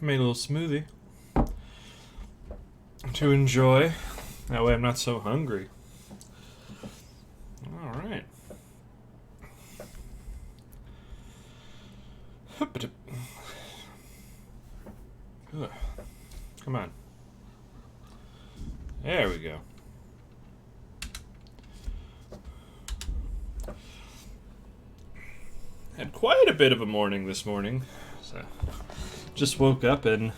Made a little smoothie to enjoy. That way I'm not so hungry. Alright. Come on. There we go. Had quite a bit of a morning this morning. So just woke up and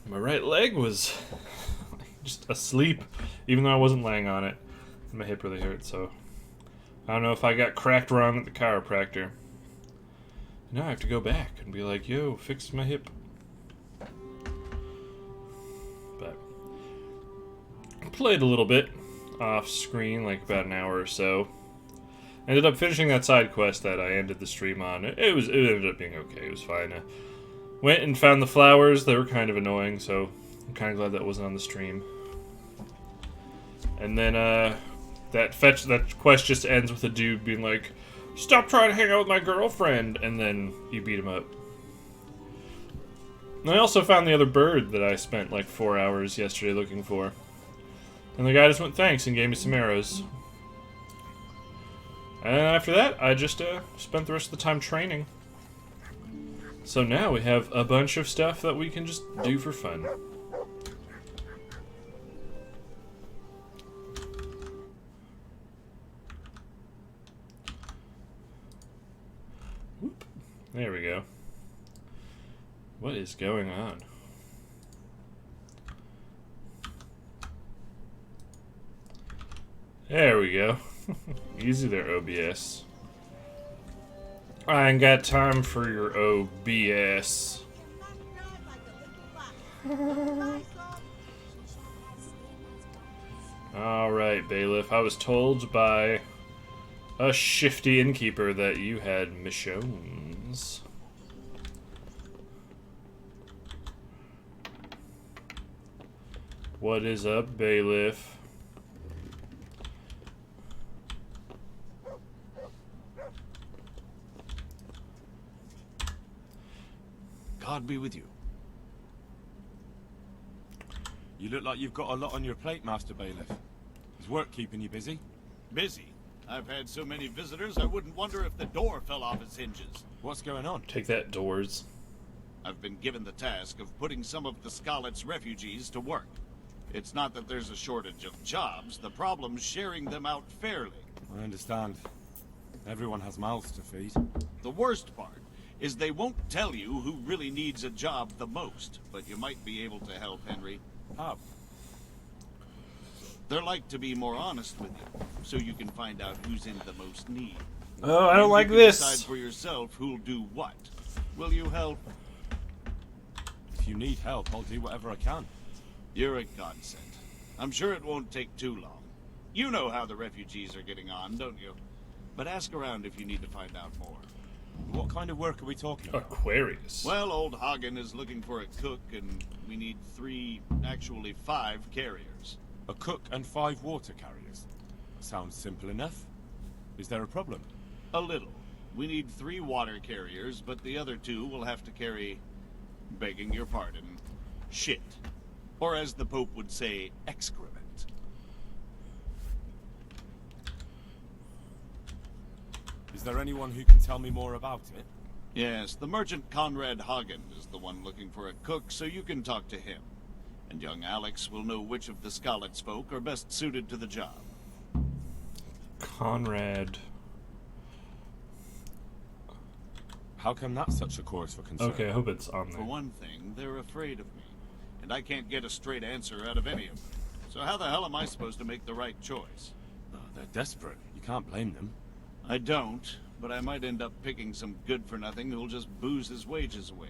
my right leg was just asleep, even though I wasn't laying on it. My hip really hurt, so I don't know if I got cracked wrong at the chiropractor. Now I have to go back and be like, yo, fix my hip. But I played a little bit off screen, like about an hour or so. Ended up finishing that side quest that I ended the stream on. It ended up being okay. It was fine. I went and found the flowers. They were kind of annoying, so I'm kind of glad that wasn't on the stream. And then that quest just ends with a dude being like, "Stop trying to hang out with my girlfriend," and then you beat him up. And I also found the other bird that I spent like 4 hours yesterday looking for. And the guy just went thanks and gave me some arrows. And after that, I just spent the rest of the time training. So now we have a bunch of stuff that we can just do for fun. Whoop. There we go. What is going on? There we go. Easy there, OBS. I ain't got time for your OBS. Alright, Bailiff. I was told by a shifty innkeeper that you had missions. What is up, Bailiff? God be with you. You look like you've got a lot on your plate, Master Bailiff. Is work keeping you busy? Busy? I've had so many visitors, I wouldn't wonder if the door fell off its hinges. What's going on? Take that, doors. I've been given the task of putting some of the Scarlet's refugees to work. It's not that there's a shortage of jobs, the problem's sharing them out fairly. I understand. Everyone has mouths to feed. The worst part is they won't tell you who really needs a job the most, but you might be able to help, Henry. How? They're like to be more honest with you, so you can find out who's in the most need. Oh, I don't like you can this. Decide for yourself who'll do what. Will you help? If you need help, I'll do whatever I can. You're a godsend. I'm sure it won't take too long. You know how the refugees are getting on, don't you? But ask around if you need to find out more. What kind of work are we talking about? Aquarius. Well, old Hagen is looking for a cook, and we need 5 carriers. A cook and 5 water carriers. Sounds simple enough. Is there a problem? A little. We need 3 water carriers, but the other 2 will have to carry, begging your pardon, shit. Or as the Pope would say, excrement. Is there anyone who can tell me more about it? Yes, the merchant Conrad Hagen is the one looking for a cook, so you can talk to him. And young Alex will know which of the Scarlet's folk are best suited to the job. Conrad. How come that's such a cause for concern? Okay, I hope it's on For there. one thing, they're afraid of me. And I can't get a straight answer out of any of them. So how the hell am I supposed to make the right choice? Oh, they're desperate. You can't blame them. I don't, but I might end up picking some good-for-nothing who'll just booze his wages away.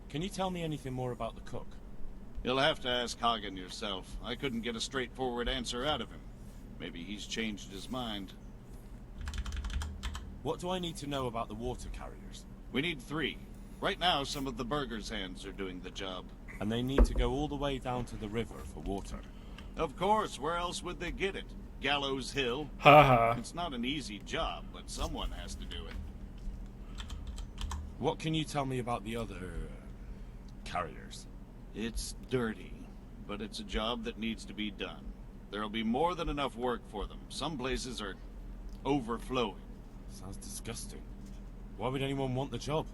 Can you tell me anything more about the cook? You'll have to ask Hagen yourself. I couldn't get a straightforward answer out of him. Maybe he's changed his mind. What do I need to know about the water carriers? We need 3. Right now, some of the burgers' hands are doing the job. And they need to go all the way down to the river for water. Of course, where else would they get it? Gallows Hill? Haha. It's not an easy job, but someone has to do it. What can you tell me about the other carriers? It's dirty, but it's a job that needs to be done. There'll be more than enough work for them. Some places are overflowing. Sounds disgusting. Why would anyone want the job?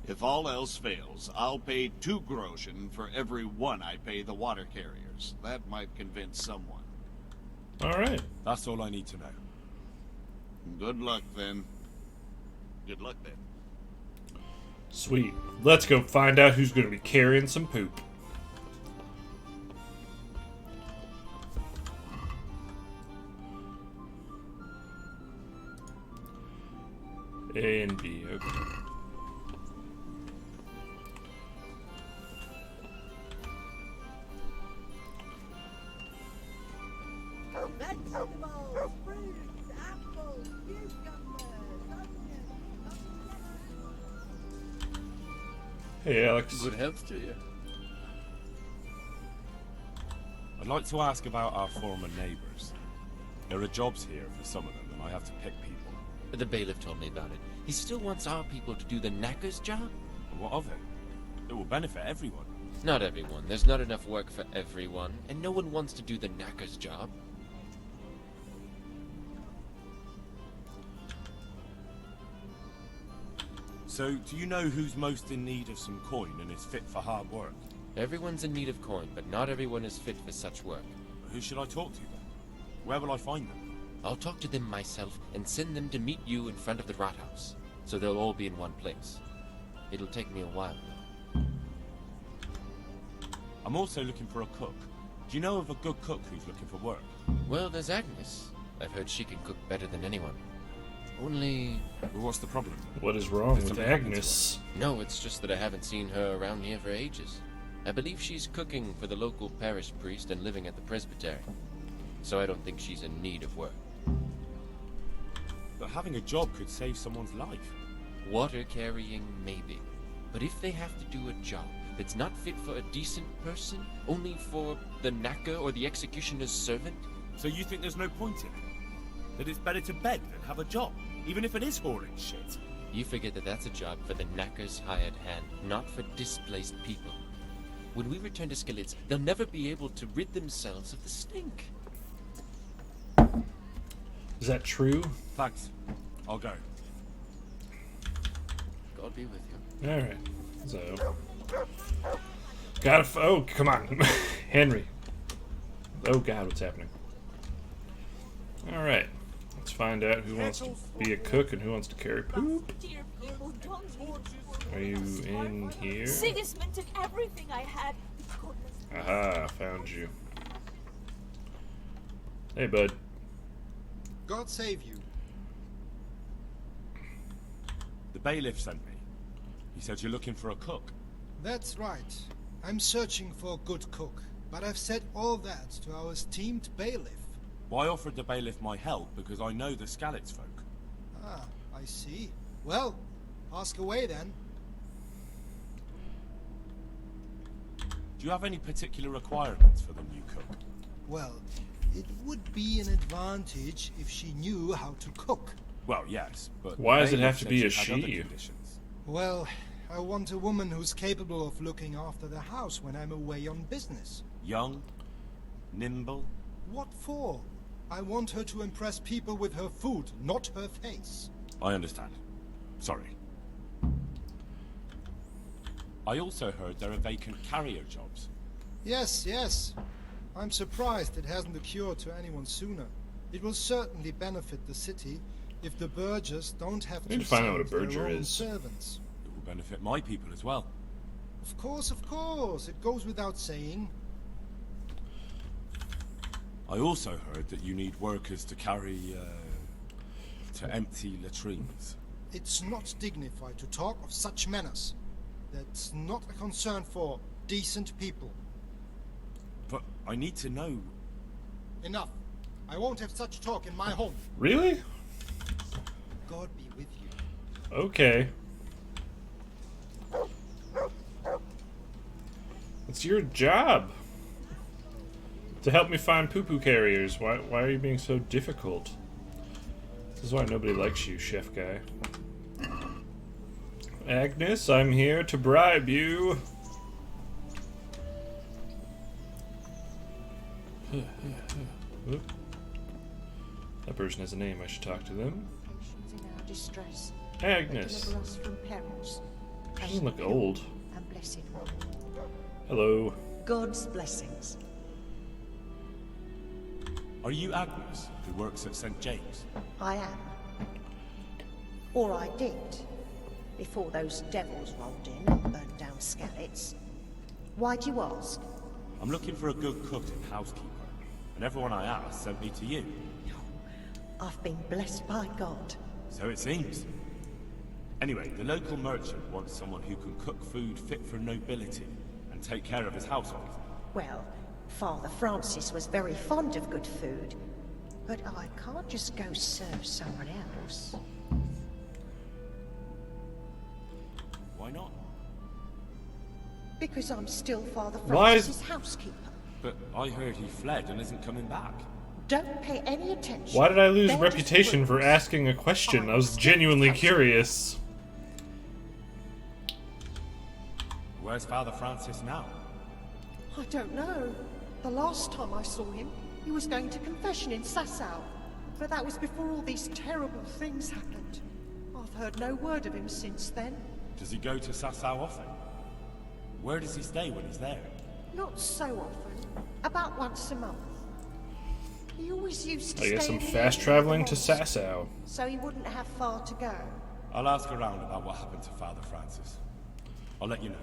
If all else fails, I'll pay 2 groschen for every 1 I pay the water carriers. That might convince someone. Alright. That's all I need to know. Good luck, then. Good luck, then. Sweet. Let's go find out who's going to be carrying some poop. A and B, okay. Vegetables, fruits, apples, cucumbers, onions. Hey, Alex. Good health to you. I'd like to ask about our former neighbours. There are jobs here for some of them, and I have to pick people. The bailiff told me about it. He still wants our people to do the knacker's job? And what of it? It will benefit everyone. Not everyone. There's not enough work for everyone, and no one wants to do the knacker's job. So, do you know who's most in need of some coin and is fit for hard work? Everyone's in need of coin, but not everyone is fit for such work. Who should I talk to then? Where will I find them? I'll talk to them myself and send them to meet you in front of the Rathaus, so they'll all be in one place. It'll take me a while, though. I'm also looking for a cook. Do you know of a good cook who's looking for work? Well, there's Agnes. I've heard she can cook better than anyone. Only... Well, what's the problem? What is wrong Did with something happen to Agnes? No, it's just that I haven't seen her around here for ages. I believe she's cooking for the local parish priest and living at the presbytery. So I don't think she's in need of work. But having a job could save someone's life. Water carrying, maybe. But if they have to do a job that's not fit for a decent person, only for the knacker or the executioner's servant? So you think there's no point in it? That it's better to beg than have a job, even if it is whoring shit? You forget that that's a job for the knacker's hired hand, not for displaced people. When we return to Skalitz, they'll never be able to rid themselves of the stink. Is that true? Thanks. I'll go. God be with you. Alright. So. Oh, come on. Henry. Oh god, what's happening? Alright. Let's find out who wants to be a cook and who wants to carry poop. Dear people, don't leave. Are you in here? Sigismund took everything I had. Goodness. Aha, found you. Hey, bud. God save you. The bailiff sent me. He said you're looking for a cook. That's right. I'm searching for a good cook, but I've said all that to our esteemed bailiff. Well, I offered the bailiff my help because I know the Skalitz folk. Ah, I see. Well, ask away then. Do you have any particular requirements for the new cook? Well, it would be an advantage if she knew how to cook. Well, yes, but Why does it bailiff have to said be a she had other she? conditions. Well, I want a woman who's capable of looking after the house when I'm away on business. Young, nimble. What for? I want her to impress people with her food, not her face. I understand. Sorry. I also heard there are vacant carrier jobs. Yes, yes. I'm surprised it hasn't occurred to anyone sooner. It will certainly benefit the city if the burghers don't have need to to find out send what a burgher their own is. servants. It will benefit my people as well. Of course. It goes without saying. I also heard that you need workers to carry, to empty latrines. It's not dignified to talk of such manners. That's not a concern for decent people. But I need to know. Enough. I won't have such talk in my home. Really? God be with you. Okay. It's your job to help me find poo-poo carriers. Why are you being so difficult? This is why nobody likes you, chef guy. Agnes, I'm here to bribe you. Oop. That person has a name. I should talk to them. Patience in our distress. Agnes. Deliver us from perils. She doesn't look old. And blessed one. Hello. God's blessings. Are you Agnes, who works at St. James? I am. Or I did. Before those devils rolled in and burned down Skellets. Why do you ask? I'm looking for a good cook and housekeeper, and everyone I asked sent me to you. I've been blessed by God. So it seems. Anyway, the local merchant wants someone who can cook food fit for nobility and take care of his household. Well, Father Francis was very fond of good food. But I can't just go serve someone else. Why not? Because I'm still Father Why is- Francis's housekeeper. But I heard he fled and isn't coming back. Don't pay any attention. Why did I lose They're reputation just for rumors. asking a question? I was I'm genuinely still curious. Where's Father Francis now? I don't know. The last time I saw him, he was going to confession in Sasau. But that was before all these terrible things happened. I've heard no word of him since then. Does he go to Sasau often? Where does he stay when he's there? Not so often. About once a month. He always used to I guess stay I'm in the fast inn traveling with to the monks, Sasau. so he wouldn't have far to go. I'll ask around about what happened to Father Francis. I'll let you know.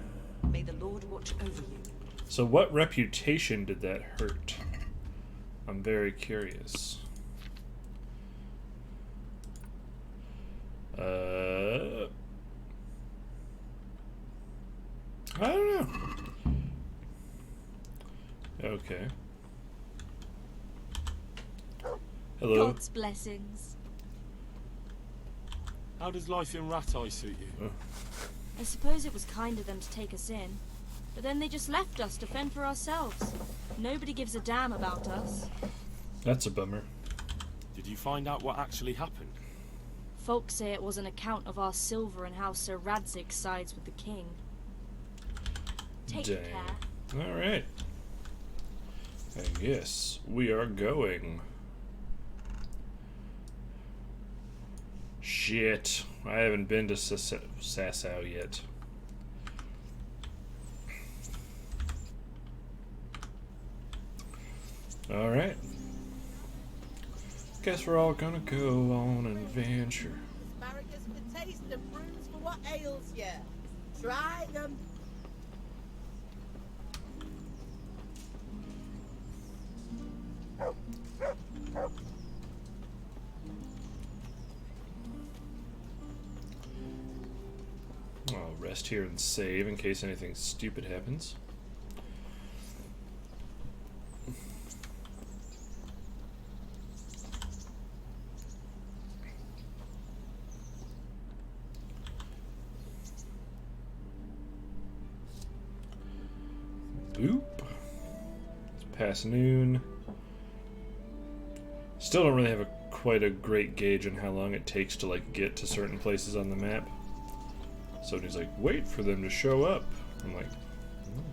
May the Lord watch over you. So what reputation did that hurt? I'm very curious. I don't know. Okay. Hello. God's blessings. How does life in Rattay suit you? I suppose it was kind of them to take us in. But then they just left us to fend for ourselves. Nobody gives a damn about us. That's a bummer. Did you find out what actually happened? Folks say it was an account of our silver and how Sir Radzig sides with the king. Take Dang. care. Alright. I guess we are going. Shit. I haven't been to Sasau yet. Alright. Guess we're all gonna go on an adventure. Asparagus for taste and brooms for what ails ya. Try them. I'll rest here and save in case anything stupid happens. Boop. It's past noon. Still don't really have quite a great gauge on how long it takes to like get to certain places on the map. So he's like, wait for them to show up. I'm like,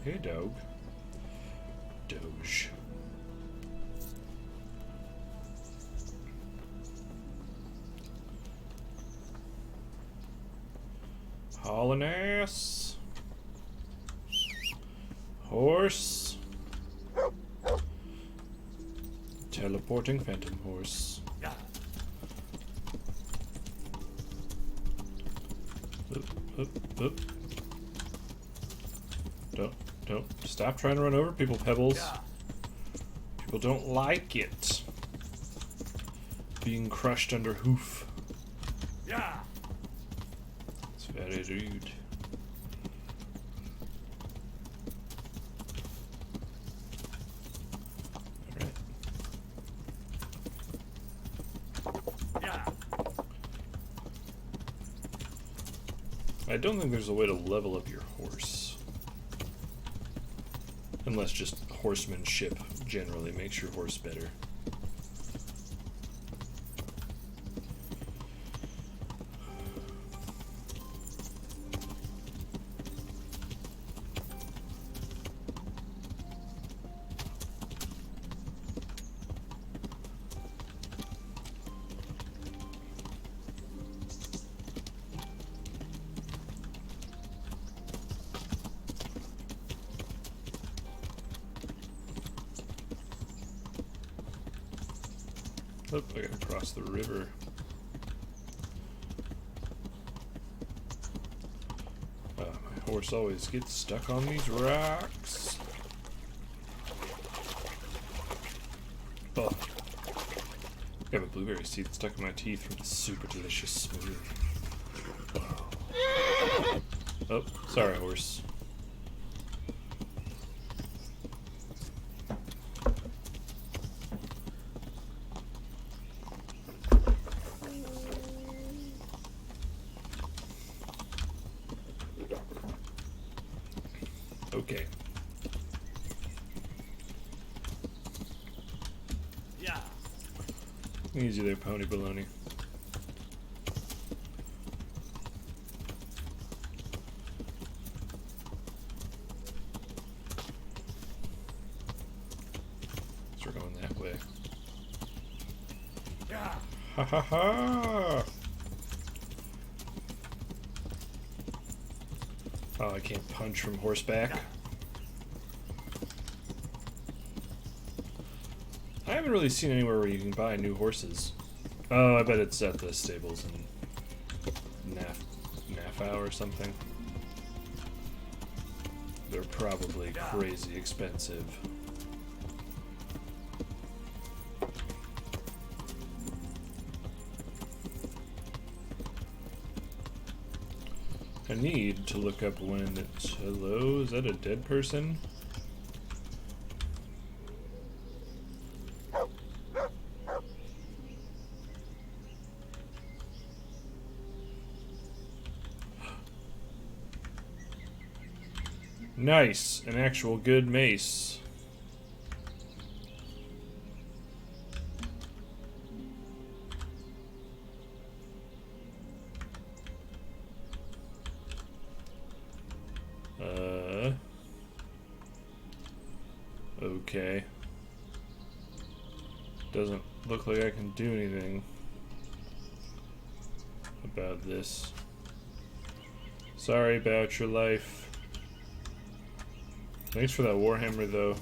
okay, dog. Doge. Hauling ass. Horse. Teleporting phantom horse. Yeah. Oop. Don't stop trying to run over people, Pebbles. People don't like it. Being crushed under hoof. Yeah. It's very rude. Alright. Yeah. I don't think there's a way to level up your horse. Unless just horsemanship generally makes your horse better. Oh, I gotta cross the river. My horse always gets stuck on these rocks. Oh. I have a blueberry seed stuck in my teeth from the super delicious smoothie. Oh, sorry, horse. Okay. Yeah. Easy there, pony baloney. So we're going that way. Yeah. Ha ha ha! Oh, I can't punch from horseback. I haven't really seen anywhere where you can buy new horses. Oh, I bet it's at the stables in Nafau or something. They're probably crazy expensive. I need to look up when it's... Hello? Is that a dead person? Nice! An actual good mace. Okay. Doesn't look like I can do anything about this. Sorry about your life. Thanks for that warhammer, though.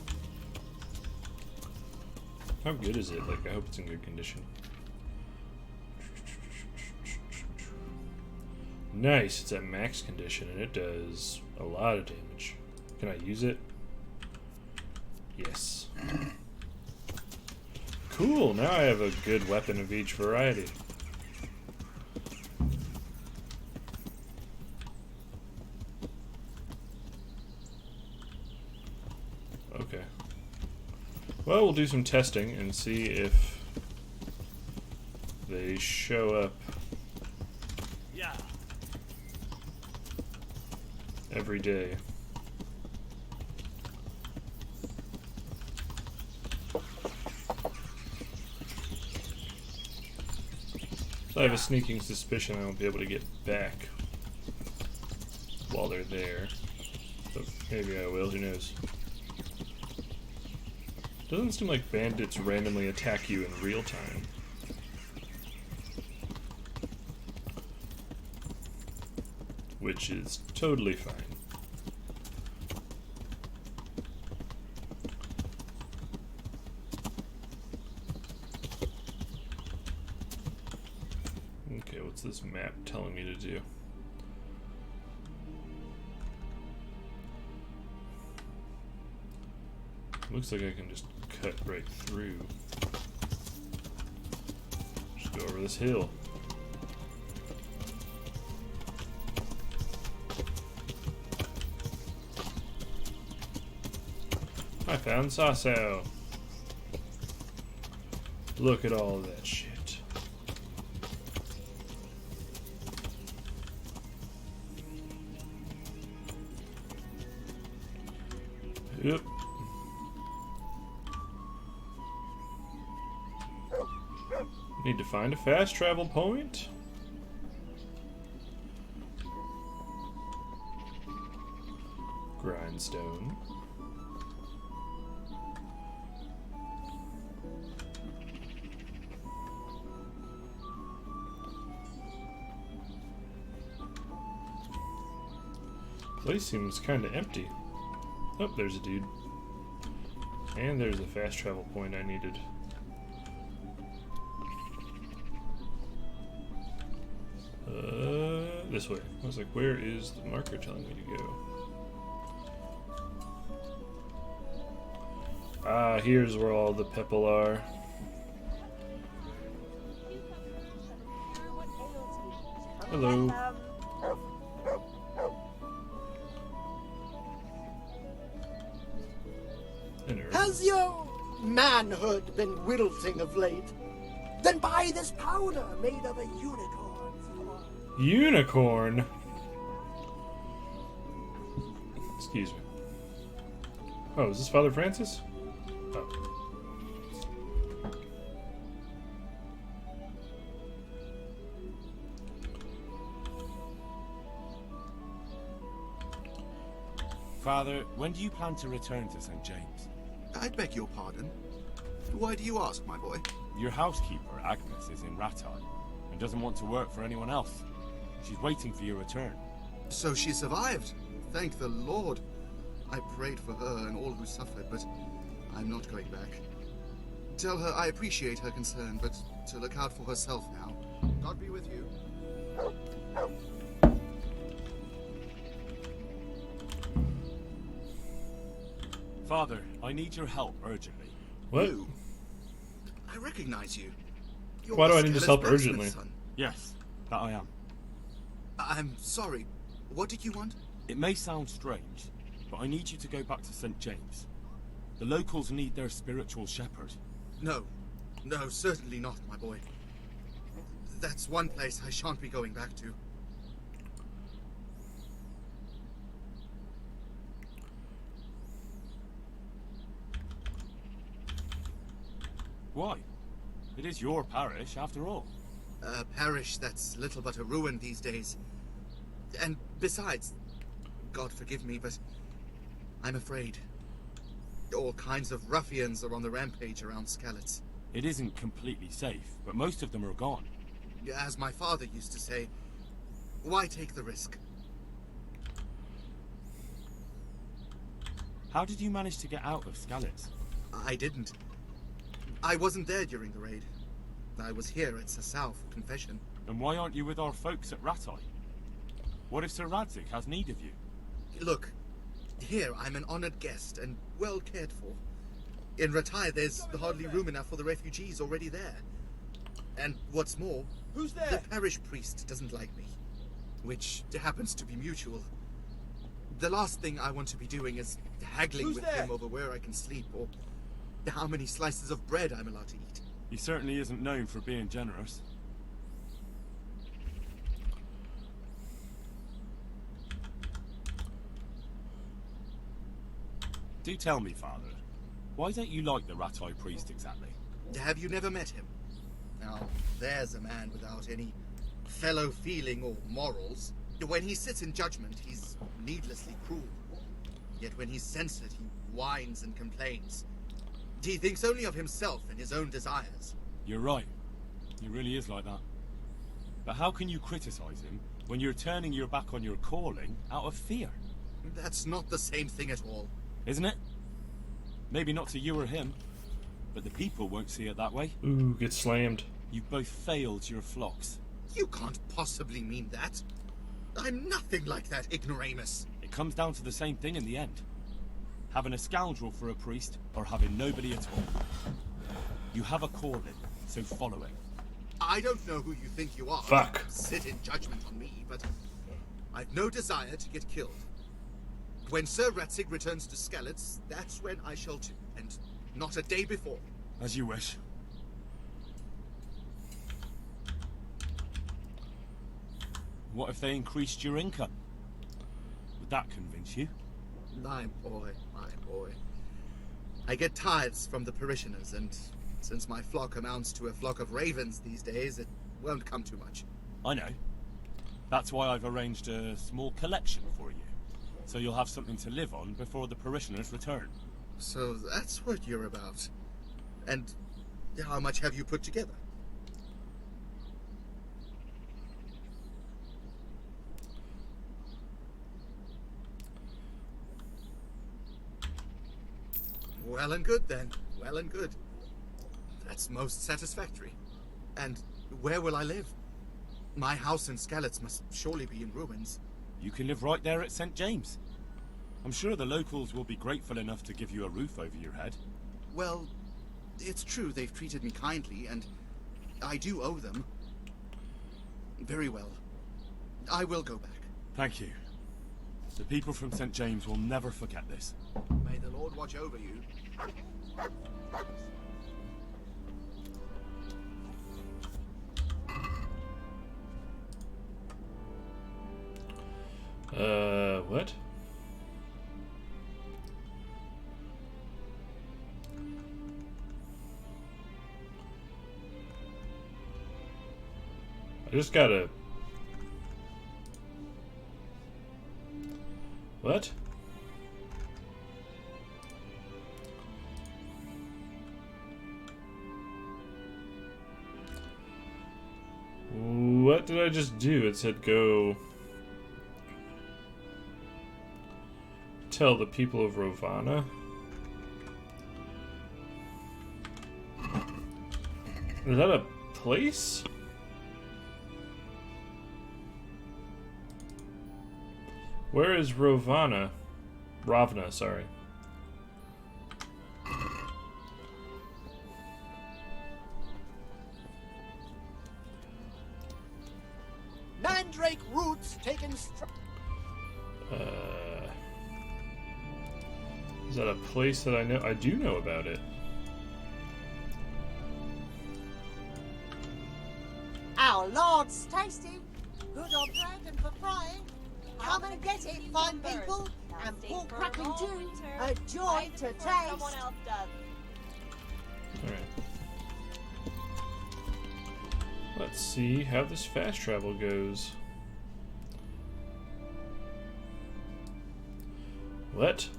How good is it? Like, I hope it's in good condition. Nice, it's at max condition, and it does a lot of damage. Can I use it? Yes. Cool, now I have a good weapon of each variety. Okay. Well, we'll do some testing and see if they show up every day. I have a sneaking suspicion I won't be able to get back while they're there. But maybe I will, who knows. Doesn't seem like bandits randomly attack you in real time. Which is totally fine. Okay, what's this map telling me to do? Looks like I can just cut right through. Just go over this hill. I found Sasso. Look at all that shit. Yep. Need to find a fast travel point. Grindstone. Place seems kind of empty. Oh, there's a dude. And there's a fast travel point I needed. this way. I was like, where is the marker telling me to go? Ah, here's where all the people are. Hello. Has your manhood been wilting of late? Then buy this powder made of a unicorn. Unicorn? Excuse me. Oh, is this Father Francis? Oh. Father, when do you plan to return to St. James? I beg your pardon. Why do you ask, my boy? Your housekeeper, Agnes, is in Rattay and doesn't want to work for anyone else. She's waiting for your return. So she survived. Thank the Lord. I prayed for her and all who suffered, but I'm not going back. Tell her I appreciate her concern, but to look out for herself now. God be with you. Father, I need your help urgently. What? You? I recognize you. You're Why do I need Skelet's this help blacksmith's urgently? son. Yes, that I am. I'm sorry. What did you want? It may sound strange, but I need you to go back to St. James. The locals need their spiritual shepherd. No. No, certainly not, my boy. That's one place I shan't be going back to. Why? It is your parish, after all. A parish that's little but a ruin these days. And besides, God forgive me, but I'm afraid. All kinds of ruffians are on the rampage around Skelet's. It isn't completely safe, but most of them are gone. As my father used to say, why take the risk? How did you manage to get out of Skelet's? I didn't. I wasn't there during the raid. I was here at Sasau for confession. And why aren't you with our folks at Rattay? What if Sir Radzig has need of you? Look, here I'm an honored guest and well cared for. In Rattay, there's hardly room enough for the refugees already there. And what's more, Who's there? the parish priest doesn't like me, which happens to be mutual. The last thing I want to be doing is haggling Who's with there? him over where I can sleep or how many slices of bread I'm allowed to eat. He certainly isn't known for being generous. Do tell me, Father, why don't you like the Rattay priest exactly? Have you never met him? Now, there's a man without any fellow feeling or morals. When he sits in judgment, he's needlessly cruel. Yet when he's censored, he whines and complains. He thinks only of himself and his own desires. You're right. He really is like that. But how can you criticize him when you're turning your back on your calling out of fear? That's not the same thing at all. Isn't it? Maybe not to you or him, but the people won't see it that way. Ooh, get slammed. You've both failed your flocks. You can't possibly mean that. I'm nothing like that ignoramus. It comes down to the same thing in the end. Having a scoundrel for a priest, or having nobody at all. You have a calling, so follow it. I don't know who you think you are. Fuck. Sit in judgment on me, but I've no desire to get killed. When Sir Radzig returns to Skelet's, that's when I shall too, and not a day before. As you wish. What if they increased your income? Would that convince you? My boy, my boy. I get tithes from the parishioners, and since my flock amounts to a flock of ravens these days, it won't come too much. I know. That's why I've arranged a small collection for you. So you'll have something to live on before the parishioners return. So that's what you're about. And how much have you put together? Well and good then. Well and good. That's most satisfactory. And where will I live? My house in Skeleton must surely be in ruins. You can live right there at St. James. I'm sure the locals will be grateful enough to give you a roof over your head. Well, it's true they've treated me kindly, and I do owe them. Very well. I will go back. Thank you. The people from St. James will never forget this. May the Lord watch over you. What? I just gotta... What? What did I just do? It said go... Tell the people of Rovana. Is that a place? Where is Rovana? Ravna, sorry. Mandrake roots taken Is that a place that I know? I do know about it. Our Lord's tasty. Good on bread and for frying. Come and get it, fine people. And pork crackling too. A joy to taste. Someone else does. Alright. Let's see how this fast travel goes. What?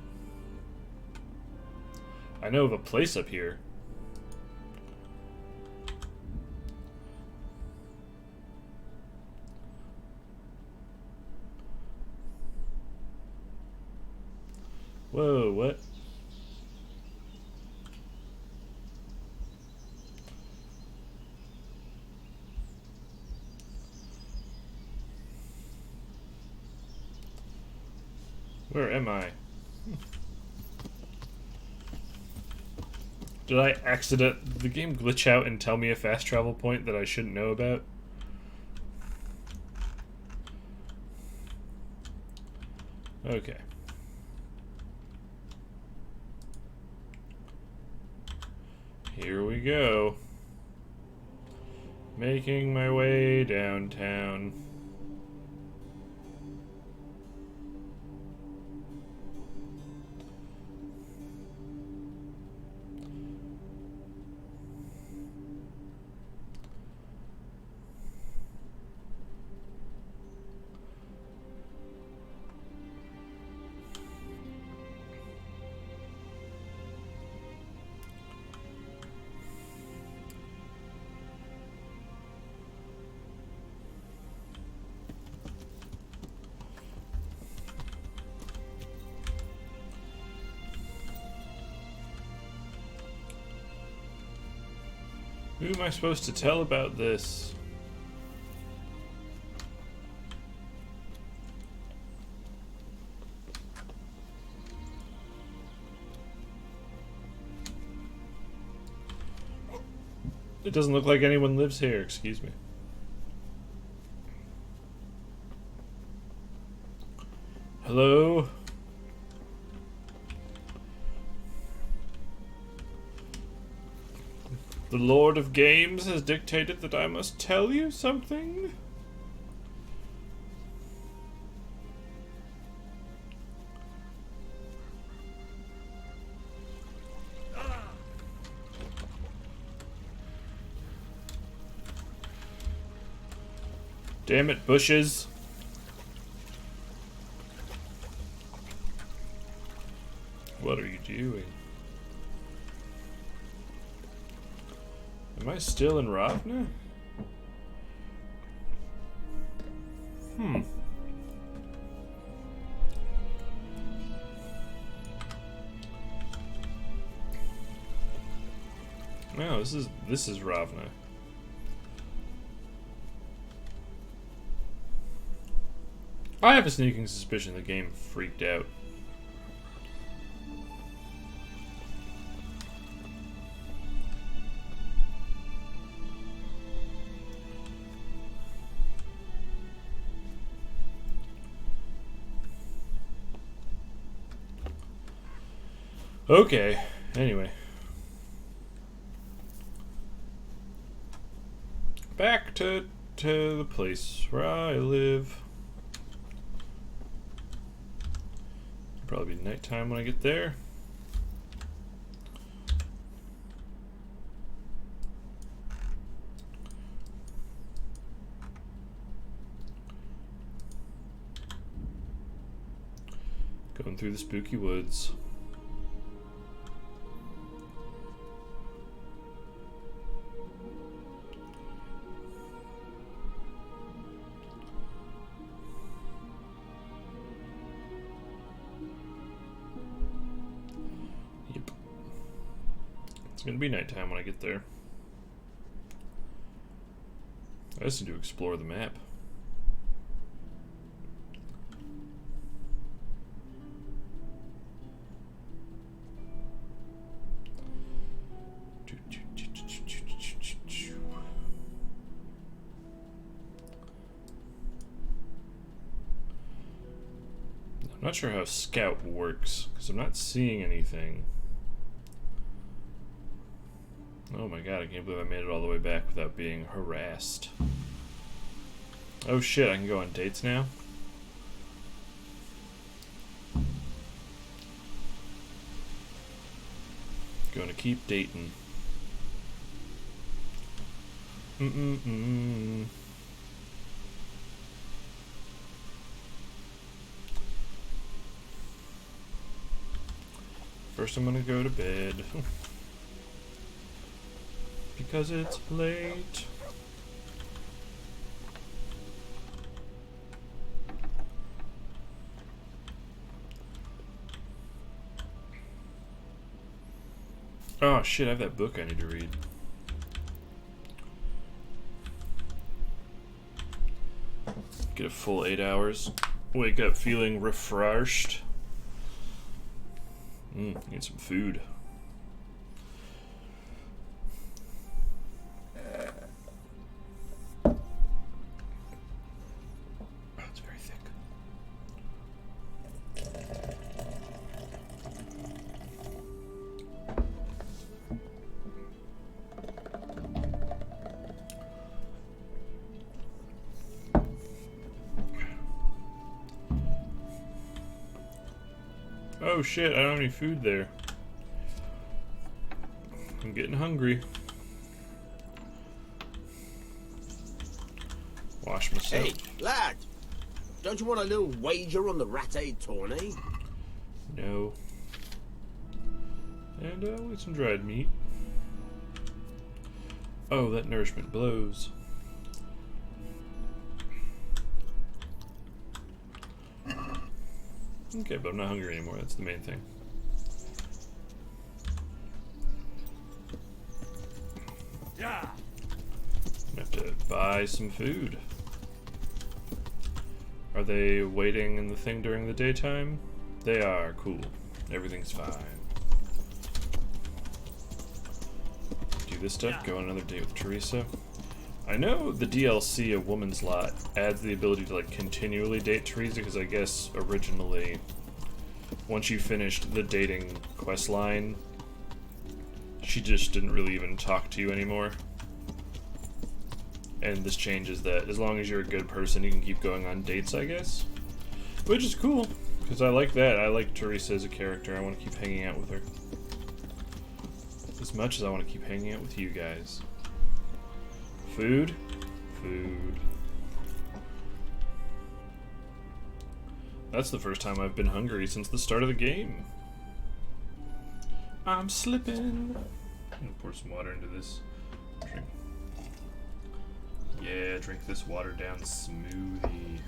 I know of a place up here. Whoa, what? Where am I? Did I accident the game glitch out and tell me a fast travel point that I shouldn't know about? Okay. Here we go. Making my way downtown. Who am I supposed to tell about this? It doesn't look like anyone lives here, excuse me. Hello? The Lord of Games has dictated that I must tell you something? Damn it, bushes. What are you doing? Am I still in Ravna? No, this is Ravna. I have a sneaking suspicion the game freaked out. Okay, anyway. Back to the place where I live. Probably be nighttime when I get there. Going through the spooky woods. It's gonna be nighttime when I get there. I just need to explore the map. I'm not sure how Scout works, because I'm not seeing anything. Oh my god, I can't believe I made it all the way back without being harassed. Oh shit, I can go on dates now? Gonna keep dating. First I'm gonna go to bed. Because it's late. Oh shit, I have that book I need to read. Get a full 8 hours. Wake up feeling refreshed. Need some food. Oh shit, I don't have any food there. I'm getting hungry. Wash myself. Hey, lad! Don't you want a little wager on the Rat-Aid tourney? No. And I'll eat some dried meat. Oh, that nourishment blows. Okay, but I'm not hungry anymore. That's the main thing. Yeah. I have to buy some food. Are they waiting in the thing during the daytime? They are. Cool. Everything's fine. Do this stuff. Go on another date with Teresa. I know the DLC A Woman's Lot adds the ability to like continually date Teresa, because I guess originally once you finished the dating quest line, she just didn't really even talk to you anymore. And this changes that. As long as you're a good person, you can keep going on dates, I guess. Which is cool, because I like that. I like Teresa as a character. I want to keep hanging out with her. As much as I want to keep hanging out with you guys. Food? Food. That's the first time I've been hungry since the start of the game. I'm slipping. I'm gonna pour some water into this. Drink. Yeah, drink this watered down smoothie.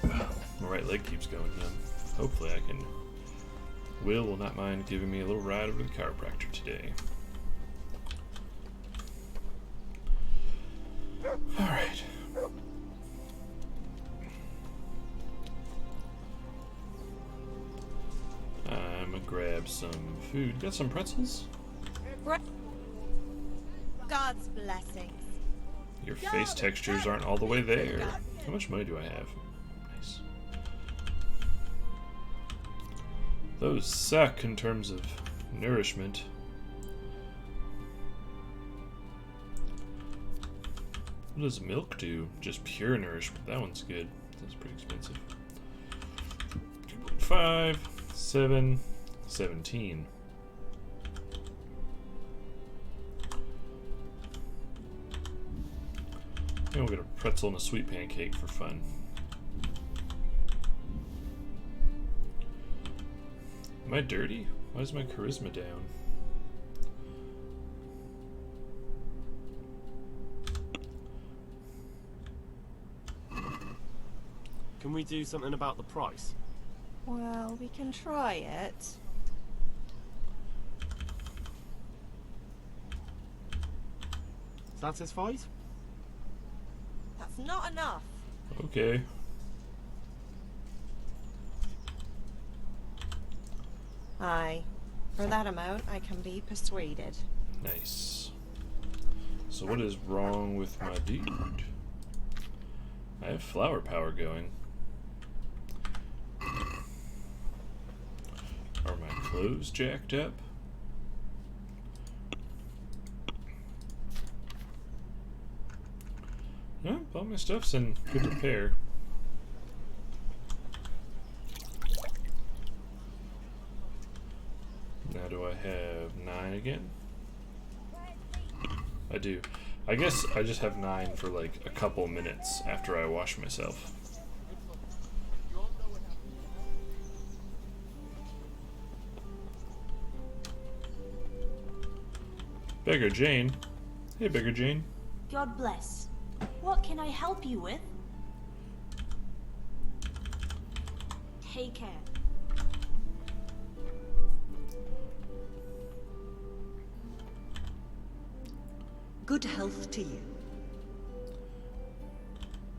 My right leg keeps going numb. Hopefully I can... Will not mind giving me a little ride over to the chiropractor today. grab some food. Got some pretzels? God's blessings. Your face textures aren't all the way there. How much money do I have? Nice. Those suck in terms of nourishment. What does milk do? Just pure nourishment. That one's good. That's pretty expensive. 2.5, 7, 17. And we'll get a pretzel and a sweet pancake for fun. Am I dirty? Why is my charisma down? Can we do something about the price? Well, we can try it. Satisfied? That's not enough. Okay. Aye. For that amount, I can be persuaded. Nice. So what is wrong with my dude? I have flower power going. Are my clothes jacked up? No, all my stuff's in good repair. Now do I have 9 again? I do. I guess I just have 9 for like a couple minutes after I wash myself. Beggar Jane. Hey, Beggar Jane. God bless. What can I help you with? Take care. Good health to you.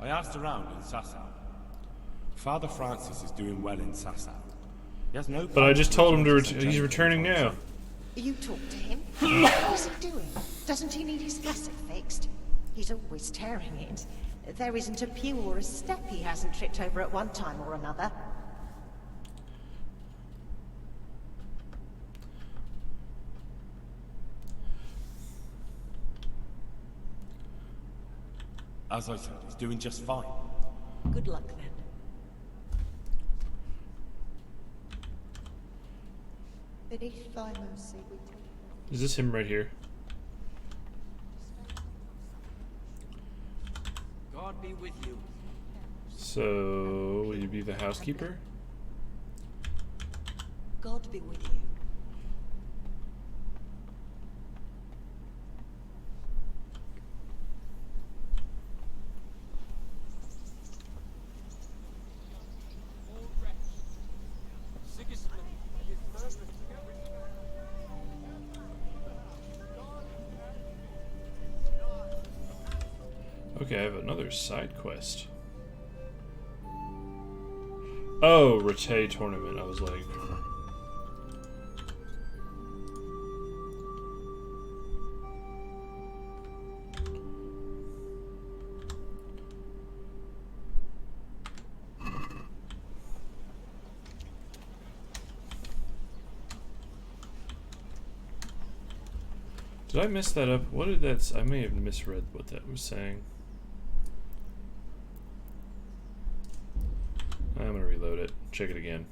I asked around in Sasau. Father Francis is doing well in Sasau. He has no. But I just told him to. He's returning now. You talk to him. What's he doing? Doesn't he need his gusset fixed? He's always tearing it. There isn't a pew or a step he hasn't tripped over at one time or another. As I said, he's doing just fine. Good luck then. Beneath thy mercy we take. Is this him right here? God be with you. So, will you be the housekeeper? God be with you. Okay, I have another side quest. Oh, Rete tournament. I was like... Did I mess that up? What did that... I may have misread what that was saying. I'm gonna reload it. Check it again.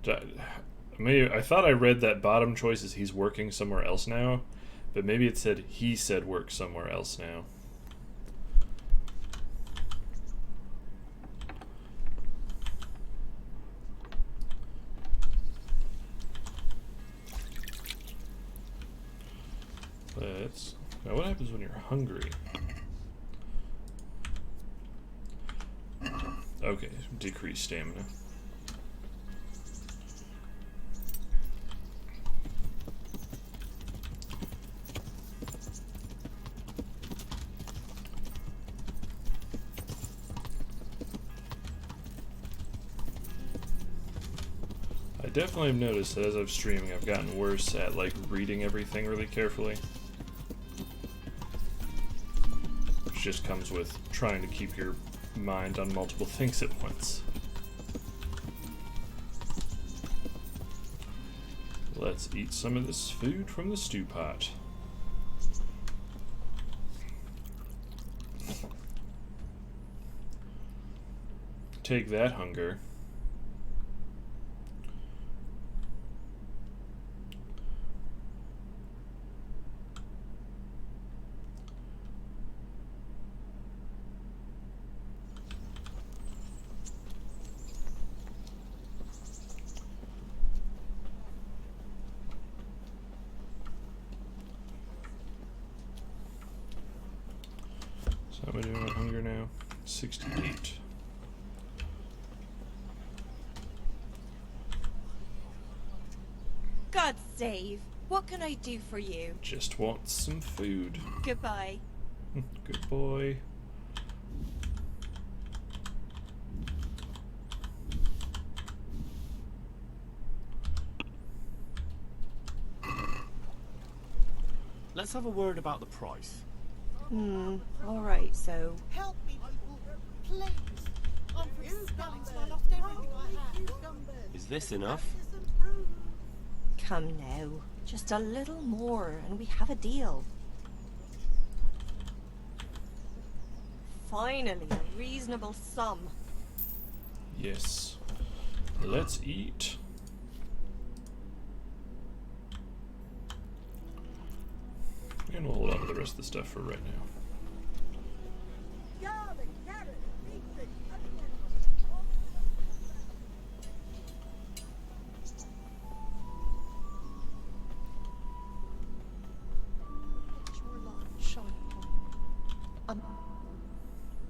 I thought I read that bottom choice is he's working somewhere else now, but maybe it said he said work somewhere else now. Let's... Now what happens when you're hungry? Okay, decrease stamina. definitely have noticed that as I'm streaming, I've gotten worse at, like, reading everything really carefully. Which just comes with trying to keep your mind on multiple things at once. Let's eat some of this food from the stew pot. Take that, hunger. So how am I doing on hunger now? 68. God save. What can I do for you? Just want some food. Goodbye. Good boy. Let's have a word about the price. Alright, so. Help me, people. Please. I'm from Fistfights and I lost everything I had. Is this enough? Come now. Just a little more and we have a deal. Finally, a reasonable sum. Yes. Let's eat. And we'll hold on to the rest of the stuff for right now.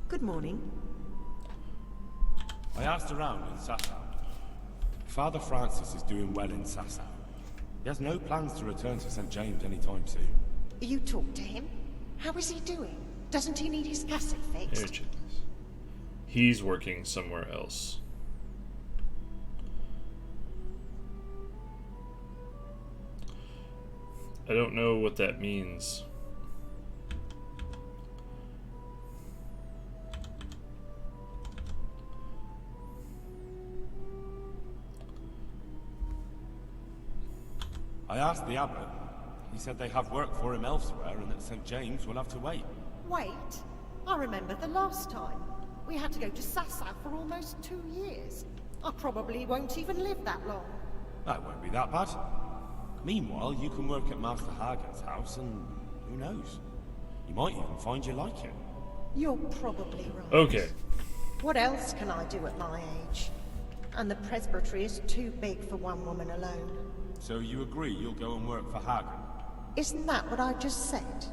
Good morning. I asked around in Sasau. Father Francis is doing well in Sasau. He has no plans to return to St. James anytime soon. You talked to him? How is he doing? Doesn't he need his cassock Here, fixed? chickens. He's working somewhere else. I don't know what that means. I asked the abbot. He said they have work for him elsewhere and that St. James will have to wait. Wait. I remember the last time. We had to go to Sasau for almost 2 years. I probably won't even live that long. That won't be that bad. Meanwhile, you can work at Master Hagen's house and who knows? You might even find you like it. You're probably right. Okay. What else can I do at my age? And the presbytery is too big for one woman alone. So you agree you'll go and work for Hagen? Isn't that what I just said?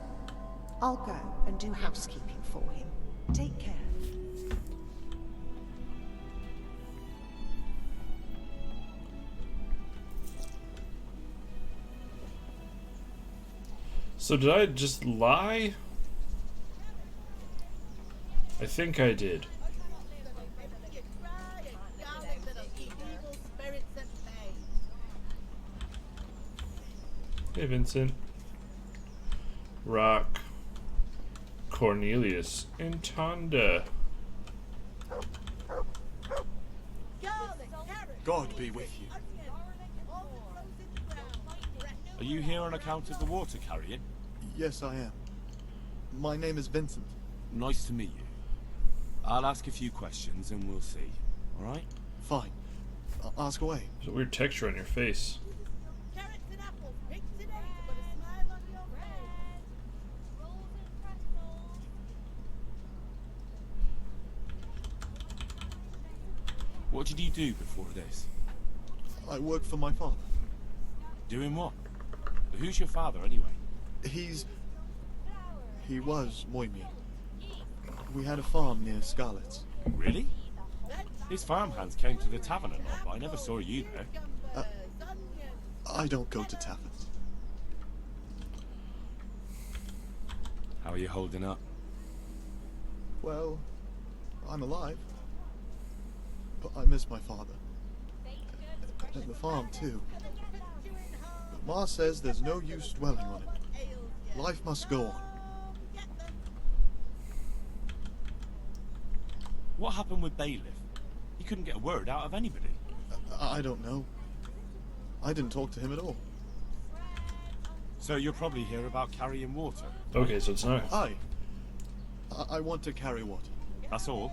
I'll go and do housekeeping for him. Take care. So did I just lie? I think I did. Hey, Vincent. Rock. Cornelius. And Tonda. God be with you. Are you here on account of the water carrying? Yes, I am. My name is Vincent. Nice to meet you. I'll ask a few questions and we'll see. Alright? Fine. Ask away. There's a weird texture on your face. What did you do before this? I work for my father. Doing what? Who's your father, anyway? He was Moimi. We had a farm near Scarlet's. Really? His farmhands came to the tavern a lot, but I never saw you there. I don't go to taverns. How are you holding up? Well, I'm alive. But I miss my father. And the farm, too. But Ma says there's no use dwelling on it. Life must go on. What happened with Bailiff? He couldn't get a word out of anybody. I don't know. I didn't talk to him at all. So you're probably here about carrying water? Okay, so it's not. I want to carry water. That's all?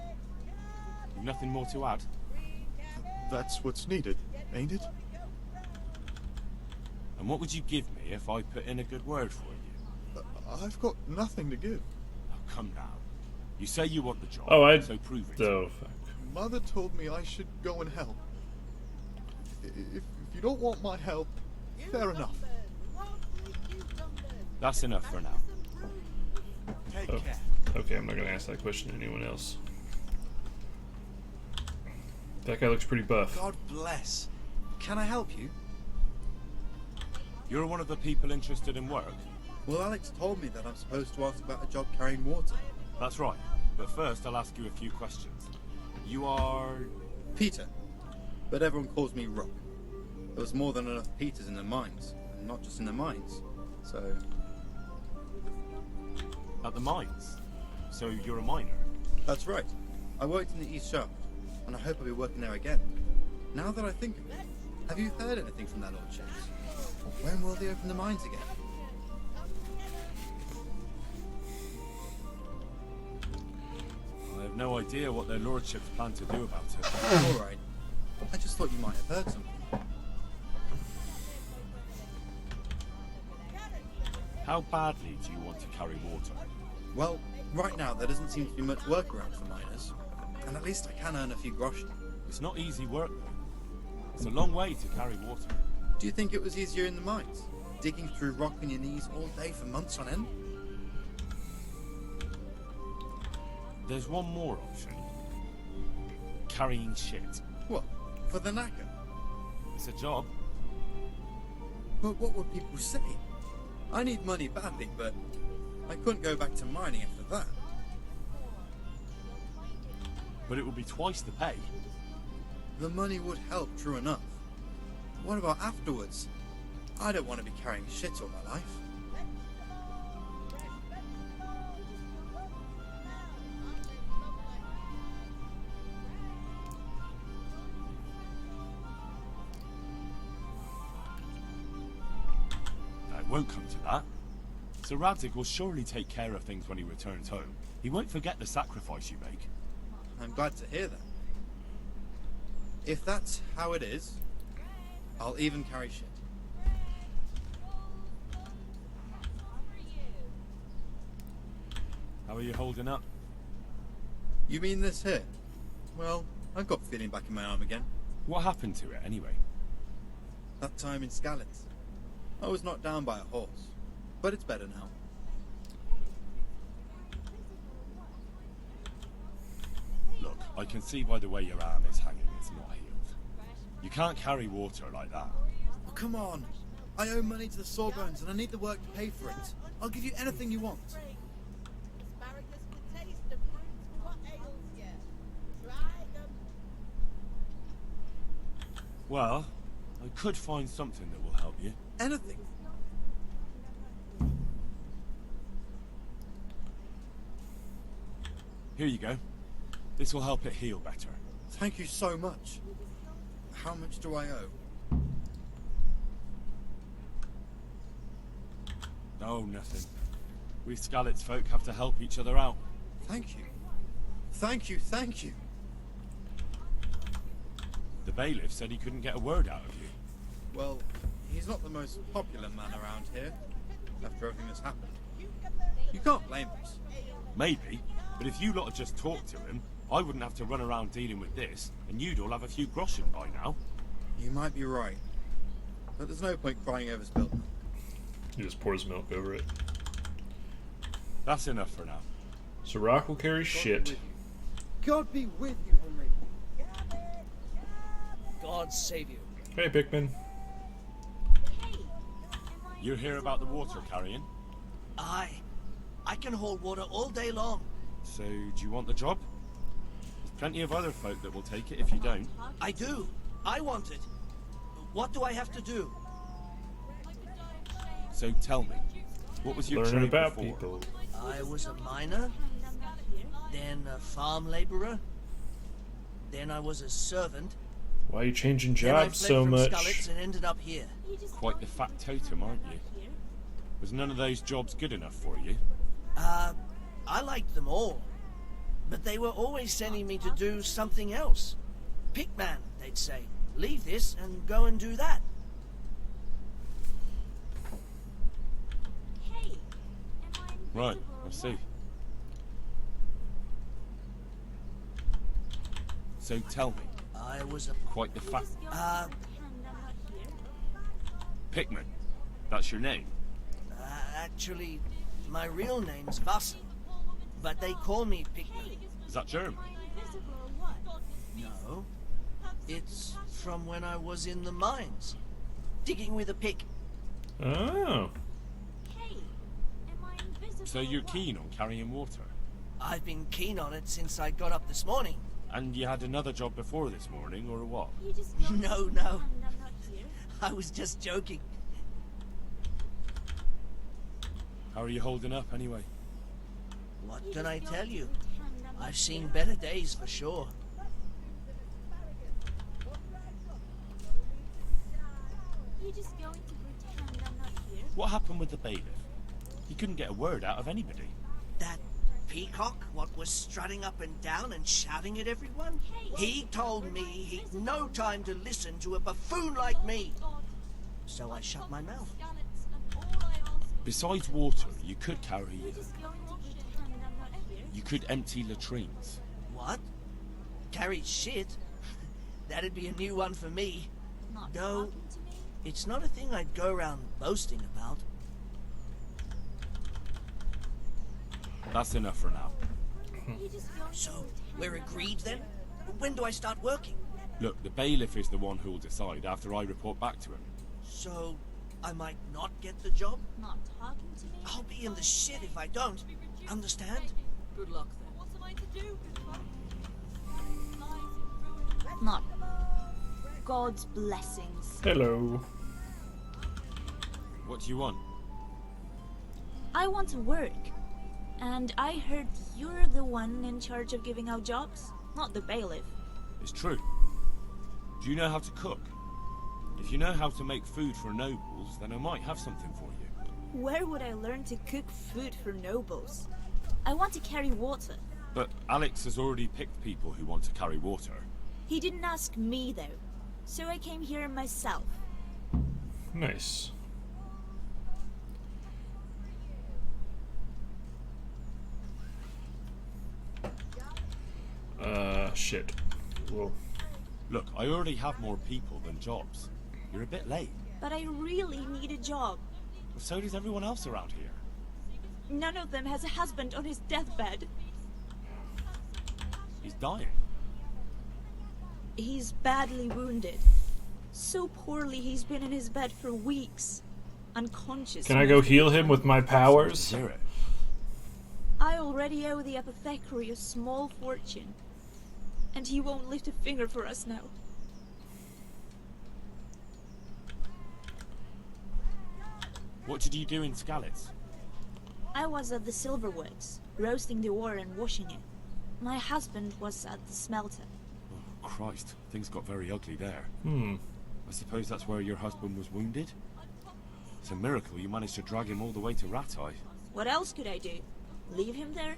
You've nothing more to add? That's what's needed, ain't it? And what would you give me if I put in a good word for you? I've got nothing to give. Oh, come now. You say you want the job, so prove it. Oh, fuck. Mother told me I should go and help. If you don't want my help, fair enough. That's enough for now. Take Oh. care. Okay, I'm not gonna ask that question to anyone else. That guy looks pretty buff. God bless. Can I help you? You're one of the people interested in work? Well, Alex told me that I'm supposed to ask about a job carrying water. That's right. But first, I'll ask you a few questions. You are... Peter. But everyone calls me Rock. There was more than enough Peters in the mines. And not just in the mines. So... At the mines? So you're a miner? That's right. I worked in the East Shaft. And I hope I'll be working there again. Now that I think of it, have you heard anything from that old chase? When will they open the mines again? I have no idea what their lordships plan to do about it. Alright. I just thought you might have heard something. How badly do you want to carry water? Well, right now there doesn't seem to be much work around for miners. And at least I can earn a few groschen. It's not easy work, though. It's a long way to carry water. Do you think it was easier in the mines? Digging through rock on your knees all day for months on end? There's one more option. Carrying shit. What? For the knacker? It's a job. But what would people say? I need money badly, but I couldn't go back to mining after that. But it would be twice the pay. The money would help, true enough. What about afterwards? I don't want to be carrying shit all my life. It won't come to that. Sir Radzig will surely take care of things when he returns home. He won't forget the sacrifice you make. I'm glad to hear that. If that's how it is, I'll even carry shit. How are you holding up? You mean this here? Well, I've got feeling back in my arm again. What happened to it, anyway? That time in Skalitz. I was knocked down by a horse, but it's better now. Look, I can see by the way your arm is hanging, it's not healed. You can't carry water like that. Oh, come on. I owe money to the Sawbones and I need the work to pay for it. I'll give you anything you want. Well, I could find something that will help you. Anything? Here you go. This will help it heal better. Thank you so much. How much do I owe? No, nothing. We Skalitz folk have to help each other out. Thank you. Thank you, thank you. The bailiff said he couldn't get a word out of you. Well, he's not the most popular man around here, after everything that's happened. You can't blame us. Maybe, but if you lot had just talked to him, I wouldn't have to run around dealing with this, and you'd all have a few groschen by now. You might be right. But there's no point crying over spilled milk. He just pours milk over it. That's enough for now. So Rock will carry shit. God be with you, Henry. God save you. Hey, Pikmin. You hear about the water carrying? Aye. I can hold water all day long. So, do you want the job? There's plenty of other folk that will take it if you don't. I do. I want it. What do I have to do? So tell me, what was your Learning trade about before? people. I was a miner, then a farm laborer, then I was a servant. Why are you changing Then I jobs fled so from much? Skalitz and ended up here. Quite the fat totem, aren't you? Was none of those jobs good enough for you? I liked them all. But they were always sending me to do something else. Pickman, they'd say. Leave this and go and do that. Right, I see. So tell me, I was a... quite the fat... Pickman, that's your name? Actually, my real name's Vassen. But they call me Pickman. Is that German? No. It's from when I was in the mines. Digging with a pick. Oh. So you're keen on carrying water? I've been keen on it since I got up this morning. And you had another job before this morning, or what? No. I was just joking. How are you holding up, anyway? What can I tell you? I've seen better days for sure. What happened with the bailiff? He couldn't get a word out of anybody. That peacock, what was strutting up and down and shouting at everyone? He told me he'd no time to listen to a buffoon like me. So I shut my mouth. Besides water, you could carry... You could empty latrines. What? Carry shit? That'd be a new one for me. No, it's not a thing I'd go around boasting about. That's enough for now. So, we're agreed then? When do I start working? Look, the bailiff is the one who'll decide after I report back to him. So, I might not get the job? Not talking to me? I'll be in the shit if I don't. Understand? Good luck then. What's am I to do? Not. God's blessings. Hello. What do you want? I want to work. And I heard you're the one in charge of giving out jobs, not the bailiff. It's true. Do you know how to cook? If you know how to make food for nobles, then I might have something for you. Where would I learn to cook food for nobles? I want to carry water. But Alex has already picked people who want to carry water. He didn't ask me, though. So I came here myself. Nice. Shit. Well, look, I already have more people than jobs. You're a bit late. But I really need a job. Well, so does everyone else around here. None of them has a husband on his deathbed. He's dying. He's badly wounded. So poorly he's been in his bed for weeks. Unconscious. Can I go heal him with my powers? I already owe the apothecary a small fortune. And he won't lift a finger for us now. What did you do in Skalitz? I was at the silverworks, roasting the ore and washing it. My husband was at the smelter. Oh, Christ, things got very ugly there. I suppose that's where your husband was wounded? It's a miracle you managed to drag him all the way to Rattay. What else could I do? Leave him there?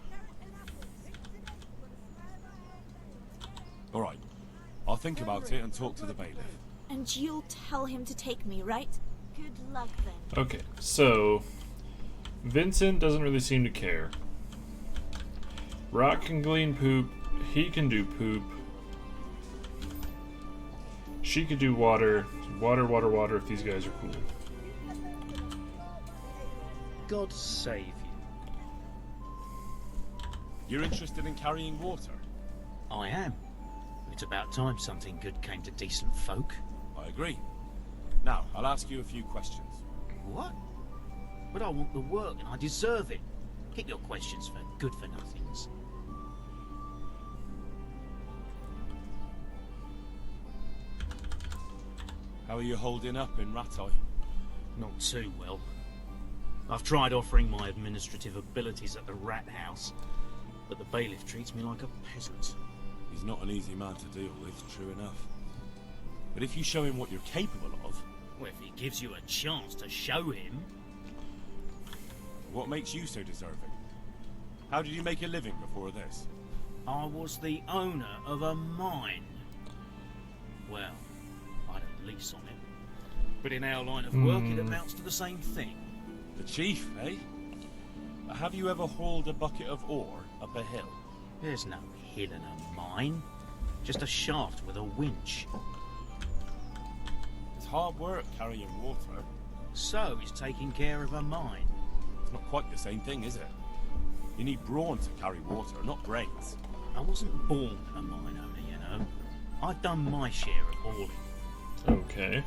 Alright, I'll think about it and talk to the bailiff. And you'll tell him to take me, right? Good luck then. Okay, so Vincent doesn't really seem to care. Rock can glean poop. He can do poop. She could do water. Water, water, water if these guys are cool. God save you. You're interested in carrying water? I am. It's about time something good came to decent folk. I agree. Now, I'll ask you a few questions. What? But I want the work and I deserve it. Keep your questions for good-for-nothings. How are you holding up in Rattay? Not too well. I've tried offering my administrative abilities at the rat house, but the bailiff treats me like a peasant. He's not an easy man to deal with, true enough. But if you show him what you're capable of... Well, if he gives you a chance to show him... What makes you so deserving? How did you make a living before this? I was the owner of a mine. Well, I had a lease on it. But in our line of work, it amounts to the same thing. The chief, eh? Have you ever hauled a bucket of ore up a hill? There's no hill in a mine. Just a shaft with a winch. It's hard work carrying water. So is taking care of a mine. It's not quite the same thing, is it? You need brawn to carry water, not brains. I wasn't born a mine owner, you know. I've done my share of hauling. Okay.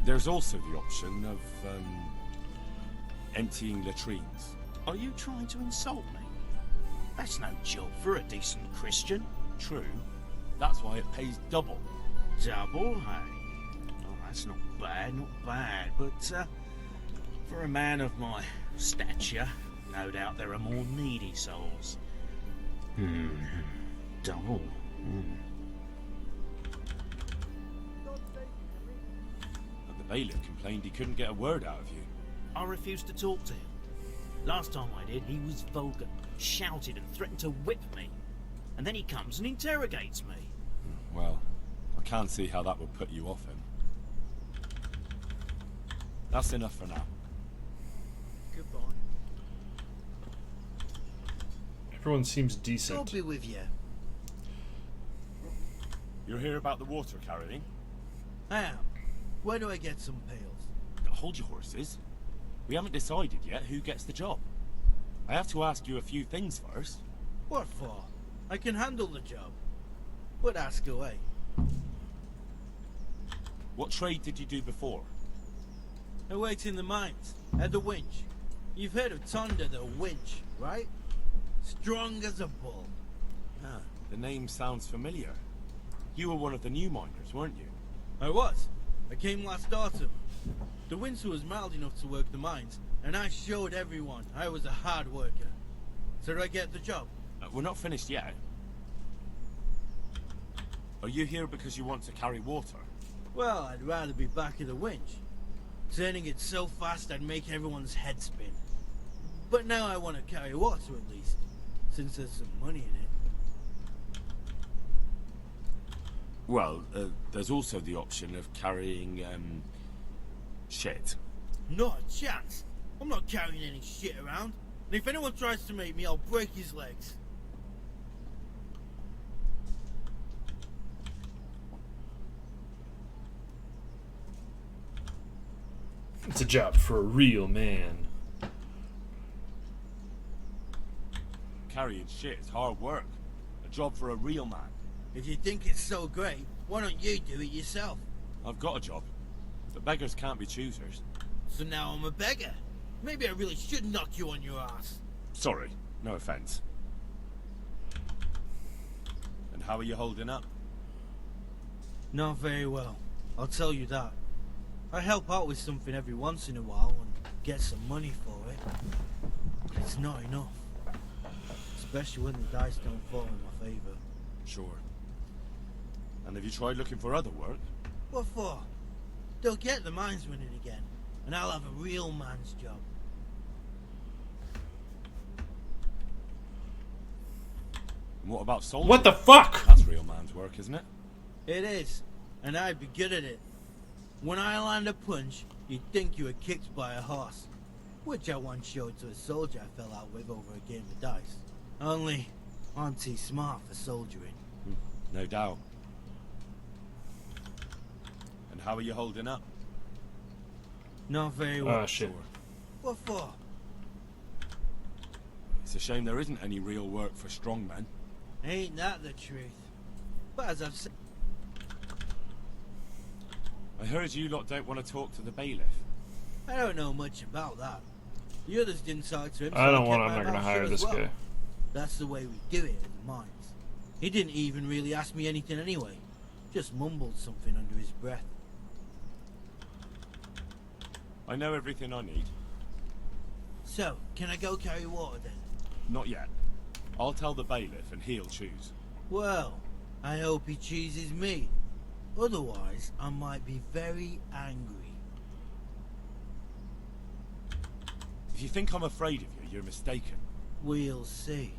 There's also the option of, emptying latrines. Are you trying to insult me? That's no job for a decent Christian. True. That's why it pays double. Double, hey? Oh, that's not bad, not bad. But, for a man of my stature, no doubt there are more needy souls. Double. The bailiff complained he couldn't get a word out of you. I refused to talk to him. Last time I did, he was vulgar, shouted and threatened to whip me. And then he comes and interrogates me. Well, I can't see how that would put you off him. That's enough for now. Goodbye. Everyone seems decent. I'll be with you. You're here about the water carrying? I am. Where do I get some pails? Hold your horses. We haven't decided yet who gets the job. I have to ask you a few things first. What for? I can handle the job. But ask away. What trade did you do before? I worked in the mines, at the winch. You've heard of Tonda the winch, right? Strong as a bull. Ah, the name sounds familiar. You were one of the new miners, weren't you? I was. I came last autumn. The winter was mild enough to work the mines, and I showed everyone I was a hard worker. So did I get the job? We're not finished yet. Are you here because you want to carry water? Well, I'd rather be back at the winch. Turning it so fast I'd make everyone's head spin. But now I want to carry water at least, since there's some money in it. Well, there's also the option of carrying, shit. Not a chance. I'm not carrying any shit around. And if anyone tries to make me, I'll break his legs. It's a job for a real man. Carrying shit is hard work. A job for a real man. If you think it's so great, why don't you do it yourself? I've got a job. But beggars can't be choosers. So now I'm a beggar. Maybe I really should knock you on your ass. Sorry, no offense. And how are you holding up? Not very well. I'll tell you that. I help out with something every once in a while and get some money for it. But it's not enough. Especially when the dice don't fall in my favor. Sure. And have you tried looking for other work? What for? They'll get the mines running again, and I'll have a real man's job. And what about soldiering? What the fuck? That's real man's work, isn't it? It is, and I'd be good at it. When I land a punch, you'd think you were kicked by a horse. Which I once showed to a soldier I fell out with over a game of dice. Only, I'm too smart for soldiering. No doubt. And how are you holding up? Not very well. Oh, shit. What for? It's a shame there isn't any real work for strong men. Ain't that the truth? But as I've said... I heard you lot don't want to talk to the bailiff. I don't know much about that. The others didn't talk to him, so I don't kept want. my I'm not gonna mouth hire shut this as well. guy. That's the way we do it at the mines. He didn't even really ask me anything anyway. Just mumbled something under his breath. I know everything I need. So, can I go carry water then? Not yet. I'll tell the bailiff and he'll choose. Well, I hope he chooses me. Otherwise, I might be very angry. If you think I'm afraid of you, you're mistaken. We'll see.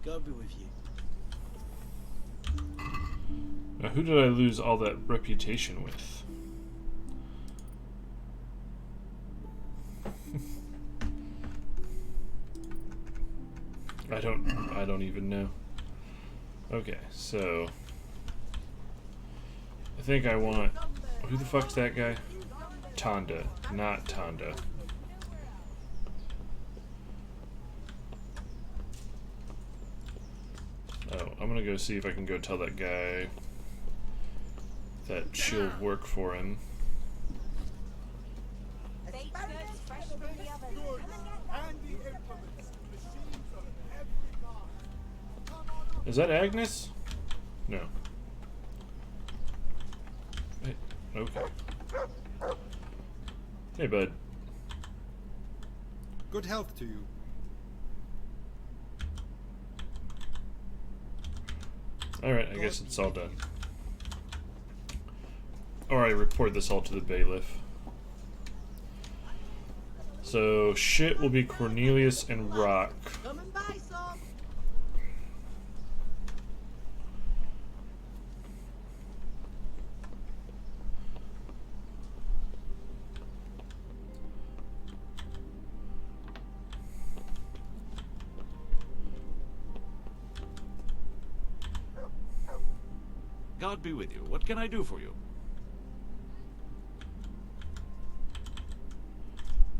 God be with you. Now, who did I lose all that reputation with? I don't even know. Okay, so I think I want, who the fuck's that guy? Tonda, not Tonda. Oh, I'm gonna go see if I can go tell that guy that she'll work for him. Is that Agnes? No. Hey, okay. Hey, bud. Good health to you. Alright, I guess it's all done. Or I report this all to the bailiff. So, shit will be Cornelius and Rock. Come and buy some. God be with you. What can I do for you?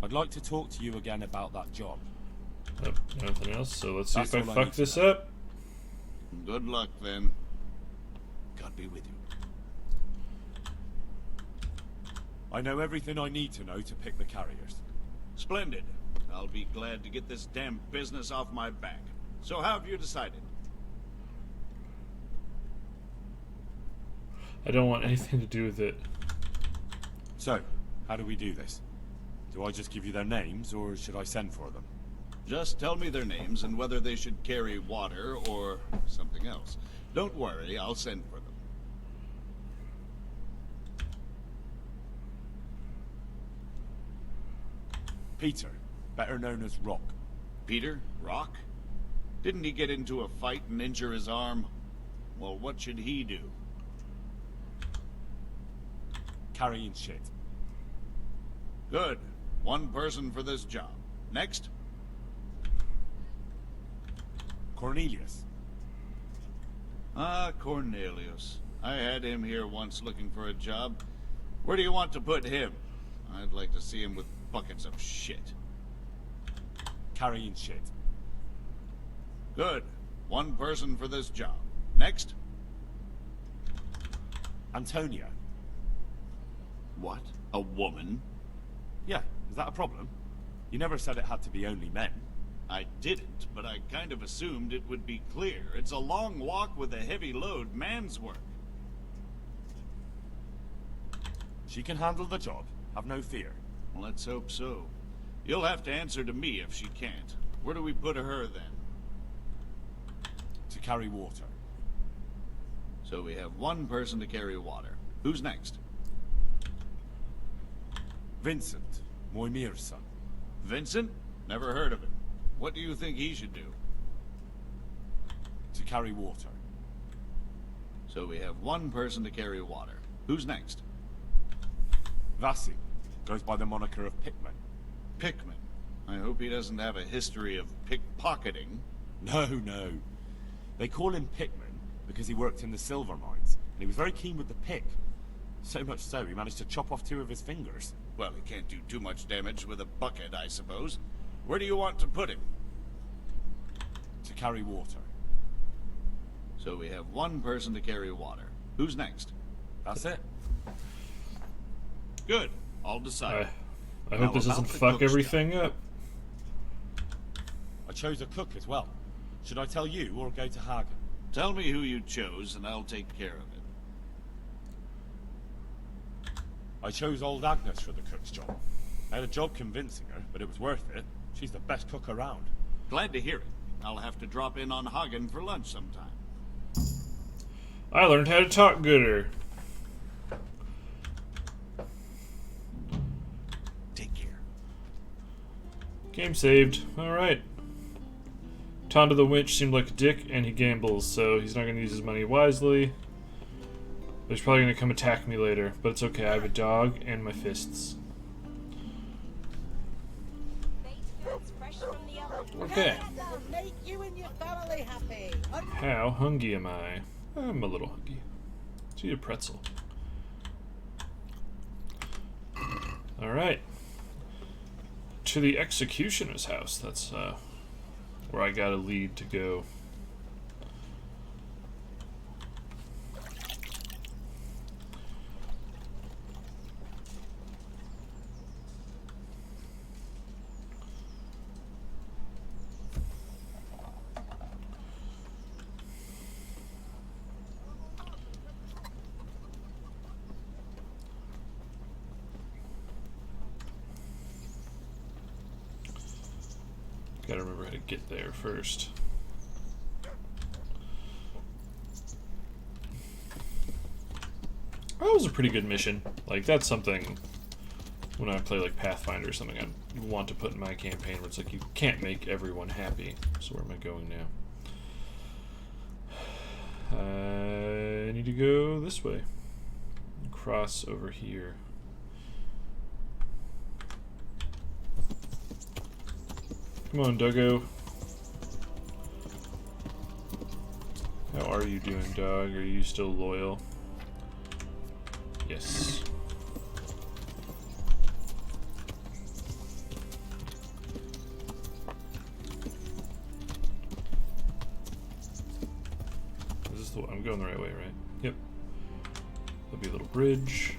I'd like to talk to you again about that job. Oh, nothing else, so let's see That's if I all I fuck need to this know. up. Good luck, then. God be with you. I know everything I need to know to pick the carriers. Splendid. I'll be glad to get this damn business off my back. So how have you decided? I don't want anything to do with it. So, how do we do this? Do I just give you their names, or should I send for them? Just tell me their names and whether they should carry water or something else. Don't worry, I'll send for them. Peter, better known as Rock. Peter? Rock? Didn't he get into a fight and injure his arm? Well, what should he do? Carrying shit. Good. One person for this job. Next? Cornelius. Ah, Cornelius. I had him here once looking for a job. Where do you want to put him? I'd like to see him with buckets of shit. Carrying shit. Good. One person for this job. Next? Antonia. What? A woman? Yeah, is that a problem? You never said it had to be only men. I didn't, but I kind of assumed it would be clear. It's a long walk with a heavy load, man's work. She can handle the job. Have no fear. Well, let's hope so. You'll have to answer to me if she can't. Where do we put her, then? To carry water. So we have one person to carry water. Who's next? Vincent, Moimir's son. Vincent? Never heard of him. What do you think he should do? To carry water. So we have one person to carry water. Who's next? Vasi. Goes by the moniker of Pickman. Pickman. I hope he doesn't have a history of pickpocketing. No, no. They call him Pickman because he worked in the silver mines, and he was very keen with the pick. So much so, he managed to chop off 2 of his fingers. Well, he can't do too much damage with a bucket, I suppose. Where do you want to put him? To carry water. So we have one person to carry water. Who's next? That's it. Good. All decided. I hope this doesn't fuck everything up. I chose a cook as well. Should I tell you or go to Hagen? Tell me who you chose and I'll take care of it. I chose old Agnes for the cook's job. I had a job convincing her, but it was worth it. She's the best cook around. Glad to hear it. I'll have to drop in on Hagen for lunch sometime. I learned how to talk gooder. Take care. Game saved. Alright. Tonda the Winch seemed like a dick, and he gambles, so he's not going to use his money wisely. But he's probably going to come attack me later, but it's okay. I have a dog and my fists. Okay. Make you and your family happy. How hungry am I? I'm a little hungry. Let's eat a pretzel. Alright. To the executioner's house. That's where I got a lead to go. Gotta remember how to get there first. That was a pretty good mission. Like, that's something, when I play like Pathfinder or something, I want to put in my campaign where it's like, you can't make everyone happy. So where am I going now? I need to go this way. Cross over here. Come on, Duggo. How are you doing, dog? Are you still loyal? Yes. Is this the I'm going the right way, right? Yep. There'll be a little bridge.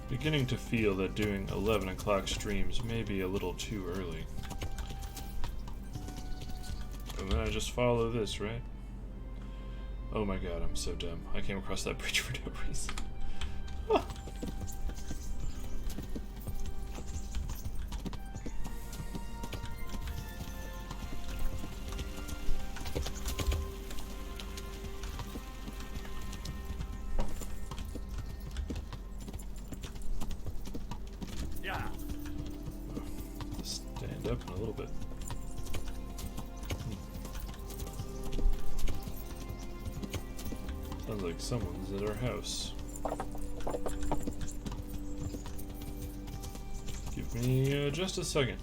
Beginning to feel that doing 11 o'clock streams may be a little too early. And then I just follow this, right? Oh my god, I'm so dumb. I came across that bridge for no reason. Stand up in a little bit. Sounds like someone's at our house. Give me just a second.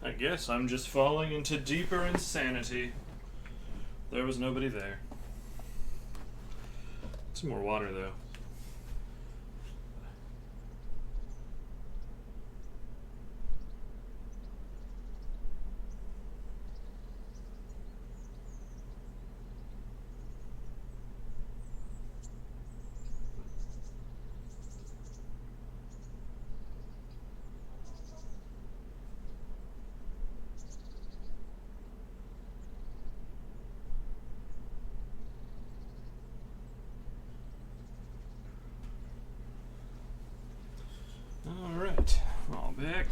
I guess I'm just falling into deeper insanity. There was nobody there. Some more water, though. Alright, all back.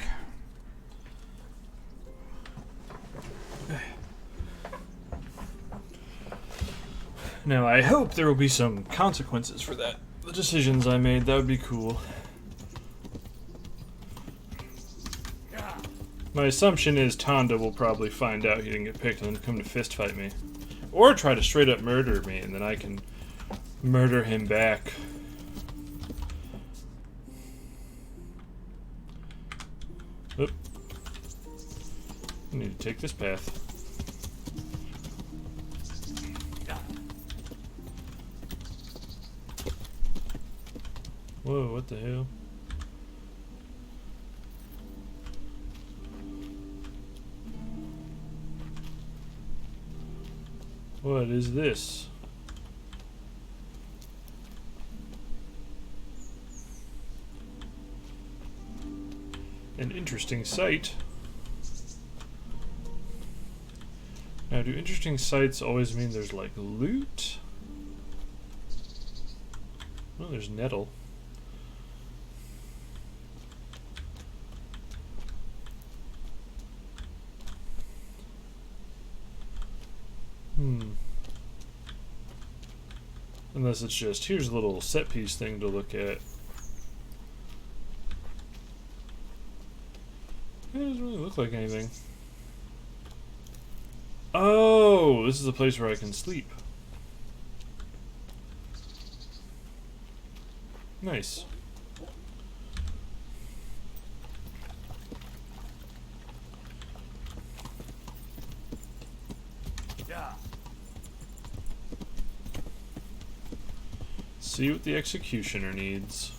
Now, I hope there will be some consequences for that. The decisions I made, that would be cool. My assumption is Tonda will probably find out he didn't get picked and then come to fist fight me. Or try to straight up murder me, and then I can murder him back. Oop. I need to take this path. Whoa, what the hell? What is this? An interesting sight. Now, do interesting sights always mean there's like loot? Oh, there's nettle. Unless it's just, here's a little set piece thing to look at. It doesn't really look like anything. Oh, this is a place where I can sleep. Nice. See what the executioner needs.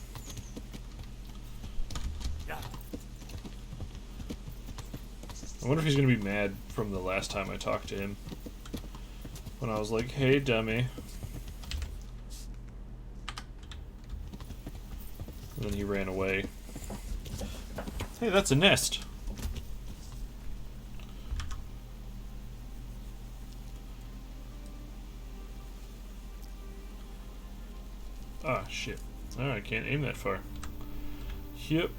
I wonder if he's gonna be mad from the last time I talked to him. When I was like, hey dummy. And then he ran away. Hey, that's a nest. Ah, shit. Oh, I can't aim that far. Yep.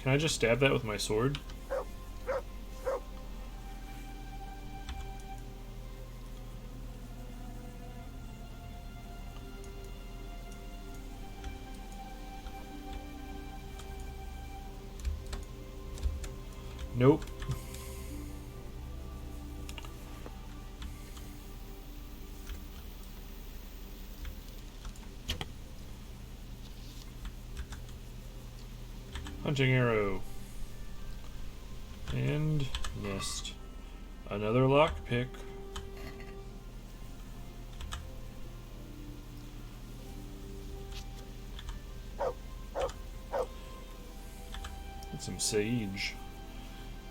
Can I just stab that with my sword? Nope. Punching arrow. And nest. Another lockpick. Get some sage.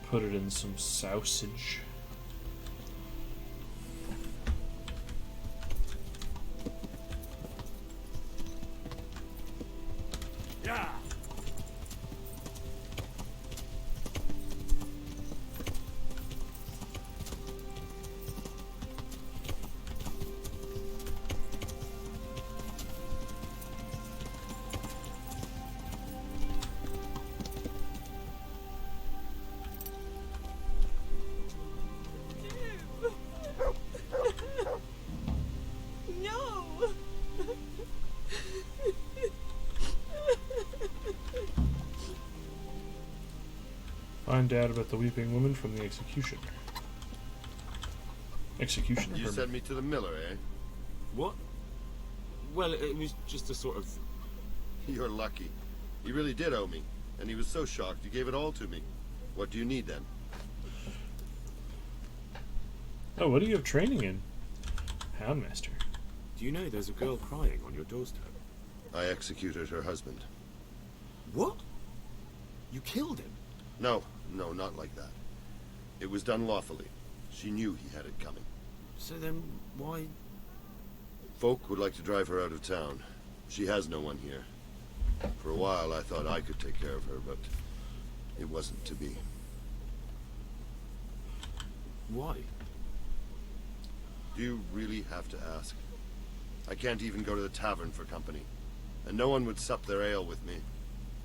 Put it in some sausage. Find out about the weeping woman from the executioner. Executioner. You sent me to the miller, eh? What? Well, it was just a sort of... You're lucky. He really did owe me, and he was so shocked he gave it all to me. What do you need then? Oh, what do you have training in? Houndmaster. Do you know there's a girl crying on your doorstep? I executed her husband. What? You killed him? No, not like that. It was done lawfully. She knew he had it coming. So then, why... Folk would like to drive her out of town. She has no one here. For a while, I thought I could take care of her, but it wasn't to be. Why? Do you really have to ask? I can't even go to the tavern for company. and no one would sup their ale with me.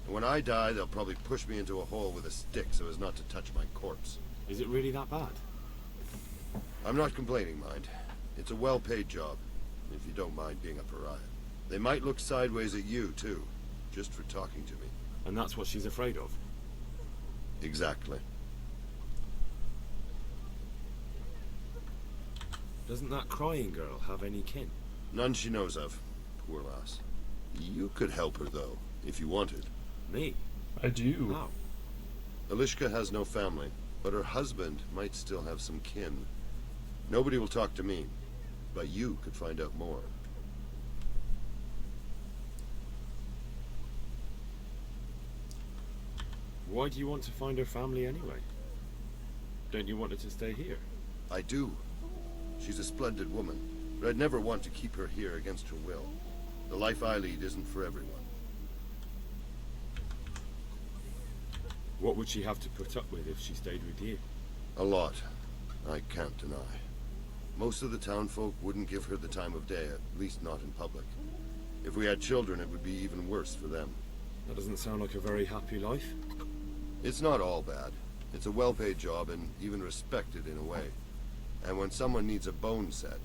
And when I die, they'll probably push me into a hole with a stick so as not to touch my corpse. Is it really that bad? I'm not complaining, mind. It's a well-paid job, if you don't mind being a pariah. They might look sideways at you, too, just for talking to me. And that's what she's afraid of? Exactly. Doesn't that crying girl have any kin? None she knows of. Poor lass. You could help her, though, if you wanted. Me? I do. How? Elishka has no family, but her husband might still have some kin. Nobody will talk to me, but you could find out more. Why do you want to find her family anyway? Don't you want her to stay here? I do. She's a splendid woman, but I'd never want to keep her here against her will. The life I lead isn't for everyone. What would she have to put up with if she stayed with you? A lot. I can't deny. Most of the townfolk wouldn't give her the time of day, at least not in public. If we had children, it would be even worse for them. That doesn't sound like a very happy life. It's not all bad. It's a well-paid job and even respected in a way. And when someone needs a bone set,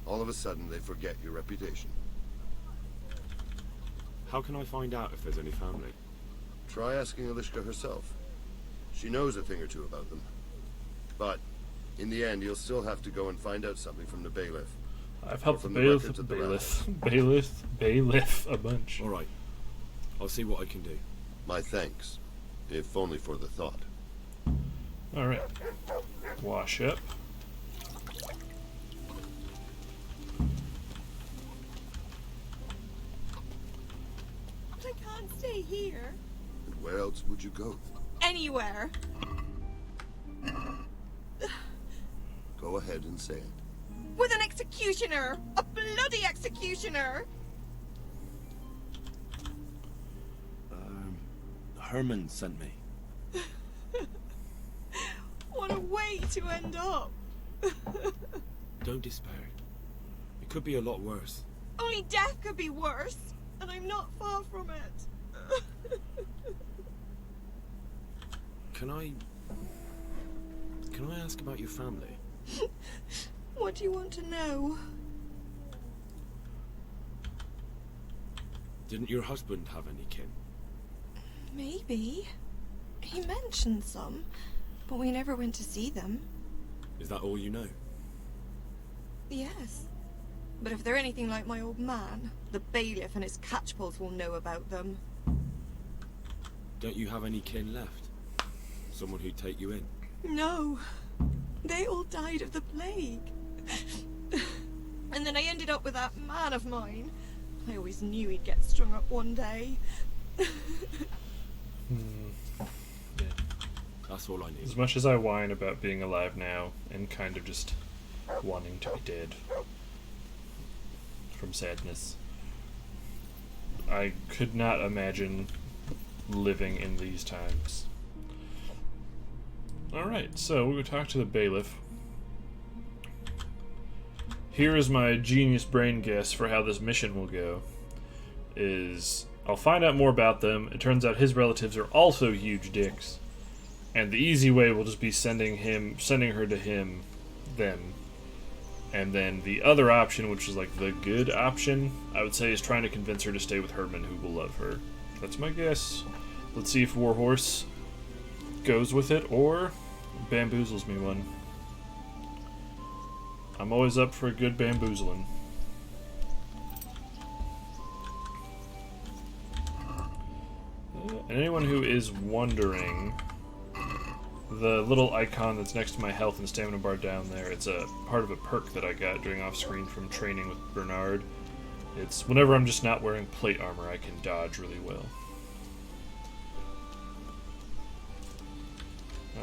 all of a sudden they forget your reputation. How can I find out if there's any family? Try asking Elishka herself. She knows a thing or two about them. But, in the end, you'll still have to go and find out something from the bailiff. I've helped from the the records of the bailiff a bunch. Alright. I'll see what I can do. My thanks. If only for the thought. Alright. Wash up. I can't stay here. And where else would you go? Anywhere. Go ahead and say it. With an executioner! A bloody executioner! Herman sent me. What a way to end up! Don't despair. It could be a lot worse. Only death could be worse, and I'm not far from it. Can I ask about your family? What do you want to know? Didn't your husband have any kin? Maybe. He mentioned some, but we never went to see them. Is that all you know? Yes. But if they're anything like my old man, the bailiff and his catchpolls will know about them. Don't you have any kin left? Someone who'd take you in? No. They all died of the plague. And then I ended up with that man of mine. I always knew he'd get strung up one day. Yeah. That's all I need. As much as I whine about being alive now and kind of just wanting to be dead from sadness, I could not imagine living in these times. Alright, so we'll go talk to the bailiff. Here is my genius brain guess for how this mission will go. I'll find out more about them. It turns out his relatives are also huge dicks. And the easy way will just be sending her to them. And then the other option, which is like the good option, I would say, is trying to convince her to stay with Herman, who will love her. That's my guess. Let's see if Warhorse goes with it or bamboozles me one. I'm always up for a good bamboozling. And anyone who is wondering, the little icon that's next to my health and stamina bar down there, it's a part of a perk that I got during off-screen from training with Bernard. It's whenever I'm just not wearing plate armor, I can dodge really well.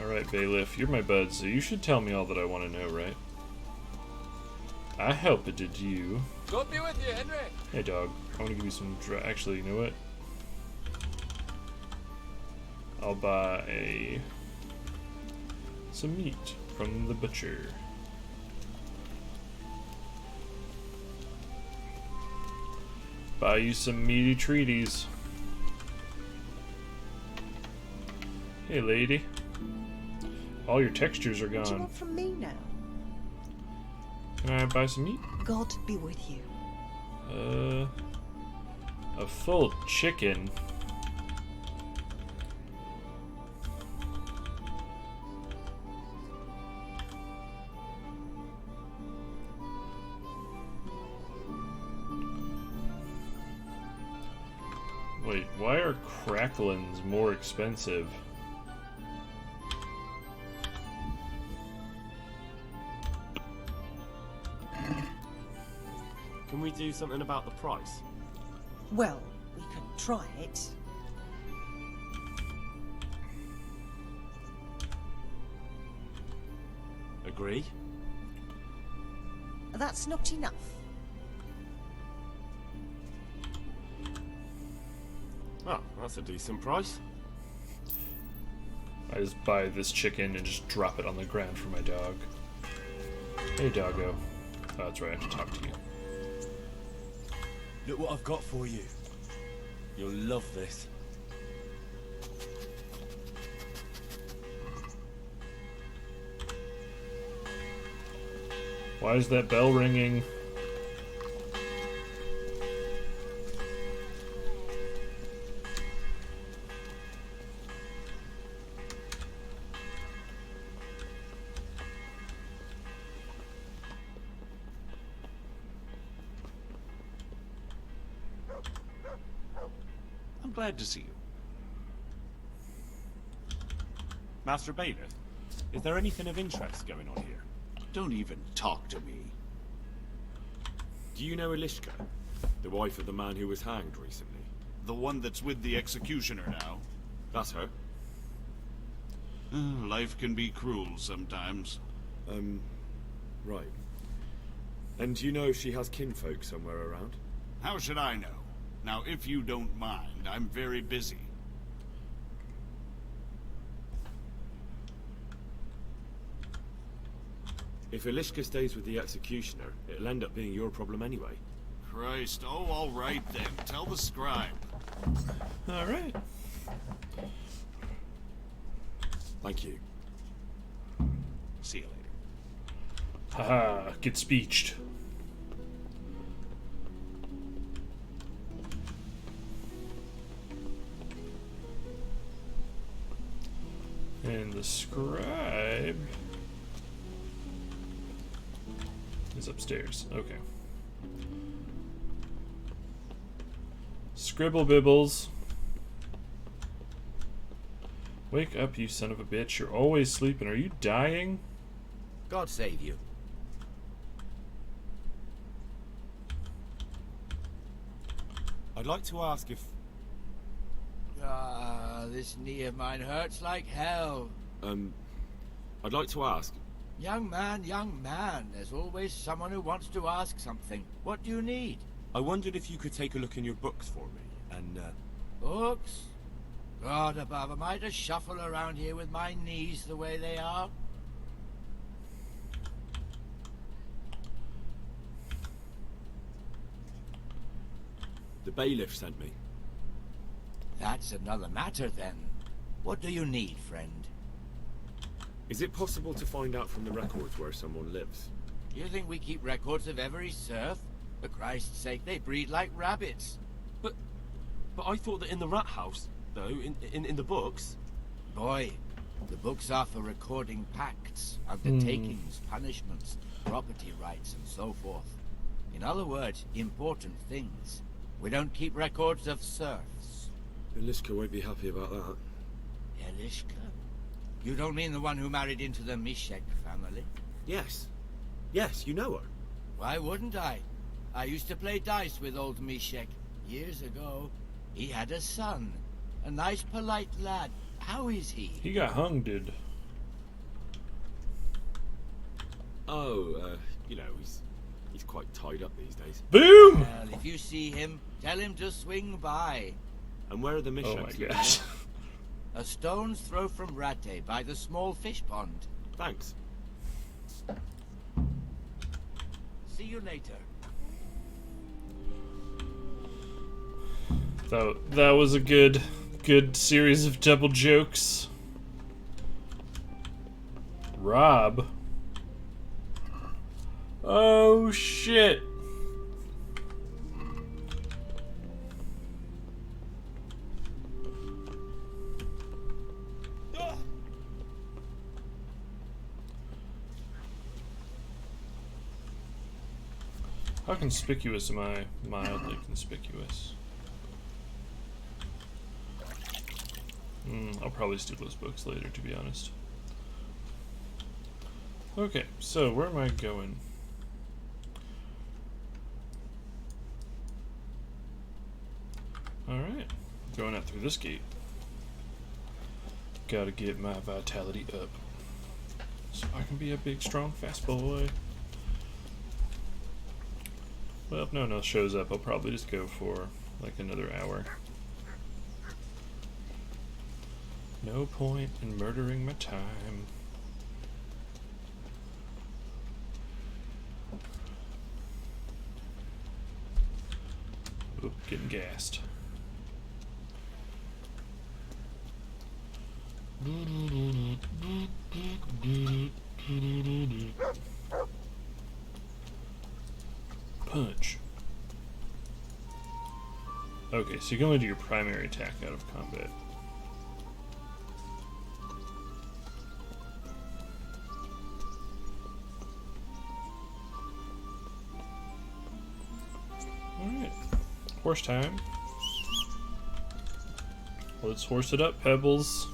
Alright, Bailiff, you're my bud, so you should tell me all that I want to know, right? I hope it did you. God be with you, Henry! Hey, dog. I want to give you some actually, you know what? I'll buy some meat from the butcher. Buy you some meaty treaties. Hey, lady. All your textures are What do you gone. want from me now? Can I buy some meat? God be with you. A full chicken. Wait, why are cracklins more expensive? Can we do something about the price? Well, we could try it. Agree? That's not enough. Oh, that's a decent price. I just buy this chicken and just drop it on the ground for my dog. Hey, doggo. Oh, that's right, I have to talk to you. Look what I've got for you. You'll love this. Why is that bell ringing? I'm glad to see you. Master Bailiff, is there anything of interest going on here? Don't even talk to me. Do you know Elishka, the wife of the man who was hanged recently? The one that's with the executioner now. That's her. Life can be cruel sometimes. Right. And do you know if she has kinfolk somewhere around? How should I know? Now, if you don't mind, I'm very busy. If Elishka stays with the executioner, it'll end up being your problem anyway. Christ, oh, all right then. Tell the scribe. All right. Thank you. See you later. Haha, get speeched. And the scribe is upstairs. Okay. Scribble bibbles. Wake up, you son of a bitch. You're always sleeping. Are you dying? God save you. I'd like to ask if... This knee of mine hurts like hell. I'd like to ask... Young man, there's always someone who wants to ask something. What do you need? I wondered if you could take a look in your books for me, and, Books? God above, am I to shuffle around here with my knees the way they are? The bailiff sent me. That's another matter, then. What do you need, friend? Is it possible to find out from the records where someone lives? You think we keep records of every serf? For Christ's sake, they breed like rabbits. But I thought that in the rat house, though, in the books... Boy, the books are for recording pacts, undertakings, punishments, property rights, and so forth. In other words, important things. We don't keep records of serfs. Elishka won't be happy about that. Elishka? You don't mean the one who married into the Mishek family? Yes. Yes, you know her. Why wouldn't I? I used to play dice with old Mishek years ago. He had a son. A nice, polite lad. How is he? He got hung, dude. Oh, you know, he's quite tied up these days. Boom! Well, if you see him, tell him to swing by. And where are the Misheks? Oh my gosh. A stone's throw from Rate by the small fish pond. Thanks. See you later. So that was a good series of double jokes. Rob. Oh shit. How conspicuous am I? Mildly conspicuous. I'll probably steal those books later, to be honest. Okay, so where am I going? Alright, going out through this gate. Gotta get my vitality up, so I can be a big, strong, fast boy. Well, if no one else shows up, I'll probably just go for like another hour. No point in murdering my time. Oop, getting gassed. Punch. Okay, so you can only do your primary attack out of combat. Alright. Horse time. Let's horse it up, Pebbles.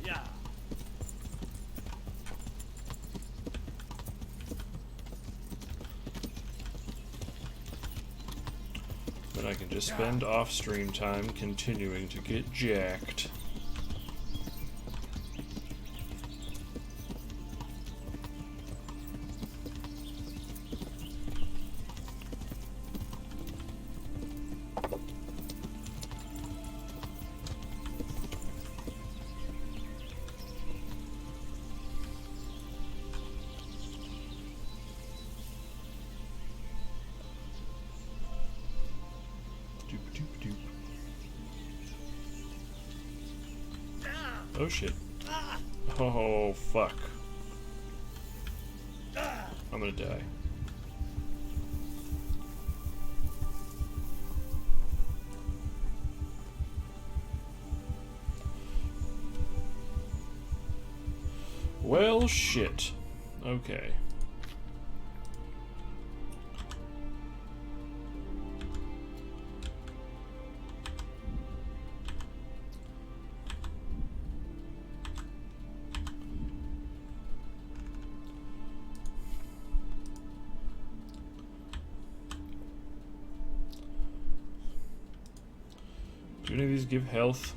Yeah. Then I can just spend off-stream time continuing to get jacked. Oh shit. Oh fuck. I'm gonna die. Well shit. Okay. Do any of these give health?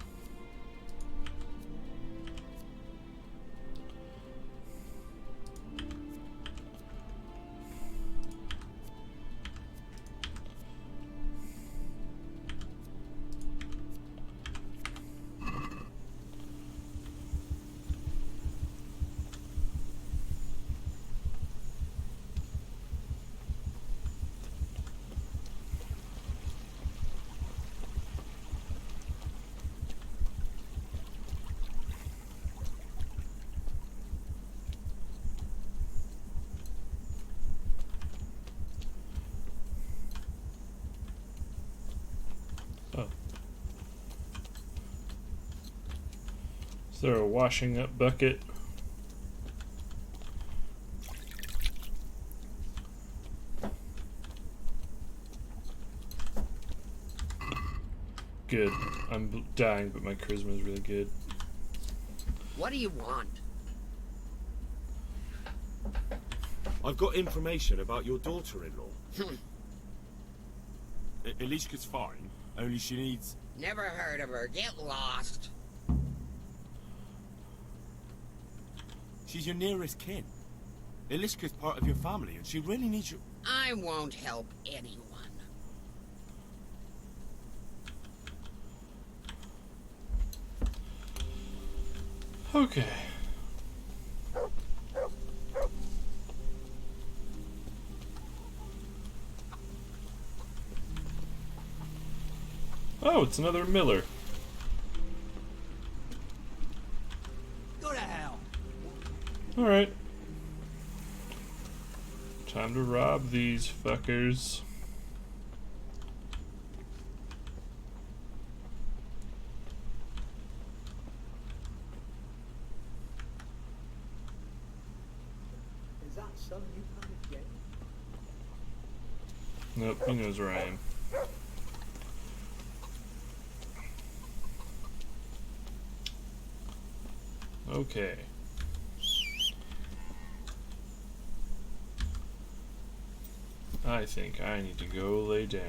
Oh. Is there a washing up bucket? Good. I'm dying, but my charisma is really good. What do you want? I've got information about your daughter-in-law. Elishka's fine, only she needs... Never heard of her. Get lost. She's your nearest kin. Elishka's part of your family, and she really needs you... I won't help anyone. Okay. Oh, it's another Miller. Go to hell. Alright. Time to rob these fuckers. Is that some new kind of game? Nope, he knows where I am. Okay. I think I need to go lay down.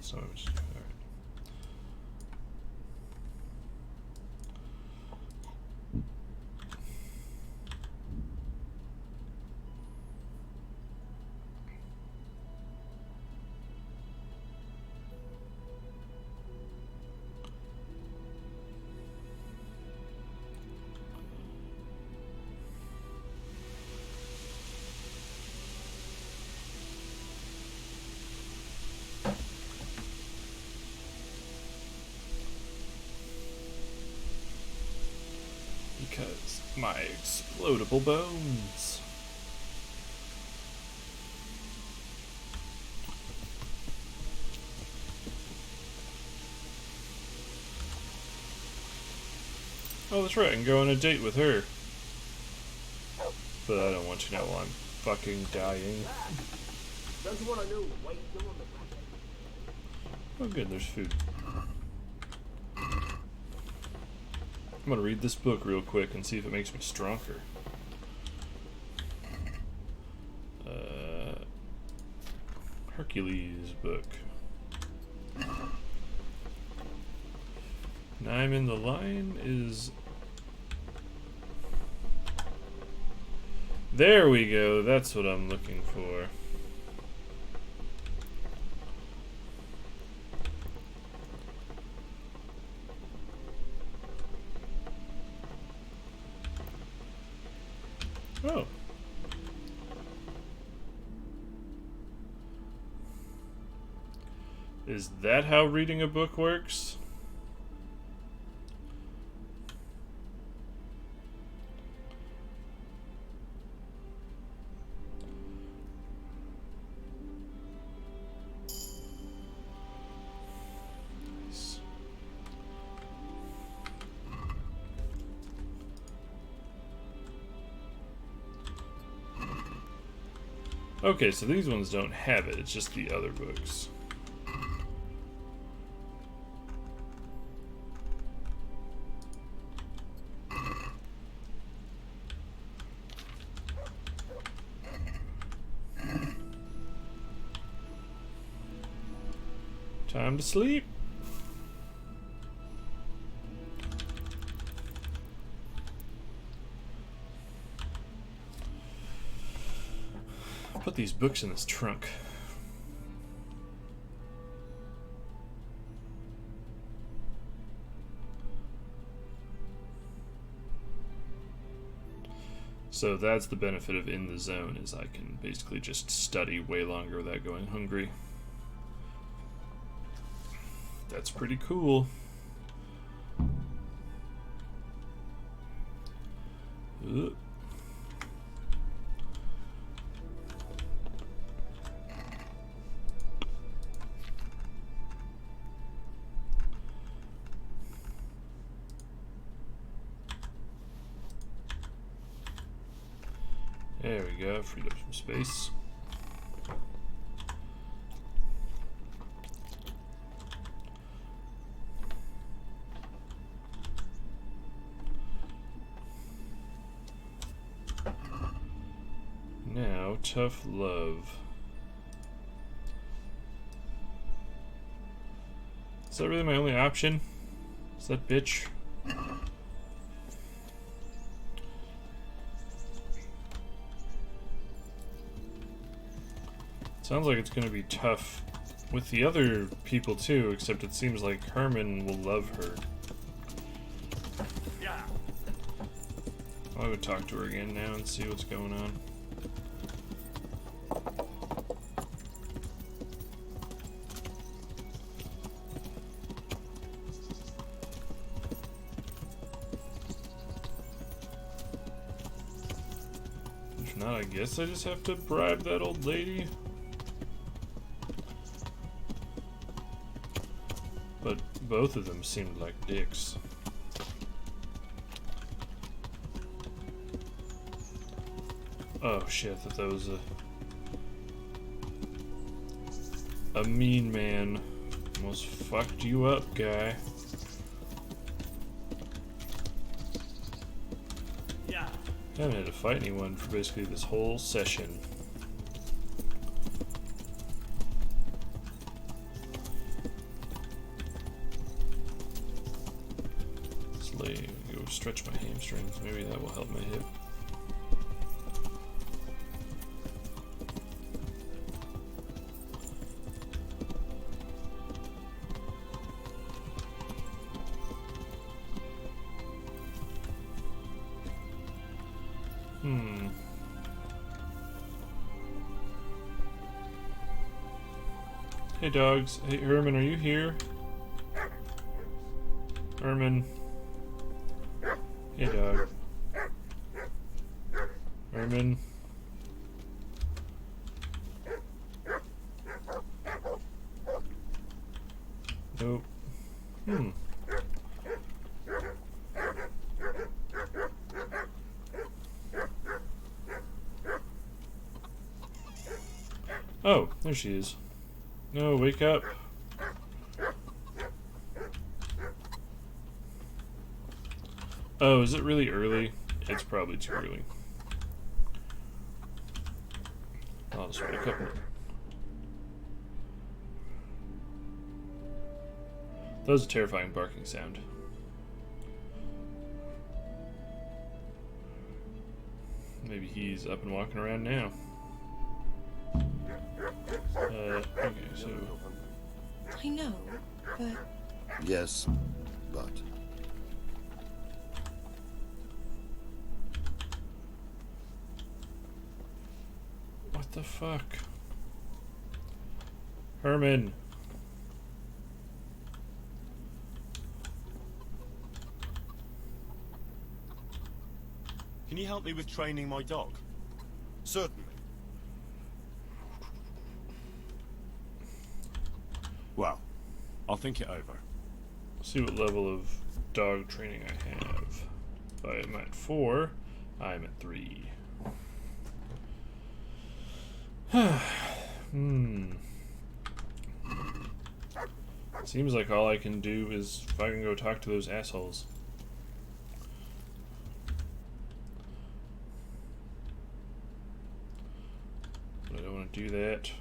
So much. All right. Because my explodable bones. Oh, that's right, I can go on a date with her. But I don't want to know while I'm fucking dying. Don't you want to know why you're on the Oh good, there's food. I'm gonna read this book real quick and see if it makes me stronger. Hercules book. Naiman the Lion is... There we go, that's what I'm looking for. Oh. Is that how reading a book works? Nice. Okay, so these ones don't have it, it's just the other books. Time to sleep. Put these books in this trunk. So that's the benefit of in the zone, is I can basically just study way longer without going hungry. That's pretty cool. Ugh. There we go, freed up some space. Now, tough love. Is that really my only option? Is that bitch? Sounds like it's gonna be tough with the other people too, except it seems like Herman will love her. Yeah, I'll go talk to her again now and see what's going on. If not, I guess I just have to bribe that old lady. But both of them seemed like dicks. Oh shit, I thought that was a mean man. Almost fucked you up, guy. Yeah. I haven't had to fight anyone for basically this whole session. Let's go stretch my hamstrings. Maybe that will help my hip. Hey dogs. Hey Herman, are you here? Herman. Hey dog. Herman. Nope. Oh, there she is. No, wake up. Oh, is it really early? It's probably too early. I'll just wake up. That was a terrifying barking sound. Maybe he's up and walking around now. Okay, so... I know, but... Yes, but... What the fuck? Herman! Can you help me with training my dog? Certainly. Well, I'll think it over. See what level of dog training I have. I am at 4. I'm at 3. Seems like all I can do is fucking go talk to those assholes. But I don't want to do that.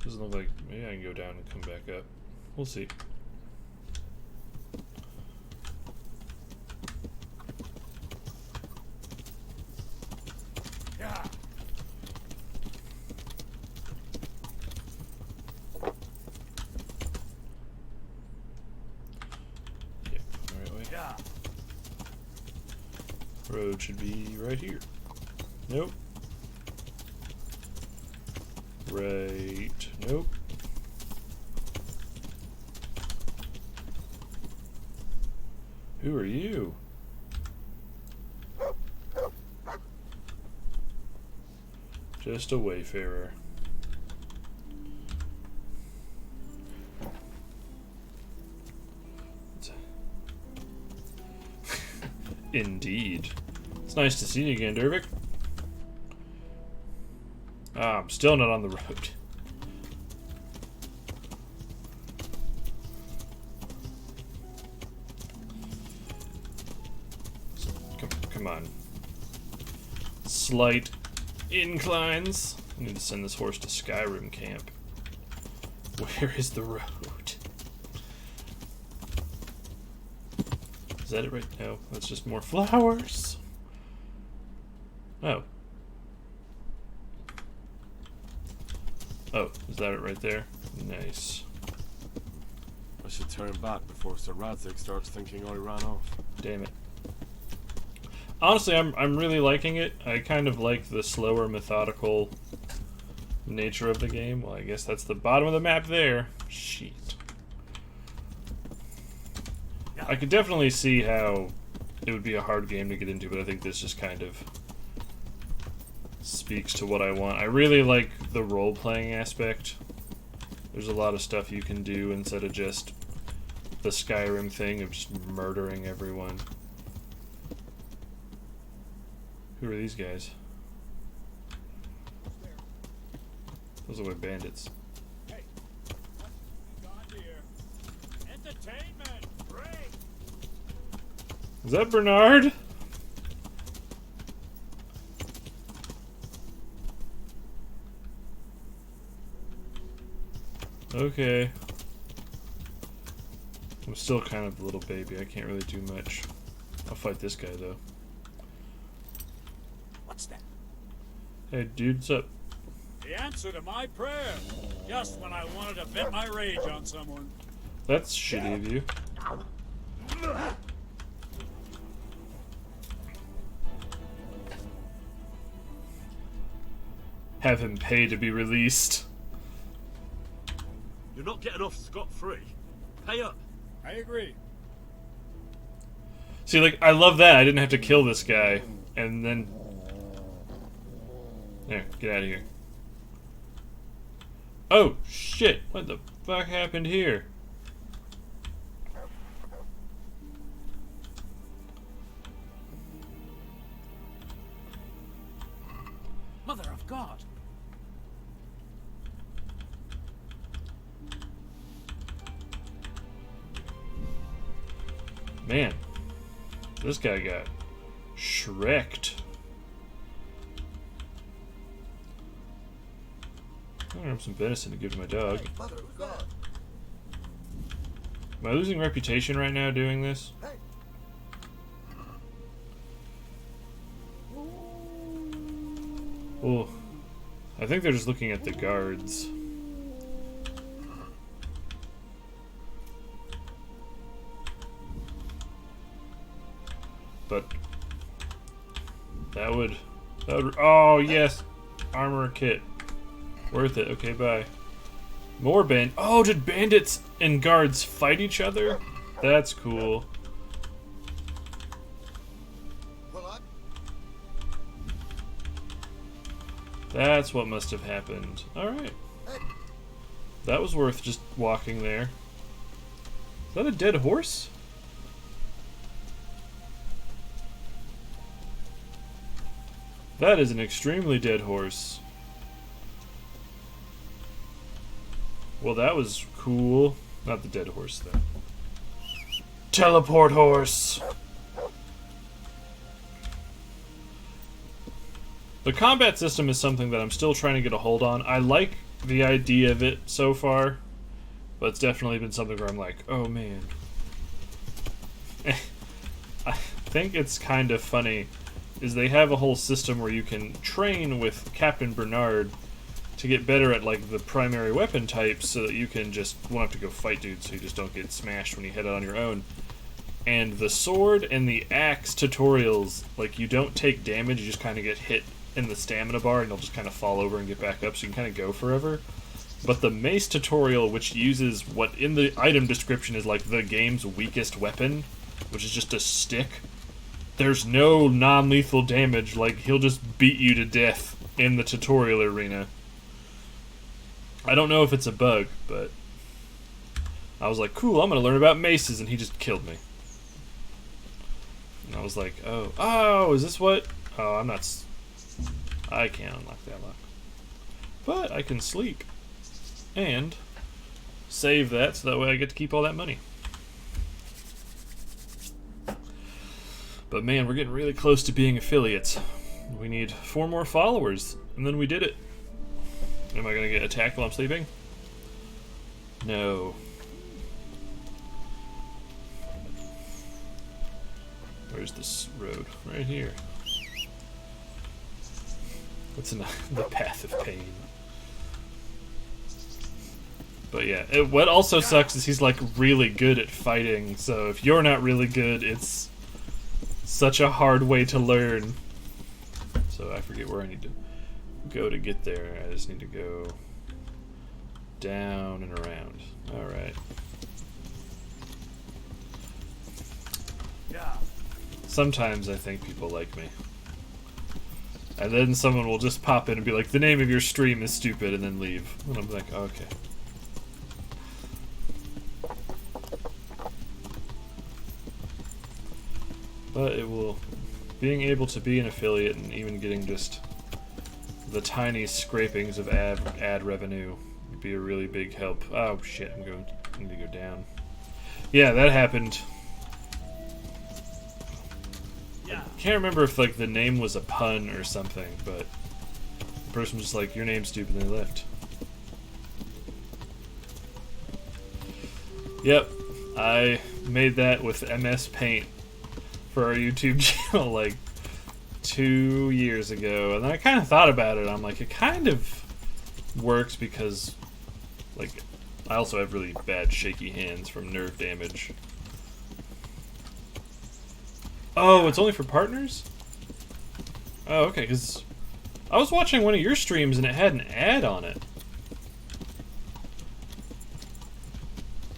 Doesn't look like maybe I can go down and come back up. We'll see. Yeah. Yep, the right way. Yeah. Road should be right here. Nope. Right. Nope. Who are you? Just a wayfarer. Indeed. It's nice to see you again, Dervik. Ah, I'm still not on the road. Come on. Slight inclines. I need to send this horse to Skyrim camp. Where is the road? Is that it right now? That's just more flowers. Oh. Oh, is that it right there? Nice. I should turn back before Sir Radzig starts thinking I ran off. Damn it. Honestly, I'm really liking it. I kind of like the slower, methodical nature of the game. Well, I guess that's the bottom of the map there. Shit. I could definitely see how it would be a hard game to get into, but I think this just kind of speaks to what I want. I really like the role-playing aspect. There's a lot of stuff you can do instead of just the Skyrim thing of just murdering everyone. Who are these guys? Those are bandits. Hey, what's going on here? Entertainment, break. Is that Bernard? Okay. I'm still kind of a little baby. I can't really do much. I'll fight this guy though. What's that? Hey, dude, what's up? The answer to my prayer. Just when I wanted to vent my rage on someone. That's shitty of you. Have him pay to be released. You're not getting off scot-free. Pay up. I agree. See, like, I love that. I didn't have to kill this guy. And then... There, get out of here. Oh, shit. What the fuck happened here? Mother of God. Man, this guy got shreked. I have some venison to give to my dog. Am I losing reputation right now doing this? Oh, I think they're just looking at the guards. But that would, oh yes, armor kit, worth it. Okay, bye. More oh, did bandits and guards fight each other? That's cool. That's what must have happened. All right, that was worth just walking there. Is that a dead horse? That is an extremely dead horse. Well, that was cool. Not the dead horse, though. Teleport horse! The combat system is something that I'm still trying to get a hold on. I like the idea of it so far, but it's definitely been something where I'm like, oh man. I think it's kind of funny is they have a whole system where you can train with Captain Bernard to get better at like the primary weapon types so that you can just won't have to go fight dudes so you just don't get smashed when you head out on your own. And the sword and the axe tutorials, like you don't take damage, you just kind of get hit in the stamina bar and you'll just kind of fall over and get back up so you can kind of go forever. But the mace tutorial, which uses what in the item description is like the game's weakest weapon, which is just a stick, there's no non-lethal damage, like he'll just beat you to death in the tutorial arena. I don't know if it's a bug, but I was like, cool, I'm gonna learn about maces, and he just killed me. And I was like, oh, is this what? Oh, I can't unlock that lock. But I can sleep. And save that so that way I get to keep all that money. But man, we're getting really close to being affiliates. We need 4 more followers, and then we did it. Am I gonna get attacked while I'm sleeping? No. Where's this road? Right here. What's in the path of pain? But yeah, what also sucks is he's like really good at fighting, so if you're not really good, it's such a hard way to learn. So I forget where I need to go to get there. I just need to go down and around. Alright. Sometimes I think people like me. And then someone will just pop in and be like, the name of your stream is stupid, and then leave. And I'm like, okay. But it will... Being able to be an affiliate and even getting just the tiny scrapings of ad revenue would be a really big help. Oh shit, I need to go down. Yeah, that happened. I can't remember if like the name was a pun or something, but the person was just like, your name's stupid, and they left. Yep, I made that with MS Paint for our YouTube channel like 2 years ago, and then I kind of thought about it. I'm like, it kind of works because like I also have really bad shaky hands from nerve damage. Oh, it's only for partners? Oh, okay, because I was watching one of your streams and it had an ad on it.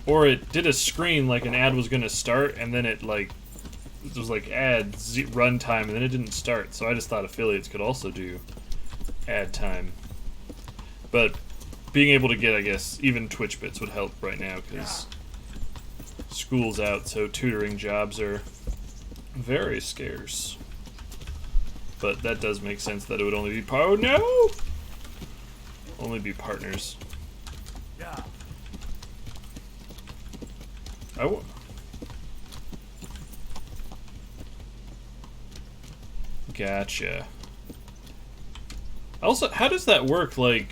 Or it did a screen like an ad was going to start, and then it like it was like ad runtime, and then it didn't start. So I just thought affiliates could also do ad time. But being able to get, I guess, even Twitch bits would help right now because school's out, so tutoring jobs are very scarce. But that does make sense that it would only be oh no! Only be partners. Yeah. Gotcha. Also, how does that work? Like,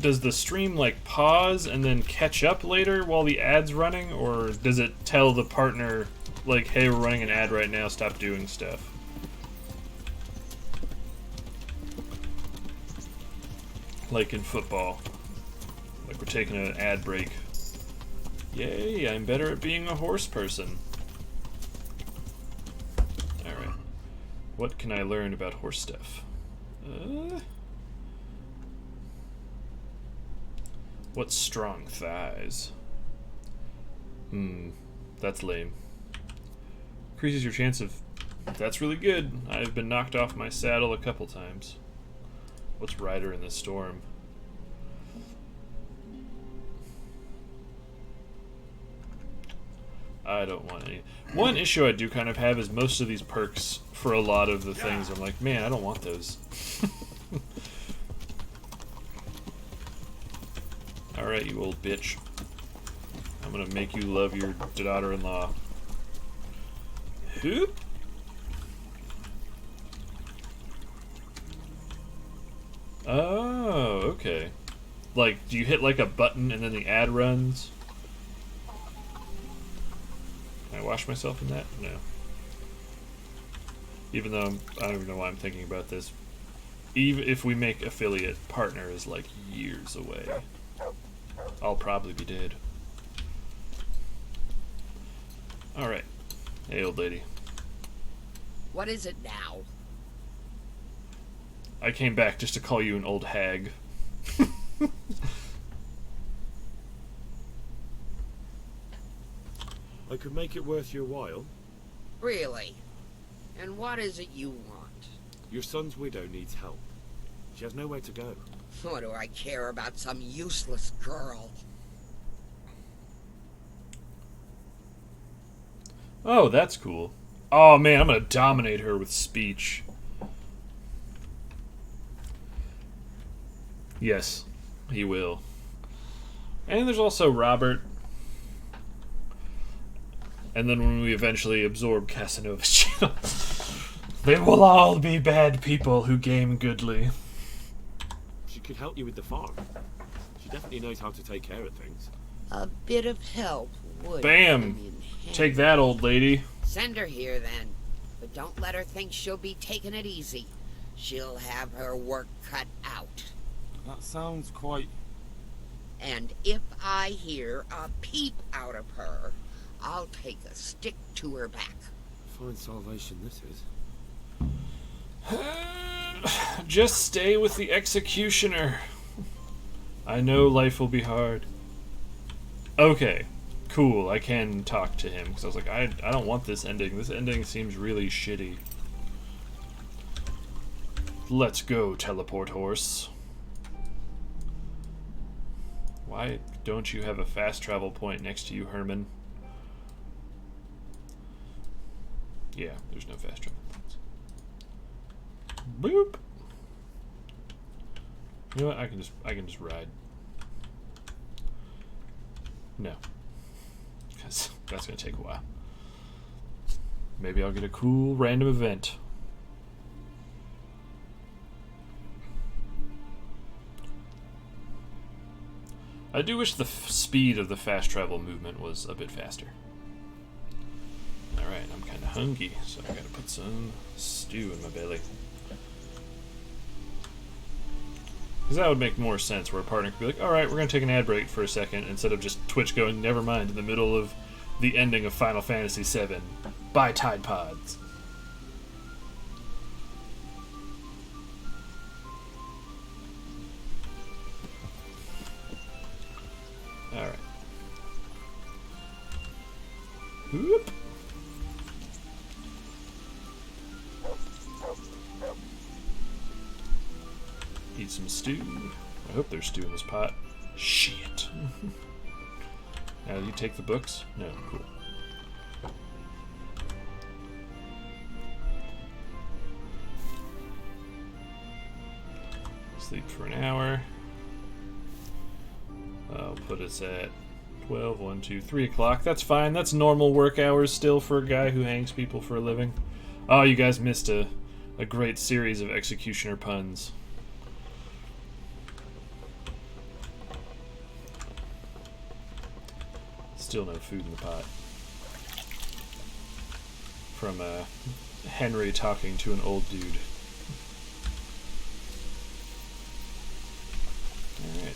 does the stream like pause and then catch up later while the ad's running, or does it tell the partner like, hey, we're running an ad right now, stop doing stuff? Like in football. Like we're taking an ad break. Yay, I'm better at being a horse person. Alright. What can I learn about horse stuff? What's strong thighs? That's lame. Increases your chance of... That's really good. I've been knocked off my saddle a couple times. What's Rider in the Storm? I don't want any. One issue I do kind of have is most of these perks for a lot of the things. I'm like, man, I don't want those. Alright, you old bitch. I'm gonna make you love your daughter-in-law. Whoop! Oh, okay. Like, do you hit like a button and then the ad runs? Can I wash myself in that? No. Even though I don't even know why I'm thinking about this. Even if we make affiliate, partner is like years away. I'll probably be dead. Alright. Hey, old lady. What is it now? I came back just to call you an old hag. I could make it worth your while. Really? And what is it you want? Your son's widow needs help. She has nowhere to go. What do I care about some useless girl? Oh, that's cool. Oh man, I'm gonna dominate her with speech. Yes, he will. And there's also Robert. And then when we eventually absorb Casanova's channel, they will all be bad people who game goodly. She could help you with the farm. She definitely knows how to take care of things. A bit of help would Bam! come in handy. Take that, old lady. Send her here then. But don't let her think she'll be taking it easy. She'll have her work cut out. That sounds quite... And if I hear a peep out of her, I'll take a stick to her back. Fine salvation this is. Just stay with the executioner. I know life will be hard. Okay, cool. I can talk to him because I was like, I don't want this ending. This ending seems really shitty. Let's go, teleport horse. Why don't you have a fast travel point next to you, Herman? Yeah, there's no fast travel points. Boop. You know what? I can just ride. No, because that's gonna take a while. Maybe I'll get a cool random event. I do wish the speed of the fast travel movement was a bit faster. Alright, I'm kind of hungry, so I gotta put some stew in my belly. Because that would make more sense, where a partner could be like, alright, we're gonna take an ad break for a second, instead of just Twitch going, never mind, in the middle of the ending of Final Fantasy VII. Buy Tide Pods. Alright. Whoop. Eat some stew. I hope there's stew in this pot. Shit. Now, do you take the books? No, cool. Sleep for an hour. I'll put us at 12, 1, 2, 3 o'clock. That's fine. That's normal work hours still for a guy who hangs people for a living. Oh, you guys missed a great series of executioner puns. Still no food in the pot. From Henry talking to an old dude. Alright.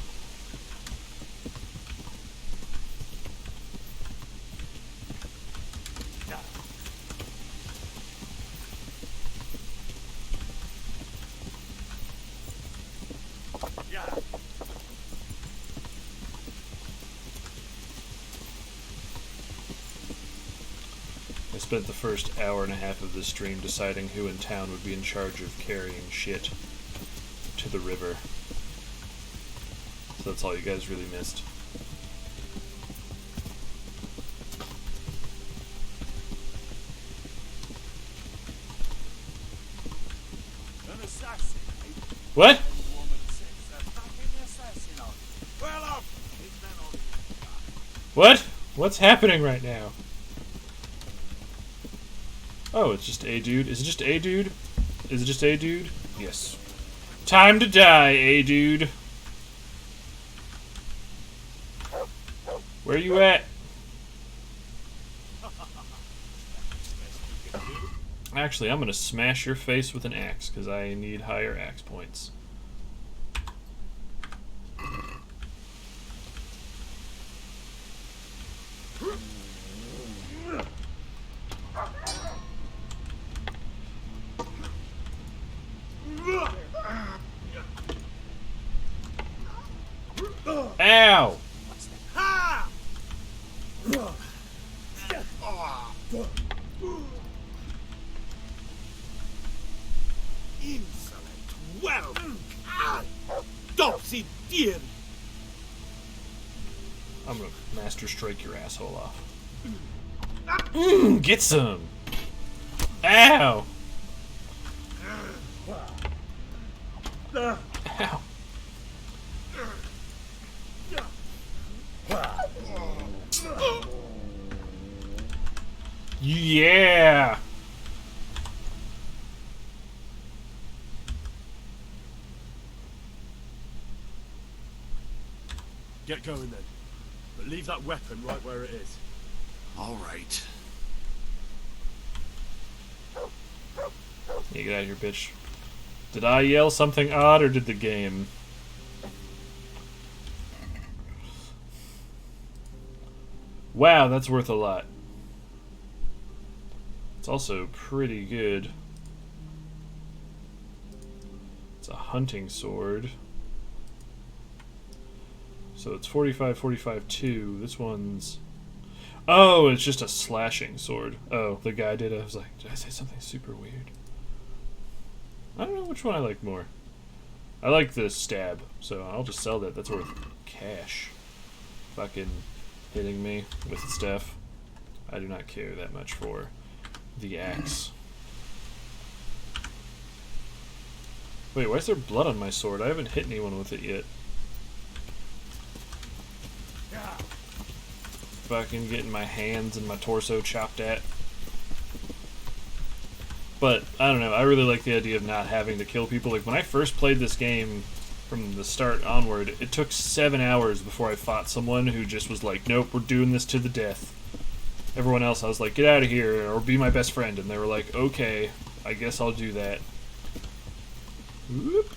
I spent the first hour and a half of this stream deciding who in town would be in charge of carrying shit to the river. So that's all you guys really missed. An assassin, eh? What? The woman says a fucking assassin on. Well off! It's none of you. What? What's happening right now? Oh, it's just a dude. Is it just a dude? Is it just a dude? Yes. Time to die, a dude. Where you at? Actually, I'm gonna smash your face with an axe, because I need higher axe points. Ow! Ha! Insolent whelp! Dopsy dear! I'm gonna master strike your asshole off. Get some! Ow! Ow! Yeah! Get going then. But leave that weapon right where it is. All right. Yeah, get out of here, bitch. Did I yell something odd, or did the game? Wow, that's worth a lot. It's also pretty good. It's a hunting sword. So it's 45, 45, 2. This one's... Oh, it's just a slashing sword. Oh, the guy did it. I was like, did I say something super weird? I don't know which one I like more. I like the stab, so I'll just sell that. That's worth cash. Fucking hitting me with stuff. I do not care that much for the axe. Wait, why is there blood on my sword? I haven't hit anyone with it yet. Fucking getting my hands and my torso chopped at. But, I don't know, I really like the idea of not having to kill people. Like, when I first played this game, from the start onward, it took 7 hours before I fought someone who just was like, nope, we're doing this to the death. Everyone else, I was like, get out of here, or be my best friend. And they were like, okay, I guess I'll do that. Whoop.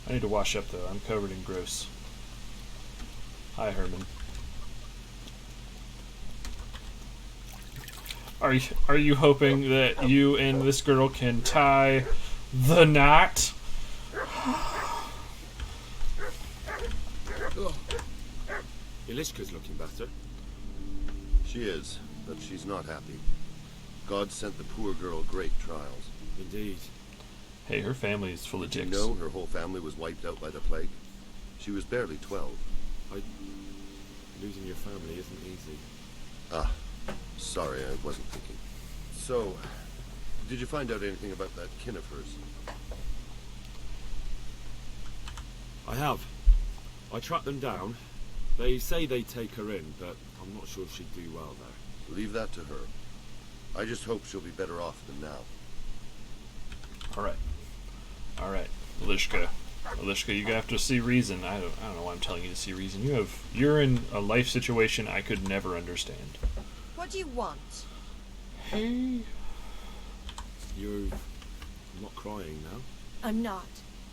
I need to wash up, though. I'm covered in gross. Hi, Herman. Are you hoping that you and this girl can tie the knot? Ilishka's looking better. She is, but she's not happy. God sent the poor girl great trials. Indeed. Hey, her family is full of dicks. Did you know her whole family was wiped out by the plague? She was barely 12. Losing your family isn't easy. Ah, sorry, I wasn't thinking. So, did you find out anything about that kin of hers? I have. I tracked them down. They say they'd take her in, but I'm not sure she'd do well there. Leave that to her. I just hope she'll be better off than now. Alright. Alright, Ilishka. Ilishka, you have to see reason. I don't know why I'm telling you to see reason. You're in a life situation I could never understand. What do you want? Hey. You're not crying now? I'm not.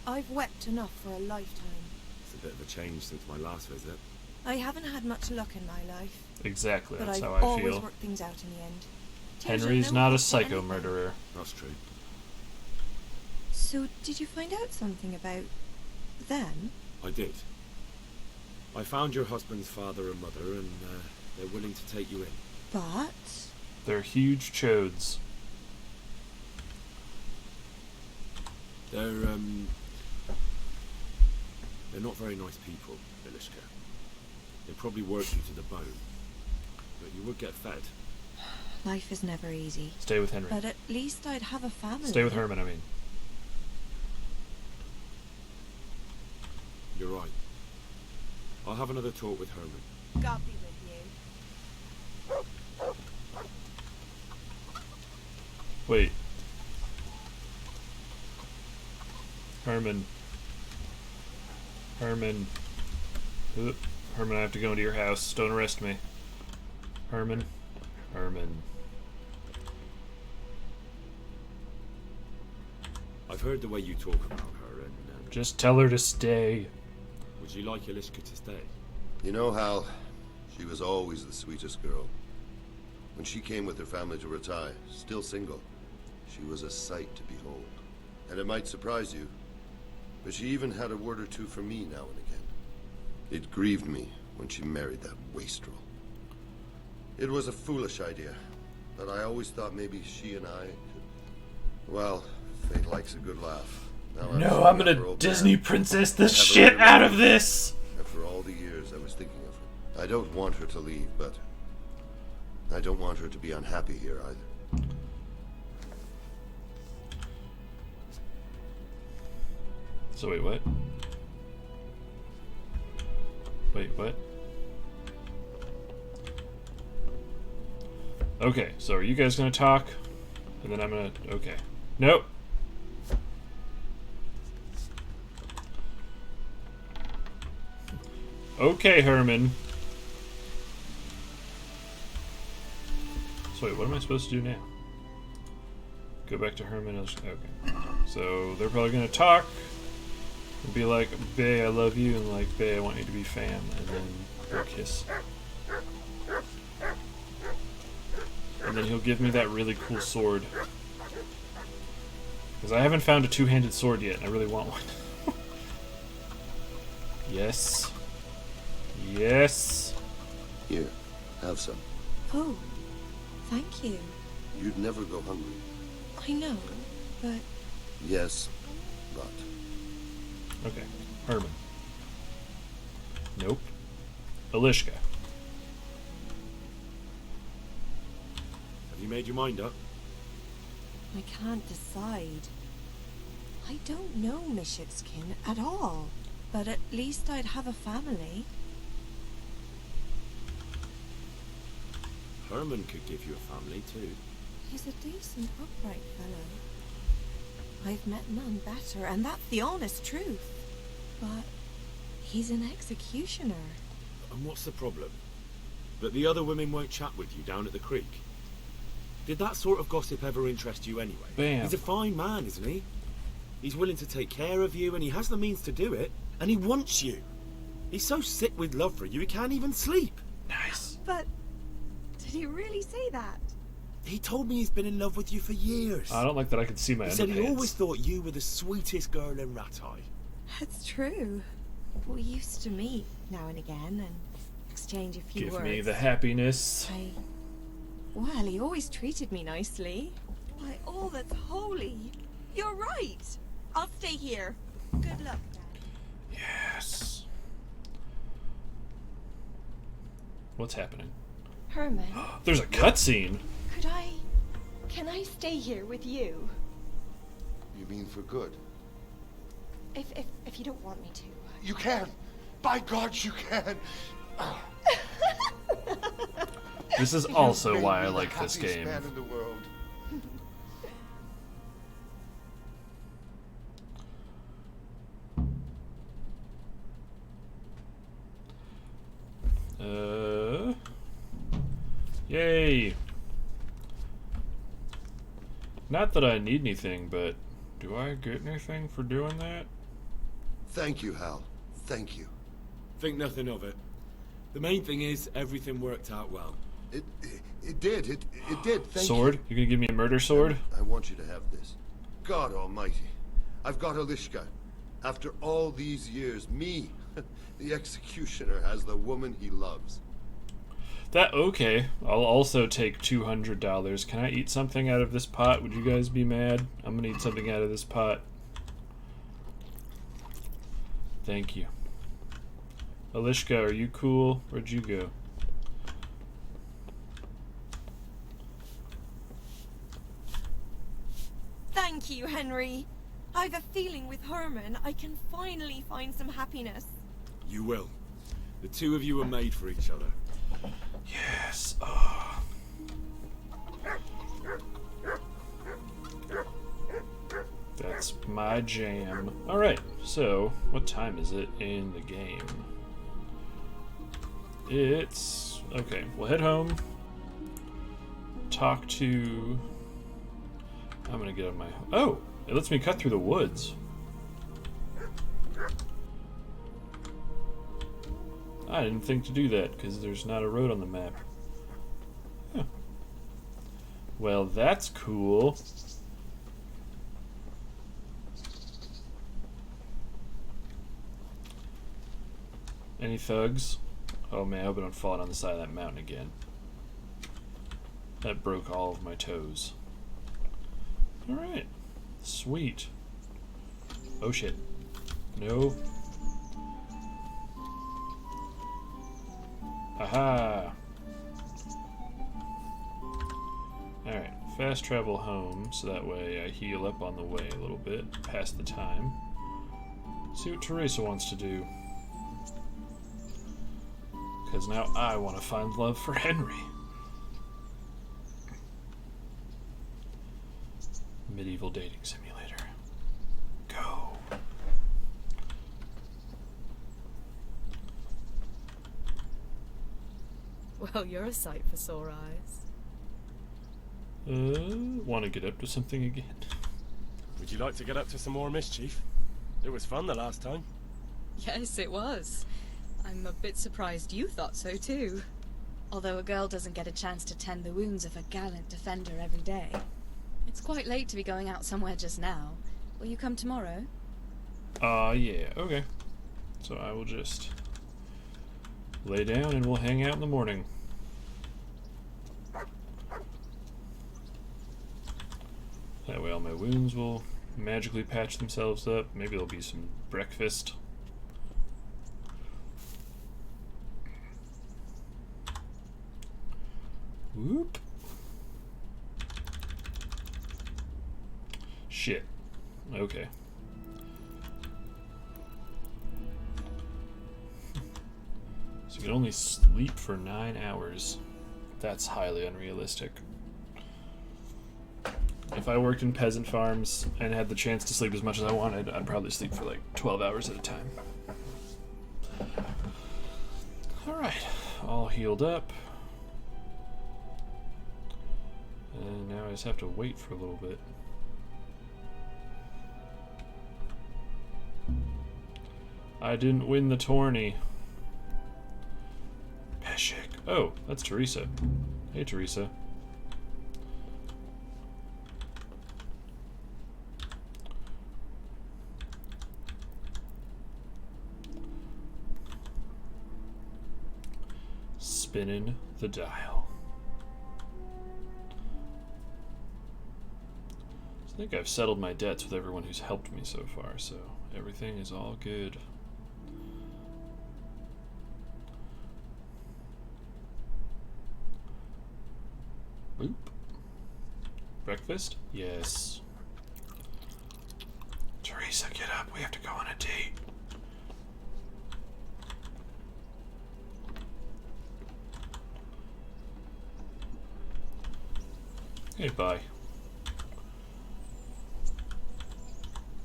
I've wept enough for a lifetime. It's a bit of a change since my last visit. I haven't had much luck in my life. Exactly, that's but how I've I always feel. worked things out in the end. Henry's not a psycho murderer. That's true. So, did you find out something about them? I did. I found your husband's father and mother, and they're willing to take you in. But... They're huge chodes. They're not very nice people, Ilishka. They probably work you to the bone. But you would get fed. Life is never easy. Stay with Henry. But at least I'd have a family. Stay with Herman, I mean. You're right. I'll have another talk with Herman. God be with you. Wait. Herman. Herman. Oop. Herman, I have to go into your house. Don't arrest me. Herman. Herman. I've heard the way you talk about her, and... Just tell her to stay. Would you like Ilishka to stay? You know, Hal, she was always the sweetest girl. When she came with her family to Ratai, still single, she was a sight to behold. And it might surprise you, but she even had a word or two for me now and again. It grieved me when she married that wastrel. It was a foolish idea, but I always thought maybe she and I could... Well, fate likes a good laugh. No, I'm gonna Disney princess the shit out of this! After all the years I was thinking of her. I don't want her to leave, but I don't want her to be unhappy here either. So wait, what? Wait, what? Okay, so are you guys gonna talk? And then I'm gonna... Okay. Nope! Okay, Herman. So wait, what am I supposed to do now? Go back to Herman. Okay. So they're probably gonna talk. And be like, Bae, I love you, and like, Bae, I want you to be fam, and then go kiss. And then he'll give me that really cool sword. Because I haven't found a two-handed sword yet, and I really want one. Yes. Yes. Here, have some. Oh, thank you. You'd never go hungry. I know, but... Yes, but... Okay, Herman. Nope. Alishka. Have you made your mind up? I can't decide. I don't know Mishitskin at all, but at least I'd have a family. Herman could give you a family too. He's a decent, upright fellow. I've met none better, and that's the honest truth. But he's an executioner. And what's the problem? That the other women won't chat with you down at the creek? Did that sort of gossip ever interest you anyway? Bam. He's a fine man, isn't he? He's willing to take care of you, and he has the means to do it. And he wants you. He's so sick with love for you, he can't even sleep. Nice. But did he really say that? He told me he's been in love with you for years. I don't like that I can see my He said he underpants. always thought you were the sweetest girl in Ratai. That's true. We used to meet now and again and exchange a few Give words. me the happiness. Well, he always treated me nicely. By all that's holy. You're right. I'll stay here. Good luck, Dad. Yes. What's happening? Herman. There's a cutscene. Can I stay here with you? You mean for good? If you don't want me to. You can! By God, you can! This is also why I like this Happiest game. man in the world. Yay! Not that I need anything, but do I get anything for doing that? Thank you, Hal. Thank you. Think nothing of it. The main thing is, everything worked out well. It did. It did. Thank Sword? you. You gonna give me a murder sword? I want you to have this. God almighty. I've got Alishka. After all these years, me, the executioner, has the woman he loves. That okay. I'll also take $200. Can I eat something out of this pot? Would you guys be mad? I'm gonna eat something out of this pot. Thank you. Alishka, are you cool? Where'd you go? Thank you, Henry. I've a feeling with Herman I can finally find some happiness. You will. The two of you are made for each other. Yes. Oh. That's my jam. Alright, so what time is it in the game? It's... okay, we'll head home. Talk to... I'm gonna get on my... oh! It lets me cut through the woods. I didn't think to do that, because there's not a road on the map. Huh. Well, that's cool. Any thugs? Oh man, I hope I don't fall on the side of that mountain again. That broke all of my toes. Alright. Sweet. Oh shit. No. Aha! Alright, fast travel home, so that way I heal up on the way a little bit, past the time. See what Teresa wants to do. Because now I want to find love for Henry. Medieval dating simulator. Go. Well, you're a sight for sore eyes. Want to get up to something again? Would you like to get up to some more mischief? It was fun the last time. Yes, it was. I'm a bit surprised you thought so too. Although a girl doesn't get a chance to tend the wounds of a gallant defender every day. It's quite late to be going out somewhere just now. Will you come tomorrow? Yeah, okay. So I will just lay down and we'll hang out in the morning. That way all my wounds will magically patch themselves up. Maybe there'll be some breakfast. Whoop. Shit. Okay. So you can only sleep for 9 hours. That's highly unrealistic. If I worked in peasant farms and had the chance to sleep as much as I wanted, I'd probably sleep for like 12 hours at a time. Alright, all healed up. And now I just have to wait for a little bit. I didn't win the tourney. Peshek. Oh, that's Teresa. Hey, Teresa. Spinning the dial. I think I've settled my debts with everyone who's helped me so far, so everything is all good. Boop. Breakfast? Yes. Teresa, get up. We have to go on a date. Hey, bye.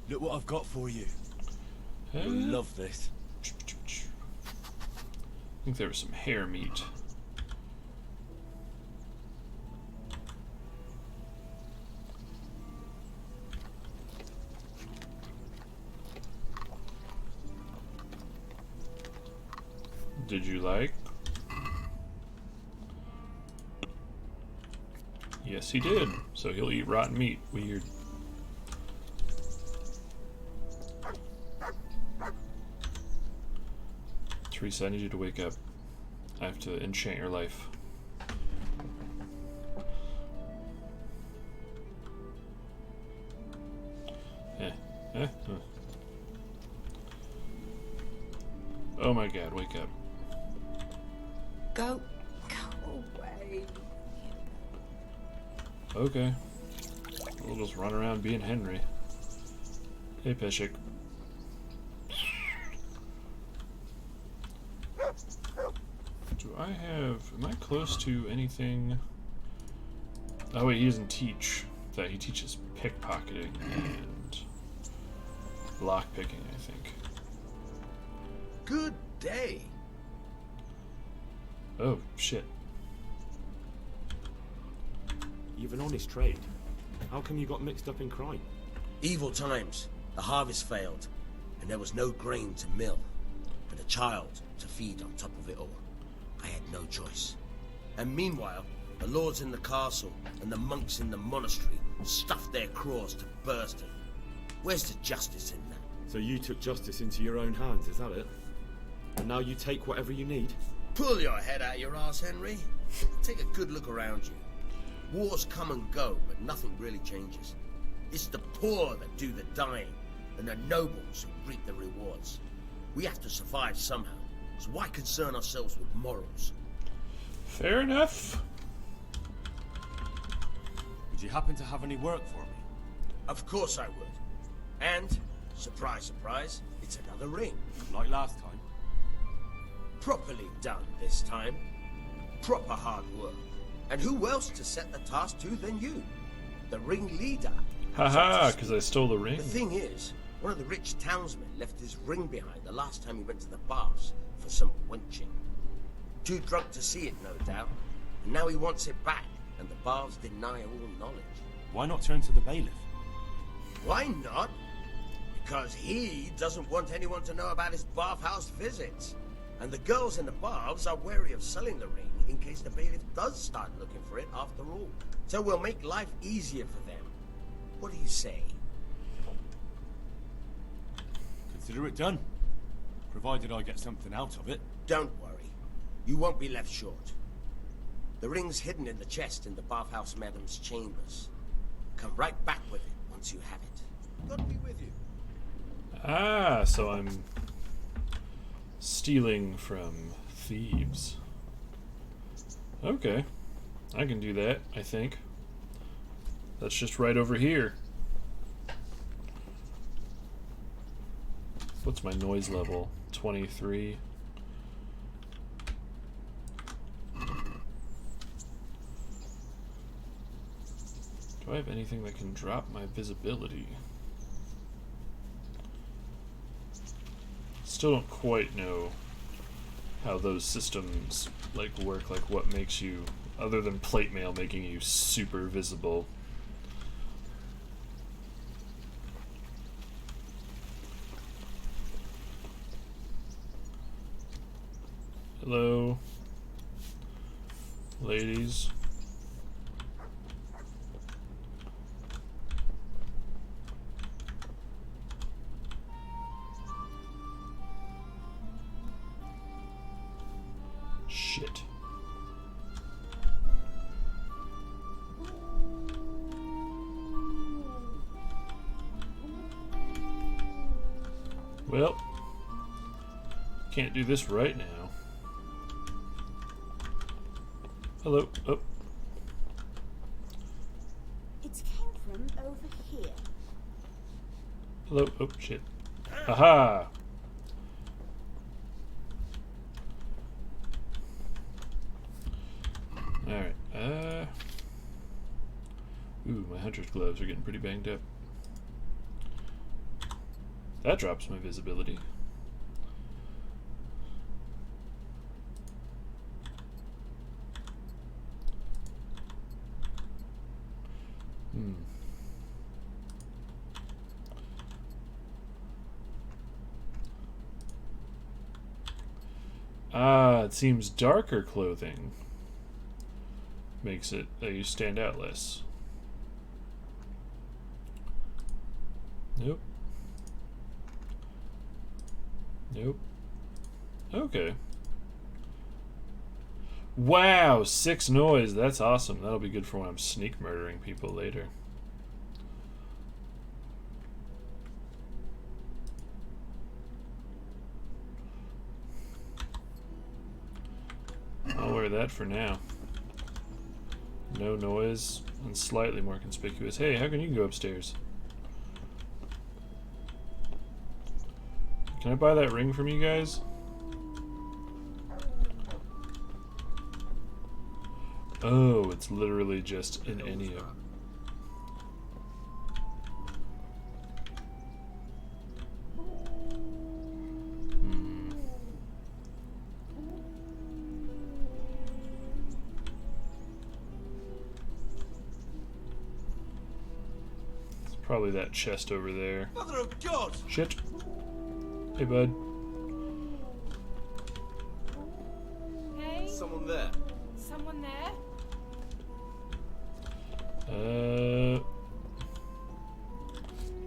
Look what I've got for you. Huh? You'll love this. I think there was some hare meat. Did you like? Yes, he did. So he'll eat rotten meat. Weird. Teresa, I need you to wake up. I have to enchant your life. Oh my god, wake up. Go away. Okay. We'll just run around being Henry. Hey, Peshek. Do I have... Am I close to anything? Oh wait, he doesn't teach that. He teaches pickpocketing and lockpicking, I think. Good day. Oh, shit. You've an honest trade. How come you got mixed up in crime? Evil times. The harvest failed, and there was no grain to mill, and a child to feed on top of it all. I had no choice. And meanwhile, the lords in the castle and the monks in the monastery stuffed their craws to bursting. Where's the justice in that? So you took justice into your own hands, is that it? And now you take whatever you need? Pull your head out your arse, Henry. Take a good look around you. Wars come and go, but nothing really changes. It's the poor that do the dying, and the nobles who reap the rewards. We have to survive somehow, so why concern ourselves with morals? Fair enough. Would you happen to have any work for me? Of course I would. And, surprise, surprise, it's another ring. Like last time? Properly done this time. Proper hard work. And who else to set the task to than you? The ring leader. Haha, because I stole the ring. The thing is, one of the rich townsmen left his ring behind the last time he went to the baths for some wenching. Too drunk to see it, no doubt. And now he wants it back, and the baths deny all knowledge. Why not turn to the bailiff? Why not? Because he doesn't want anyone to know about his bathhouse visits. And the girls in the baths are wary of selling the ring in case the bailiff does start looking for it after all. So we'll make life easier for them. What do you say? Consider it done. Provided I get something out of it. Don't worry. You won't be left short. The ring's hidden in the chest in the bathhouse madam's chambers. Come right back with it once you have it. God be with you. Ah, so I'm stealing from thieves. Okay. I can do that, I think. That's just right over here. What's my noise level? 23. Do I have anything that can drop my visibility? Still don't quite know how those systems like work, like what makes you, other than plate mail making you super visible. Hello, ladies. Shit. Well, can't do this right now. Hello. Oh. It came from over here. Hello. Oh, shit. Aha! Alright. Ooh, my hunter's gloves are getting pretty banged up. That drops my visibility. Ah, it seems darker clothing makes it that you stand out less. Nope. Nope. Okay. Wow, 6 noise. That's awesome. That'll be good for when I'm sneak murdering people later. I'll wear that for now. No noise and slightly more conspicuous. Hey, how can you go upstairs? Can I buy that ring from you guys? Oh, it's literally just an Ennio. It's probably that chest over there. Mother of God! Shit. Hey, bud. Hey? Someone there. Someone there?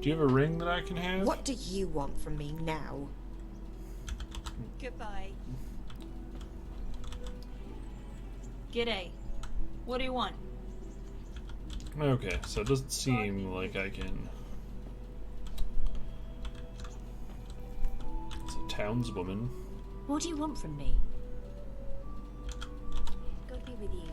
Do you have a ring that I can have? What do you want from me now? Goodbye. G'day. What do you want? Okay, so it doesn't seem like I can... It's a townswoman. What do you want from me? God be with you.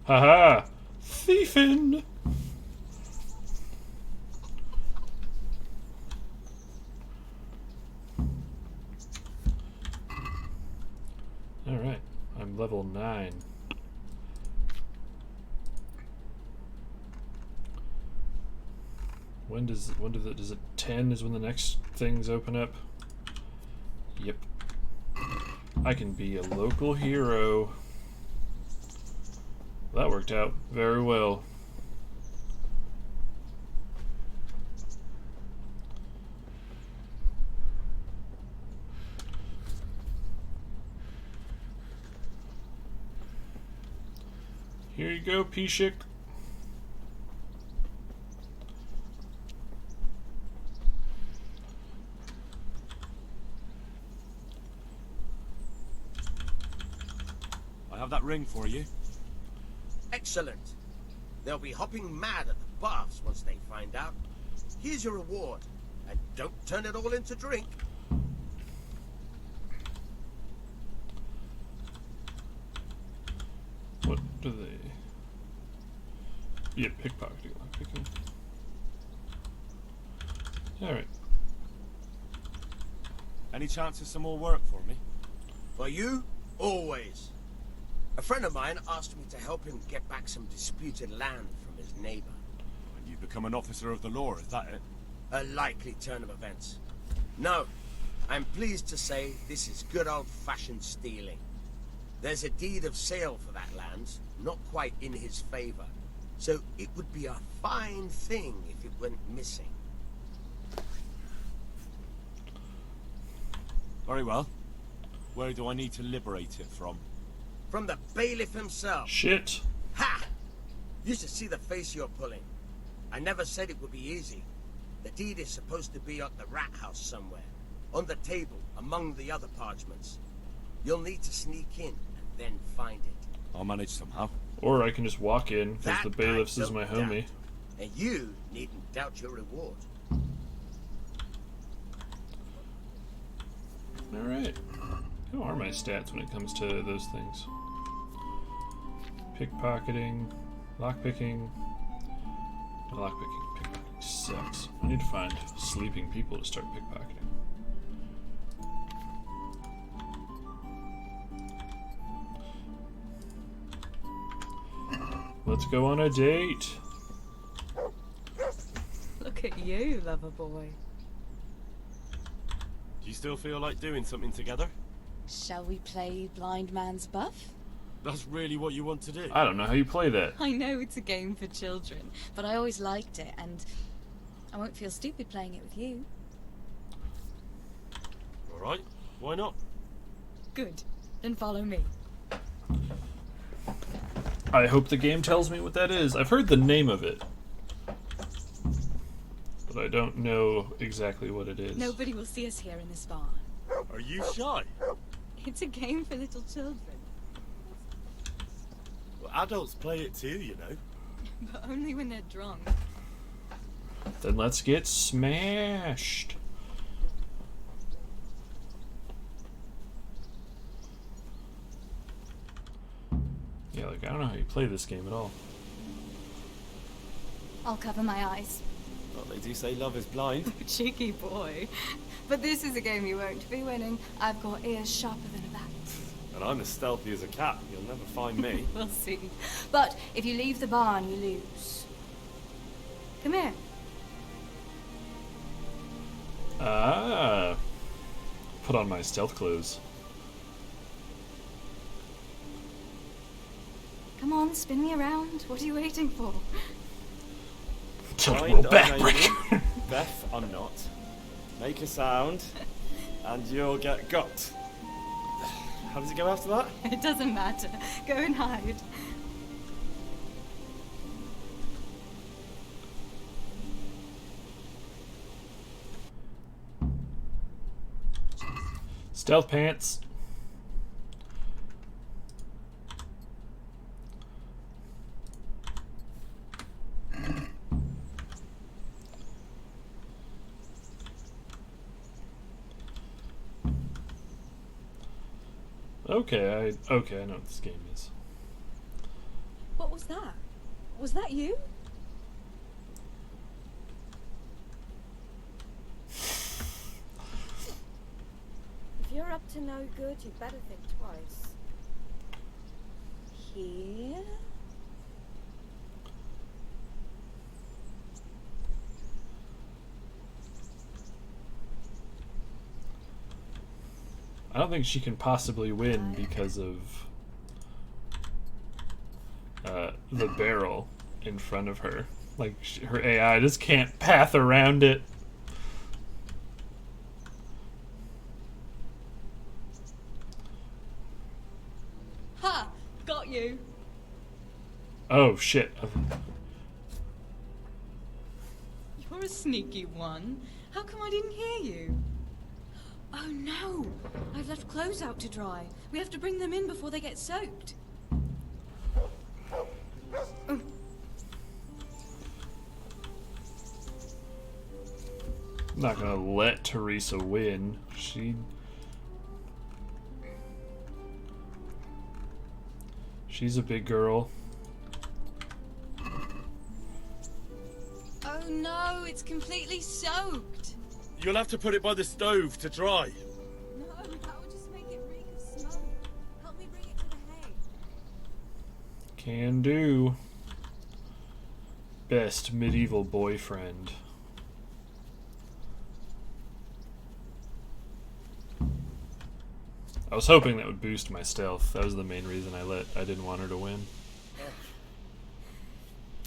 Haha! Thiefin! Alright, I'm level 9. Does it 10 is when the next things open up? Yep. I can be a local hero. That worked out very well. Here you go, Pishik. I have that ring for you. Excellent. They'll be hopping mad at the baths once they find out. Here's your reward, and don't turn it all into drink. What do they... Yeah, pickpocketing, lockpicking. Alright. Any chance of some more work for me? For you, always. A friend of mine asked me to help him get back some disputed land from his neighbor. And you've become an officer of the law, is that it? A likely turn of events. No, I'm pleased to say this is good old-fashioned stealing. There's a deed of sale for that land, not quite in his favor. So it would be a fine thing if it went missing. Very well. Where do I need to liberate it from? From the bailiff himself. Shit. Ha! You should see the face you're pulling. I never said it would be easy. The deed is supposed to be at the rat house somewhere. On the table, among the other parchments. You'll need to sneak in and then find it. I'll manage somehow. Or I can just walk in, because That the bailiff's I is my don't homie. doubt. And you needn't doubt your reward. Alright. How are my stats when it comes to those things? Pickpocketing, lockpicking. Lockpicking, pickpocketing sucks. I need to find sleeping people to start pickpocketing. Let's go on a date. Look at you, lover boy. Do you still feel like doing something together? Shall we play Blind Man's Buff? That's really what you want to do? I don't know how you play that. I know it's a game for children, but I always liked it, and I won't feel stupid playing it with you. Alright, why not? Good. Then follow me. I hope the game tells me what that is. I've heard the name of it, but I don't know exactly what it is. Nobody will see us here in this barn. Are you shy? It's a game for little children. Well, adults play it too, you know. But only when they're drunk. Then let's get smashed. Yeah, like, I don't know how you play this game at all. I'll cover my eyes. Well, they do say love is blind. Cheeky boy. But this is a game you won't be winning. I've got ears sharper than a bat. And I'm as stealthy as a cat. You'll never find me. We'll see. But if you leave the barn, you lose. Come here. Ah. Put on my stealth clothes. Come on, spin me around. What are you waiting for? Blind are maybe. Deaf are not. Make a sound, and you'll get got. How does it go after that? It doesn't matter. Go and hide. Stealth pants. Okay, I know what this game is. What was that? Was that you? If you're up to no good, you'd better think twice. Here? I don't think she can possibly win because of the barrel in front of her. Like, her AI just can't path around it. Ha! Got you. Oh, shit. You're a sneaky one. How come I didn't hear you? Oh no! I've left clothes out to dry. We have to bring them in before they get soaked. I'm not gonna let Teresa win. She's a big girl. Oh no, it's completely soaked. You'll have to put it by the stove to dry. No, that would just make it reek of smoke. Help me bring it to the hay. Can do. Best medieval boyfriend. I was hoping that would boost my stealth. That was the main reason I didn't want her to win.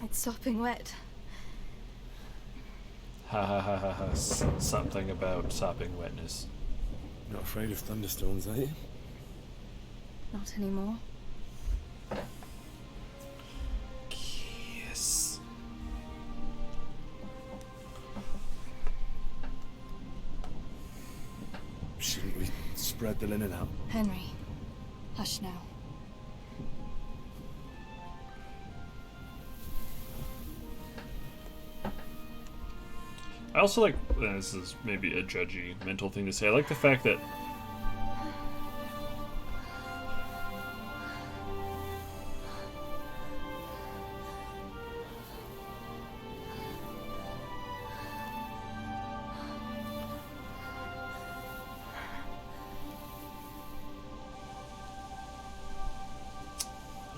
It's sopping wet. Ha ha ha ha ha. Something about sopping wetness. Not afraid of thunderstorms, are you? Not anymore. Yes. Shouldn't we spread the linen out? Henry, hush now. I also like, this is maybe a judgy mental thing to say, I like the fact that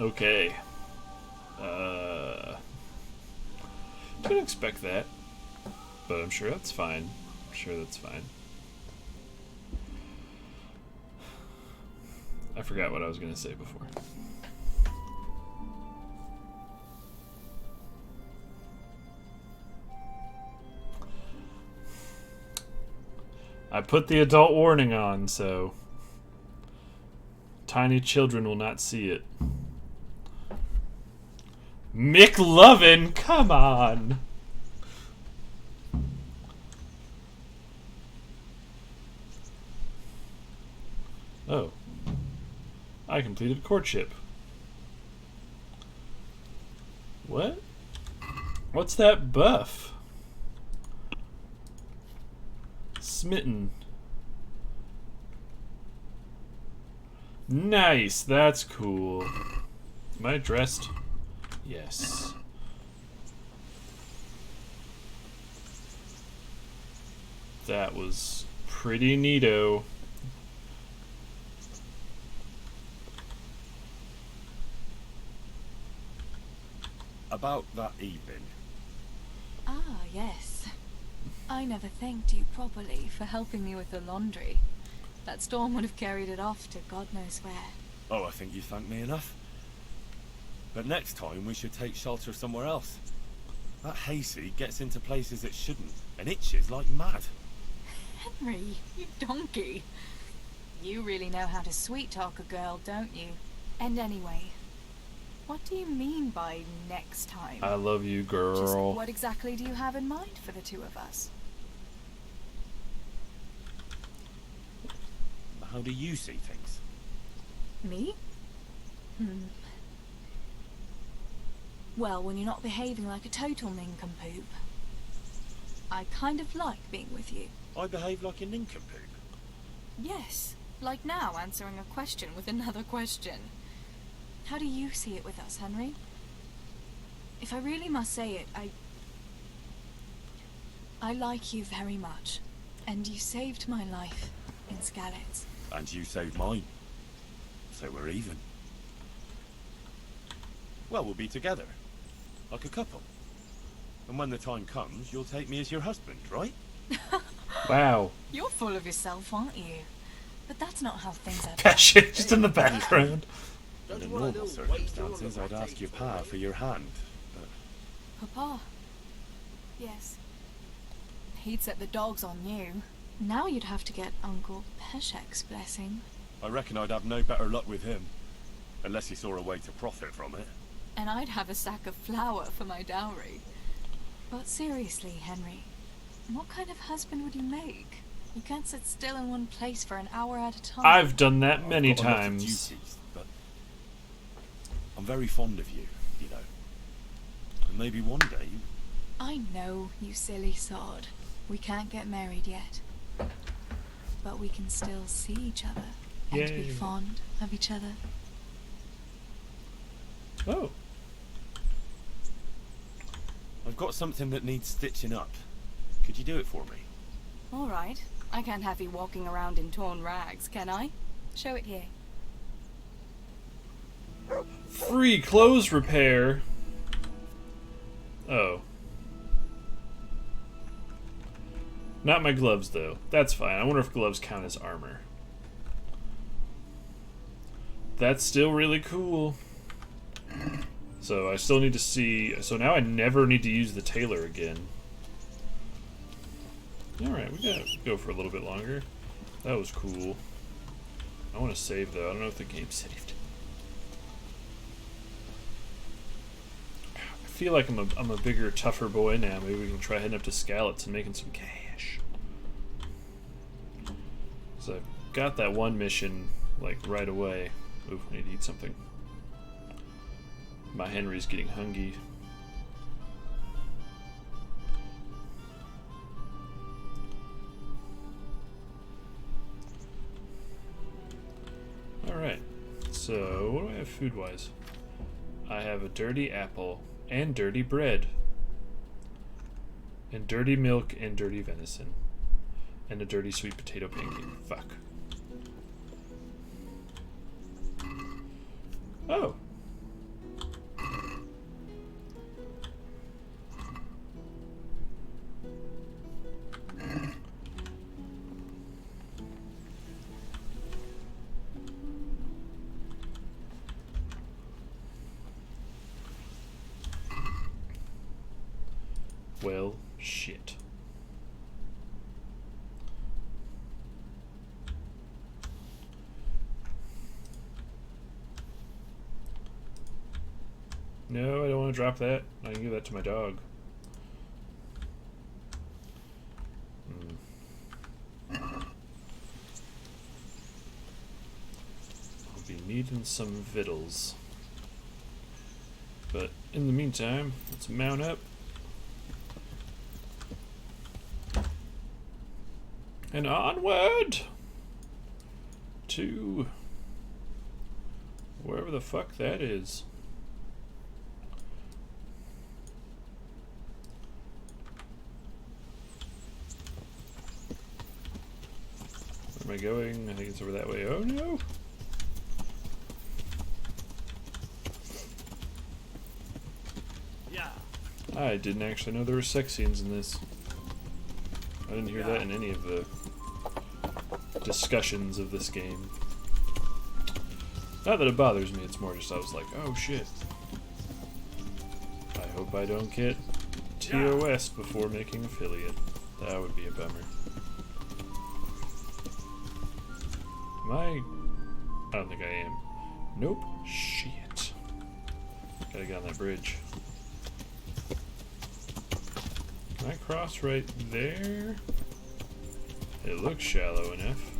okay. Didn't expect that. But I'm sure that's fine. I'm sure that's fine. I forgot what I was going to say before. I put the adult warning on, so tiny children will not see it. McLovin, come on! Oh. I completed courtship. What? What's that buff? Smitten. Nice, that's cool. Am I dressed? Yes. That was pretty neato. About that evening. Ah, yes. I never thanked you properly for helping me with the laundry. That storm would have carried it off to God knows where. Oh, I think you thanked me enough. But next time we should take shelter somewhere else. That hayseed gets into places it shouldn't, and itches like mad. Henry, you donkey. You really know how to sweet-talk a girl, don't you? And anyway, what do you mean by next time? I love you, girl. Just what exactly do you have in mind for the two of us? How do you see things? Me? Well, when you're not behaving like a total nincompoop. I kind of like being with you. I behave like a nincompoop? Yes, like now answering a question with another question. How do you see it with us, Henry? If I really must say it, I like you very much. And you saved my life in Skalitz. And you saved mine. So we're even. Well, we'll be together. Like a couple. And when the time comes, you'll take me as your husband, right? Wow. You're full of yourself, aren't you? But that's not how things are. That shit just in the background. Under normal circumstances, I'd ask your pa for your hand. But Papa? Yes. He'd set the dogs on you. Now you'd have to get Uncle Peshek's blessing. I reckon I'd have no better luck with him. Unless he saw a way to profit from it. And I'd have a sack of flour for my dowry. But seriously, Henry, what kind of husband would you make? You can't sit still in one place for an hour at a time. I've done that many I've got a lot of times. duties, but I'm very fond of you, you know. And maybe one day I know, you silly sod. We can't get married yet. But we can still see each other and be Yay. fond of each other. Oh. I've got something that needs stitching up. Could you do it for me? All right. I can't have you walking around in torn rags, can I? Show it here. Free clothes repair. Oh. Not my gloves, though. That's fine. I wonder if gloves count as armor. That's still really cool. So I still need to see... So now I never need to use the tailor again. Alright, we gotta go for a little bit longer. That was cool. I want to save, though. I don't know if the game saved. I feel like I'm a bigger, tougher boy now. Maybe we can try heading up to Skalitz and making some cash. So I've got that one mission, like, right away. Ooh, I need to eat something. My Henry's getting hungry. Alright, so what do I have food-wise? I have a dirty apple, and dirty bread, and dirty milk, and dirty venison, and a dirty sweet potato pancake. Fuck. Oh. Well, shit. No, I don't want to drop that. I can give that to my dog. I'll be needing some victuals. But in the meantime, let's mount up. And onward to wherever the fuck that is. Where am I going? I think it's over that way. Oh no! Yeah. I didn't actually know there were sex scenes in this. I didn't hear that in any of the discussions of this game. Not that it bothers me, it's more just I was like, oh shit. I hope I don't get TOS before making affiliate. That would be a bummer. Am I don't think I am. Nope. Shit. Gotta get on that bridge. Can I cross right there? It looks shallow enough.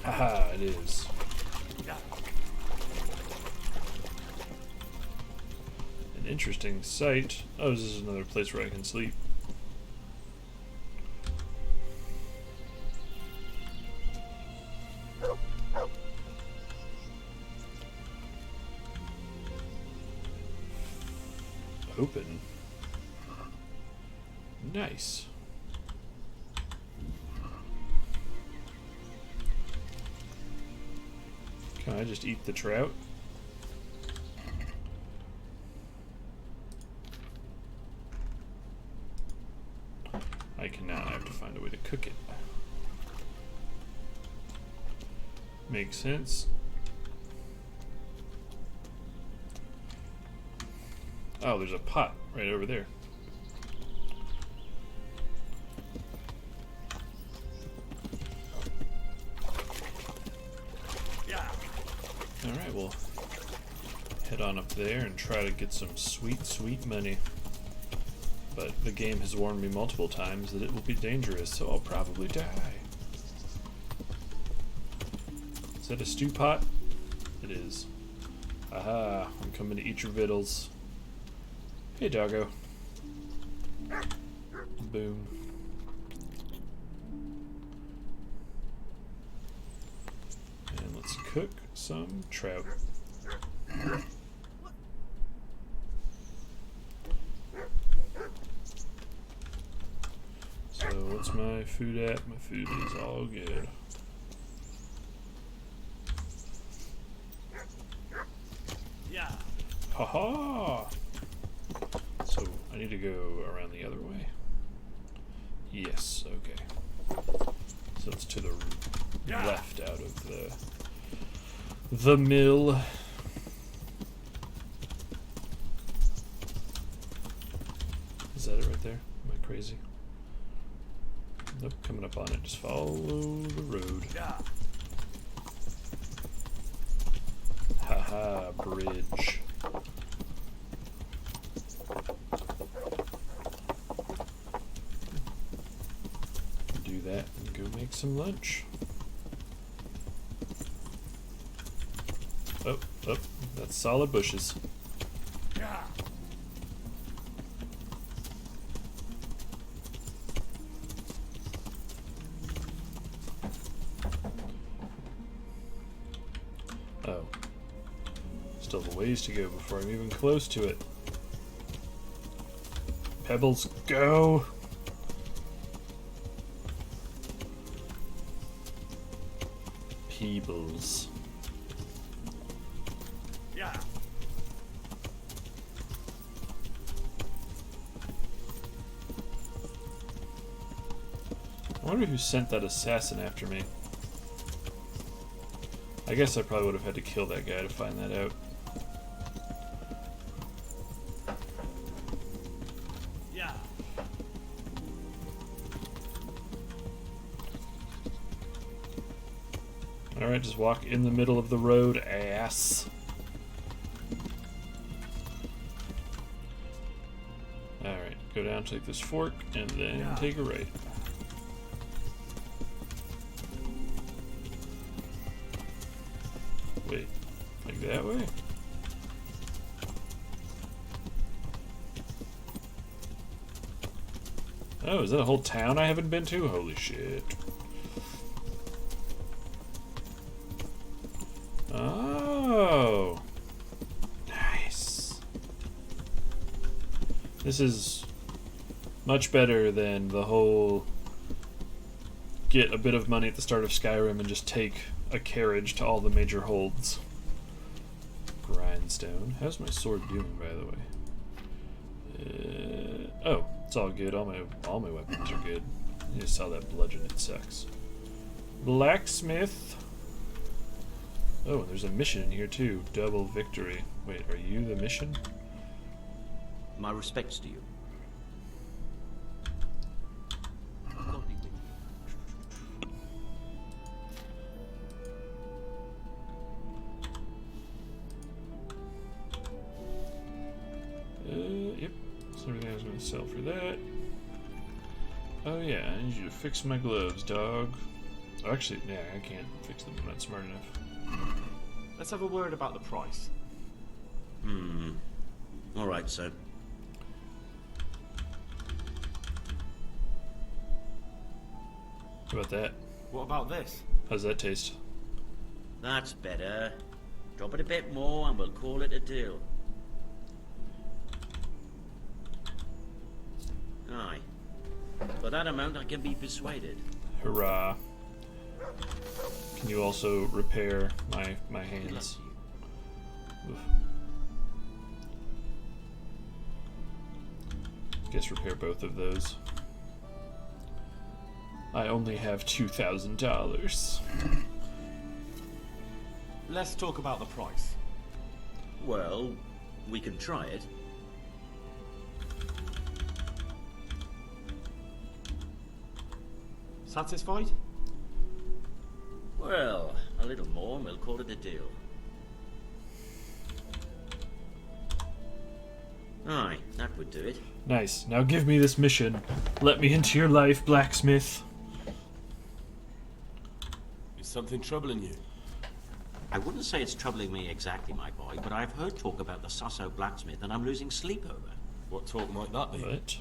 Haha, it is. An interesting sight. Oh, this is another place where I can sleep. Open. Nice. Can I just eat the trout? I cannot. I have to find a way to cook it. Makes sense. Oh, there's a pot right over there. Alright, we'll head on up there and try to get some sweet, sweet money. But the game has warned me multiple times that it will be dangerous, so I'll probably die. Is that a stew pot? It is. Aha, I'm coming to eat your vittles. Hey, doggo. Boom. And let's cook some trout. So what's my food at? My food is all good. Yeah. Haha! So I need to go around the other way. Yes, okay. So it's to the left out of the mill. Is that it right there? Am I crazy? Nope, coming up on it. Just follow the road. Haha, bridge. Do that and go make some lunch. Oh, that's solid bushes. Oh. Still a ways to go before I'm even close to it. Pebbles, go! Peebles. Yeah. I wonder who sent that assassin after me. I guess I probably would have had to kill that guy to find that out. Yeah. Alright, just walk in the middle of the road, ass. Alright, go down, take this fork, and then take a right. Wait, like that way? Oh, is that a whole town I haven't been to? Holy shit. Oh. Nice. This is much better than the whole get a bit of money at the start of Skyrim and just take a carriage to all the major holds. Grindstone. How's my sword doing, by the way? Oh, it's all good. All my weapons are good. I just saw that bludgeon. It sucks. Blacksmith. Oh, and there's a mission in here too. Double victory. Wait, are you the mission? My respects to you. Yep. So everything I was going to sell for that. Oh yeah, I need you to fix my gloves, dog. Oh, actually, yeah, I can't fix them. I'm not smart enough. Let's have a word about the price. All right, sir. How about that? What about this? How's that taste? That's better. Drop it a bit more and we'll call it a deal. Aye. For that amount, I can be persuaded. Hurrah. Can you also repair my hands? Oof. Guess repair both of those. I only have $2,000. Let's talk about the price. Well, we can try it. Satisfied? Well, a little more and we'll call it a deal. Aye, that would do it. Nice. Now give me this mission. Let me into your life, blacksmith. Is something troubling you? I wouldn't say it's troubling me exactly, my boy, but I've heard talk about the Sasso blacksmith and I'm losing sleep over. What talk might that be? What?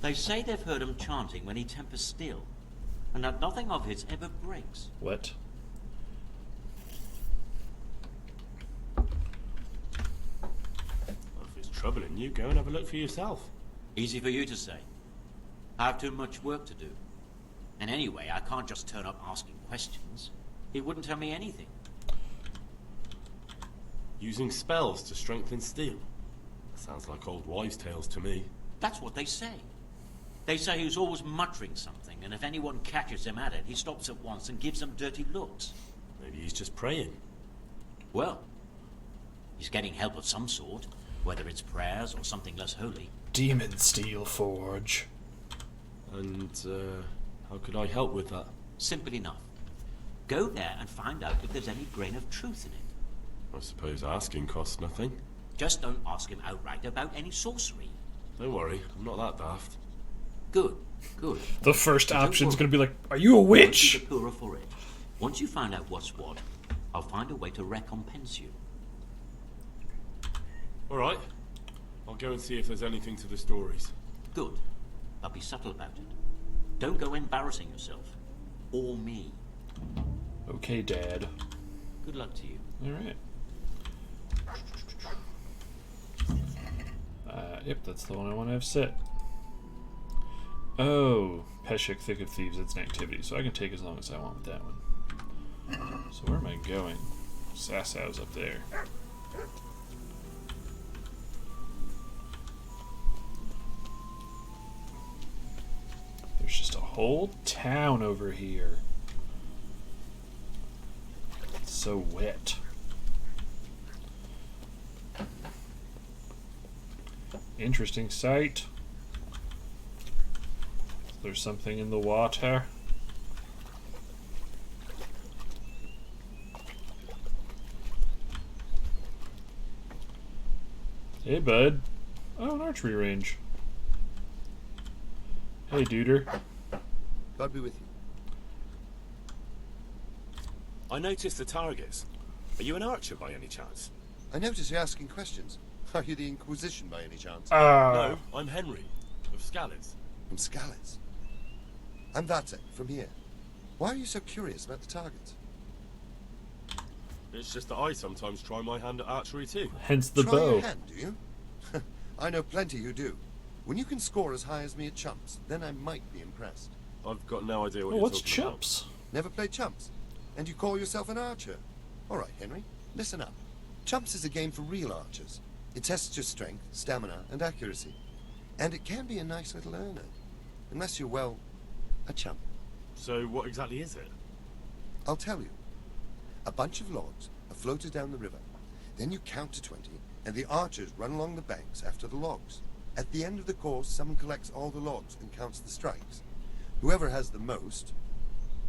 They say they've heard him chanting when he tempers steel, and that nothing of his ever breaks. What? Well, if it's troubling you, go and have a look for yourself. Easy for you to say. I have too much work to do. And anyway, I can't just turn up asking questions. He wouldn't tell me anything. Using spells to strengthen steel. Sounds like old wives' tales to me. That's what they say. They say he's always muttering something, and if anyone catches him at it, he stops at once and gives them dirty looks. Maybe he's just praying. Well, he's getting help of some sort, whether it's prayers or something less holy. Demon Steel Forge. And, how could I help with that? Simple enough. Go there and find out if there's any grain of truth in it. I suppose asking costs nothing. Just don't ask him outright about any sorcery. Don't worry, I'm not that daft. Good, good. The first option's gonna be like, are you a witch? The poorer for it. Once you find out what's what, I'll find a way to recompense you. Alright. I'll go and see if there's anything to the stories. Good. I'll be subtle about it. Don't go embarrassing yourself. Or me. Okay, Dad. Good luck to you. Alright. Yep, that's the one I want to have set. Oh, Peshek, Thick of Thieves, it's an activity, so I can take as long as I want with that one. So where am I going? Sassau's up there. There's just a whole town over here. It's so wet. Interesting sight. There's something in the water. Hey, bud. Oh, an archery range. Hey, duder. God be with you. I noticed the targets. Are you an archer by any chance? I notice you're asking questions. Are you the Inquisition by any chance? No, I'm Henry, of Scalise. From Scalise? I'm Vatek, from here. Why are you so curious about the targets? It's just that I sometimes try my hand at archery too. Hence the Try bow. your hand, do you? I know plenty who do. When you can score as high as me at chumps, then I might be impressed. I've got no idea what Oh, you're what's talking chumps? Never played chumps? And you call yourself an archer? All right, Henry, listen up. Chumps is a game for real archers. It tests your strength, stamina, and accuracy. And it can be a nice little earner. Unless you're, well, a chump. So what exactly is it? I'll tell you. A bunch of logs are floated down the river. Then you count to 20, and the archers run along the banks after the logs. At the end of the course, someone collects all the logs and counts the strikes. Whoever has the most,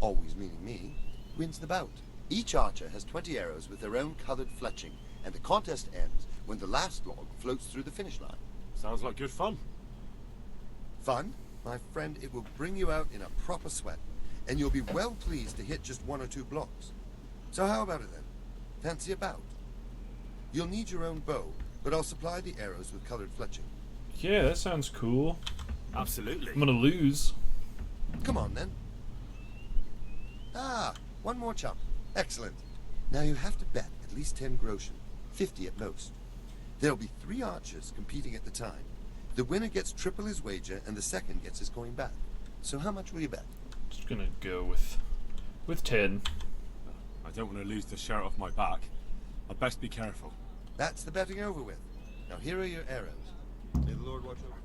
always meaning me, wins the bout. Each archer has 20 arrows with their own colored fletching, and the contest ends when the last log floats through the finish line. Sounds like good fun. Fun? My friend, it will bring you out in a proper sweat, and you'll be well pleased to hit just 1 or 2 blocks. So how about it then? Fancy a bout? You'll need your own bow, but I'll supply the arrows with colored fletching. Yeah, that sounds cool. Absolutely. I'm gonna lose. Come on then. Ah, one more chump. Excellent. Now you have to bet at least 10 groschen, 50 at most. There'll be 3 archers competing at the time. The winner gets triple his wager, and the second gets his coin back. So how much will you bet? Just gonna go with 10. I don't want to lose the shirt off my back. I'd best be careful. That's the betting over with. Now here are your arrows. May the Lord watch over.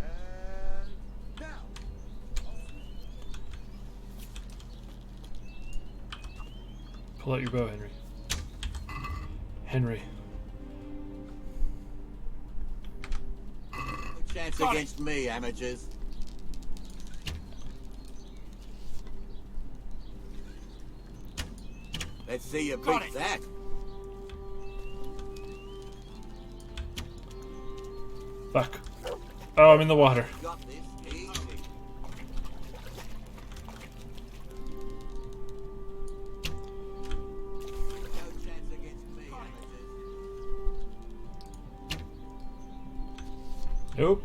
And now. Pull out your bow, Henry. Henry. No chance against me, amateurs. Let's see you beat that. Fuck. Oh, I'm in the water. Got this easy. No chance against me, amateurs. Nope.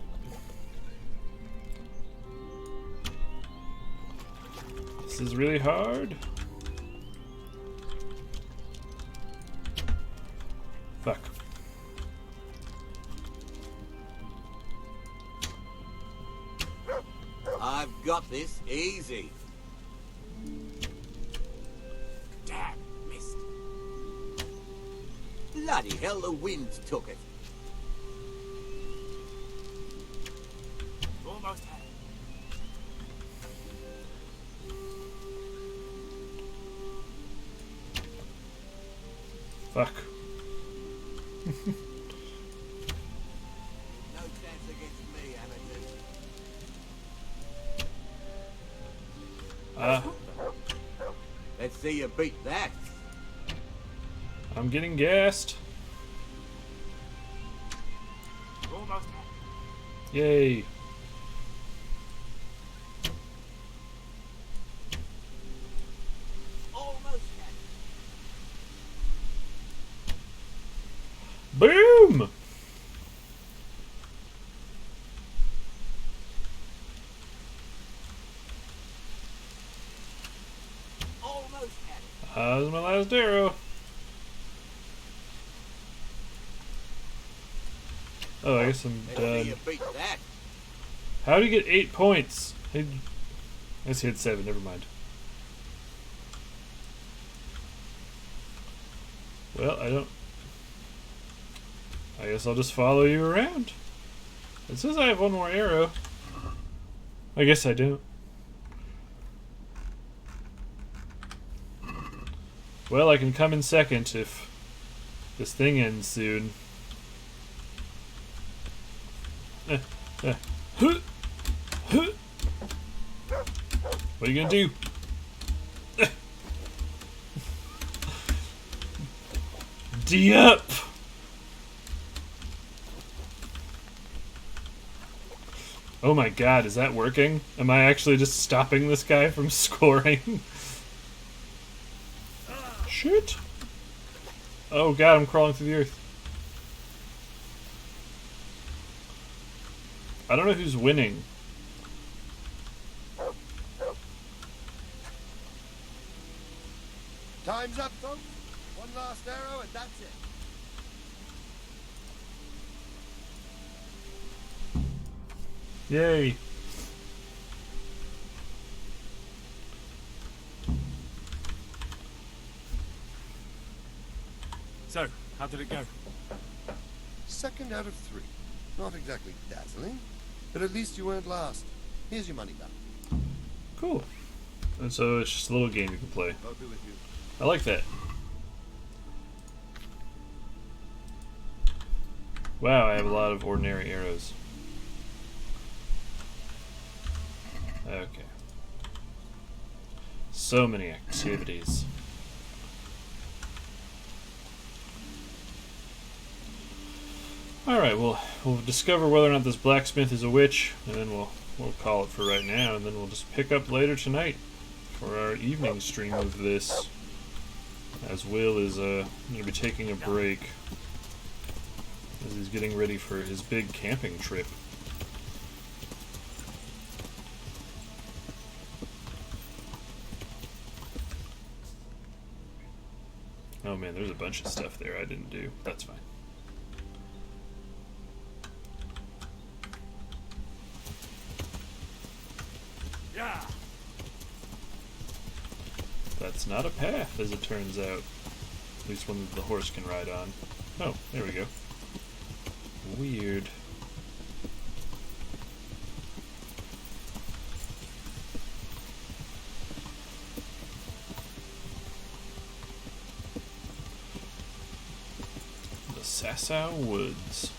This is really hard. Fuck. I've got this easy. Damn, missed. Bloody hell, the wind took it. Almost had it. Fuck. No chance against me, amateurs. Let's see you beat that. I'm getting gassed. Almost. Yay. Almost. Boom! Almost had it. That was my last arrow. Oh, I guess I'm Let's see done. you beat that. How do you get 8 points? I guess he had 7, never mind. Well, I guess I'll just follow you around. It says I have one more arrow. I guess I don't. Well, I can come in second if this thing ends soon. What are you gonna do? D up! Oh my god, is that working? Am I actually just stopping this guy from scoring? Shit! Oh god, I'm crawling through the earth. I don't know who's winning. Time's up, folks. One last arrow, and that's it. Yay. So, how did it go? Second out of 3. Not exactly dazzling, but at least you weren't last. Here's your money back. Cool. And so it's just a little game you can play. I'll be with you. I like that. Wow, I have a lot of ordinary arrows. Okay. So many activities. Alright, we'll discover whether or not this blacksmith is a witch, and then we'll call it for right now, and then we'll just pick up later tonight for our evening stream of this. As Will is going to be taking a break as he's getting ready for his big camping trip. Oh man, there's a bunch of stuff there I didn't do. That's fine. Yeah. That's not a path, as it turns out. At least one that the horse can ride on. Oh, there we go. Weird. The Sasau Woods.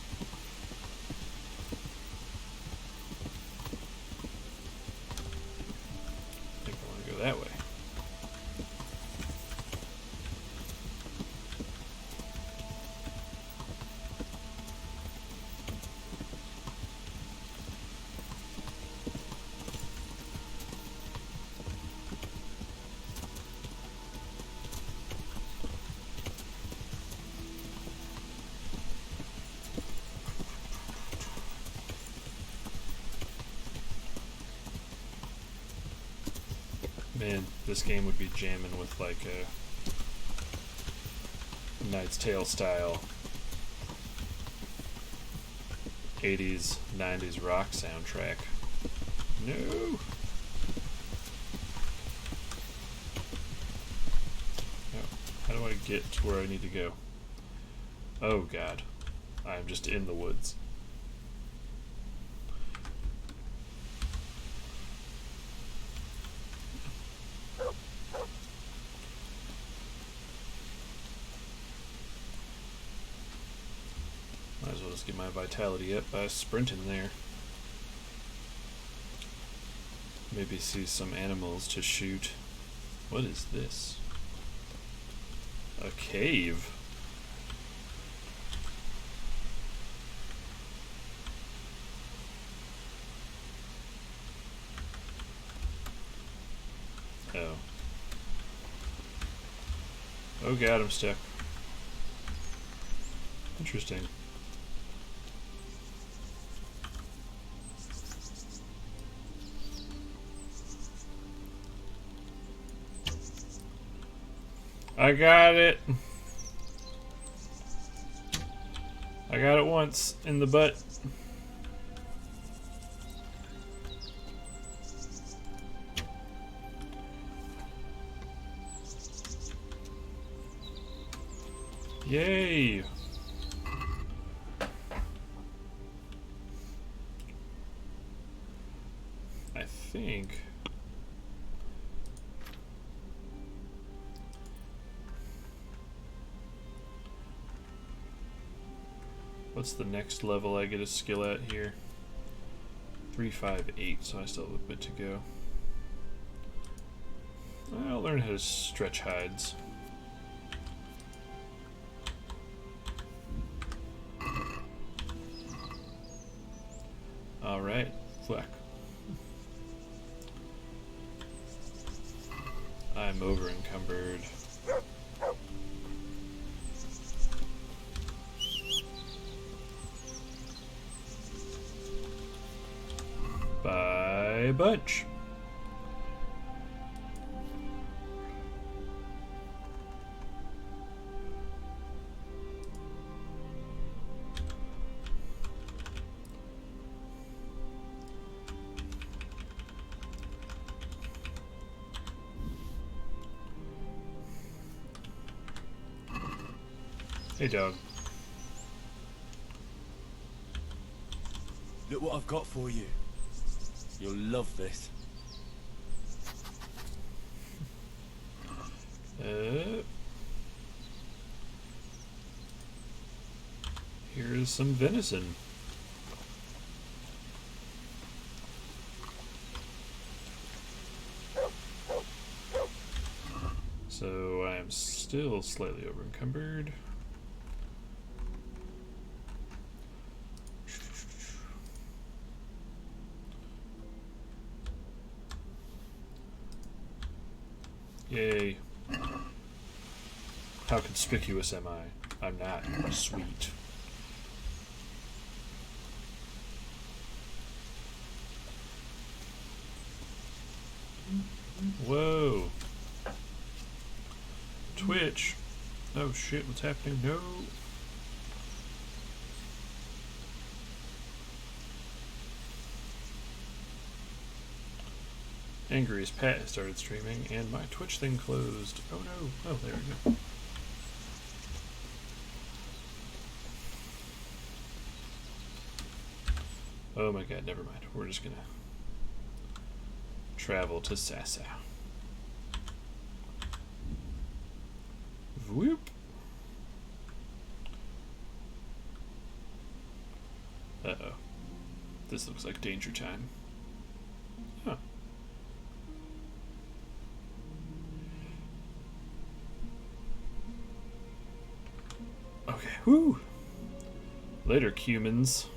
I think I want to go that way. Man, this game would be jamming with like a Knight's Tale style 80s, 90s rock soundtrack. No! Oh, how do I get to where I need to go? Oh god, I'm just in the woods. Might as well just get my vitality up by sprinting there. Maybe see some animals to shoot. What is this? A cave? Oh. Oh god, I'm stuck. Interesting. I got it. I got it once in the butt. Yay. I think what's the next level I get a skill at here? 358, so I still have a bit to go. I'll learn how to stretch hides. Alright, Fleck. I'm over encumbered. By a bunch. Hey, dog. Look what I've got for you. You'll love this. Here's some venison. So I am still slightly over encumbered. Yay. How conspicuous am I? I'm not. Sweet. Whoa. Twitch. Oh shit, what's happening? No. Angry as Pat has started streaming, and my Twitch thing closed. Oh no. Oh, there we go. Oh my god, never mind. We're just gonna travel to Sasau. Whoop. Uh-oh. This looks like danger time. Huh. Okay, whoo! Later, humans.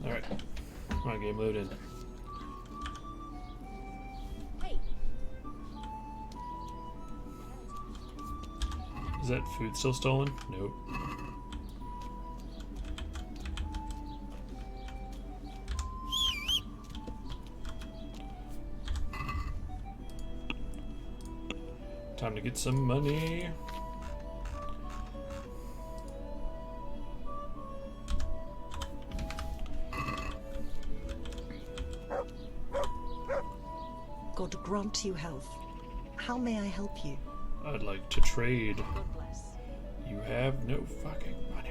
Alright. Come on, game, load in. Is that food still stolen? Nope. Time to get some money. God grant you health. How may I help you? I'd like to trade. You have no fucking money.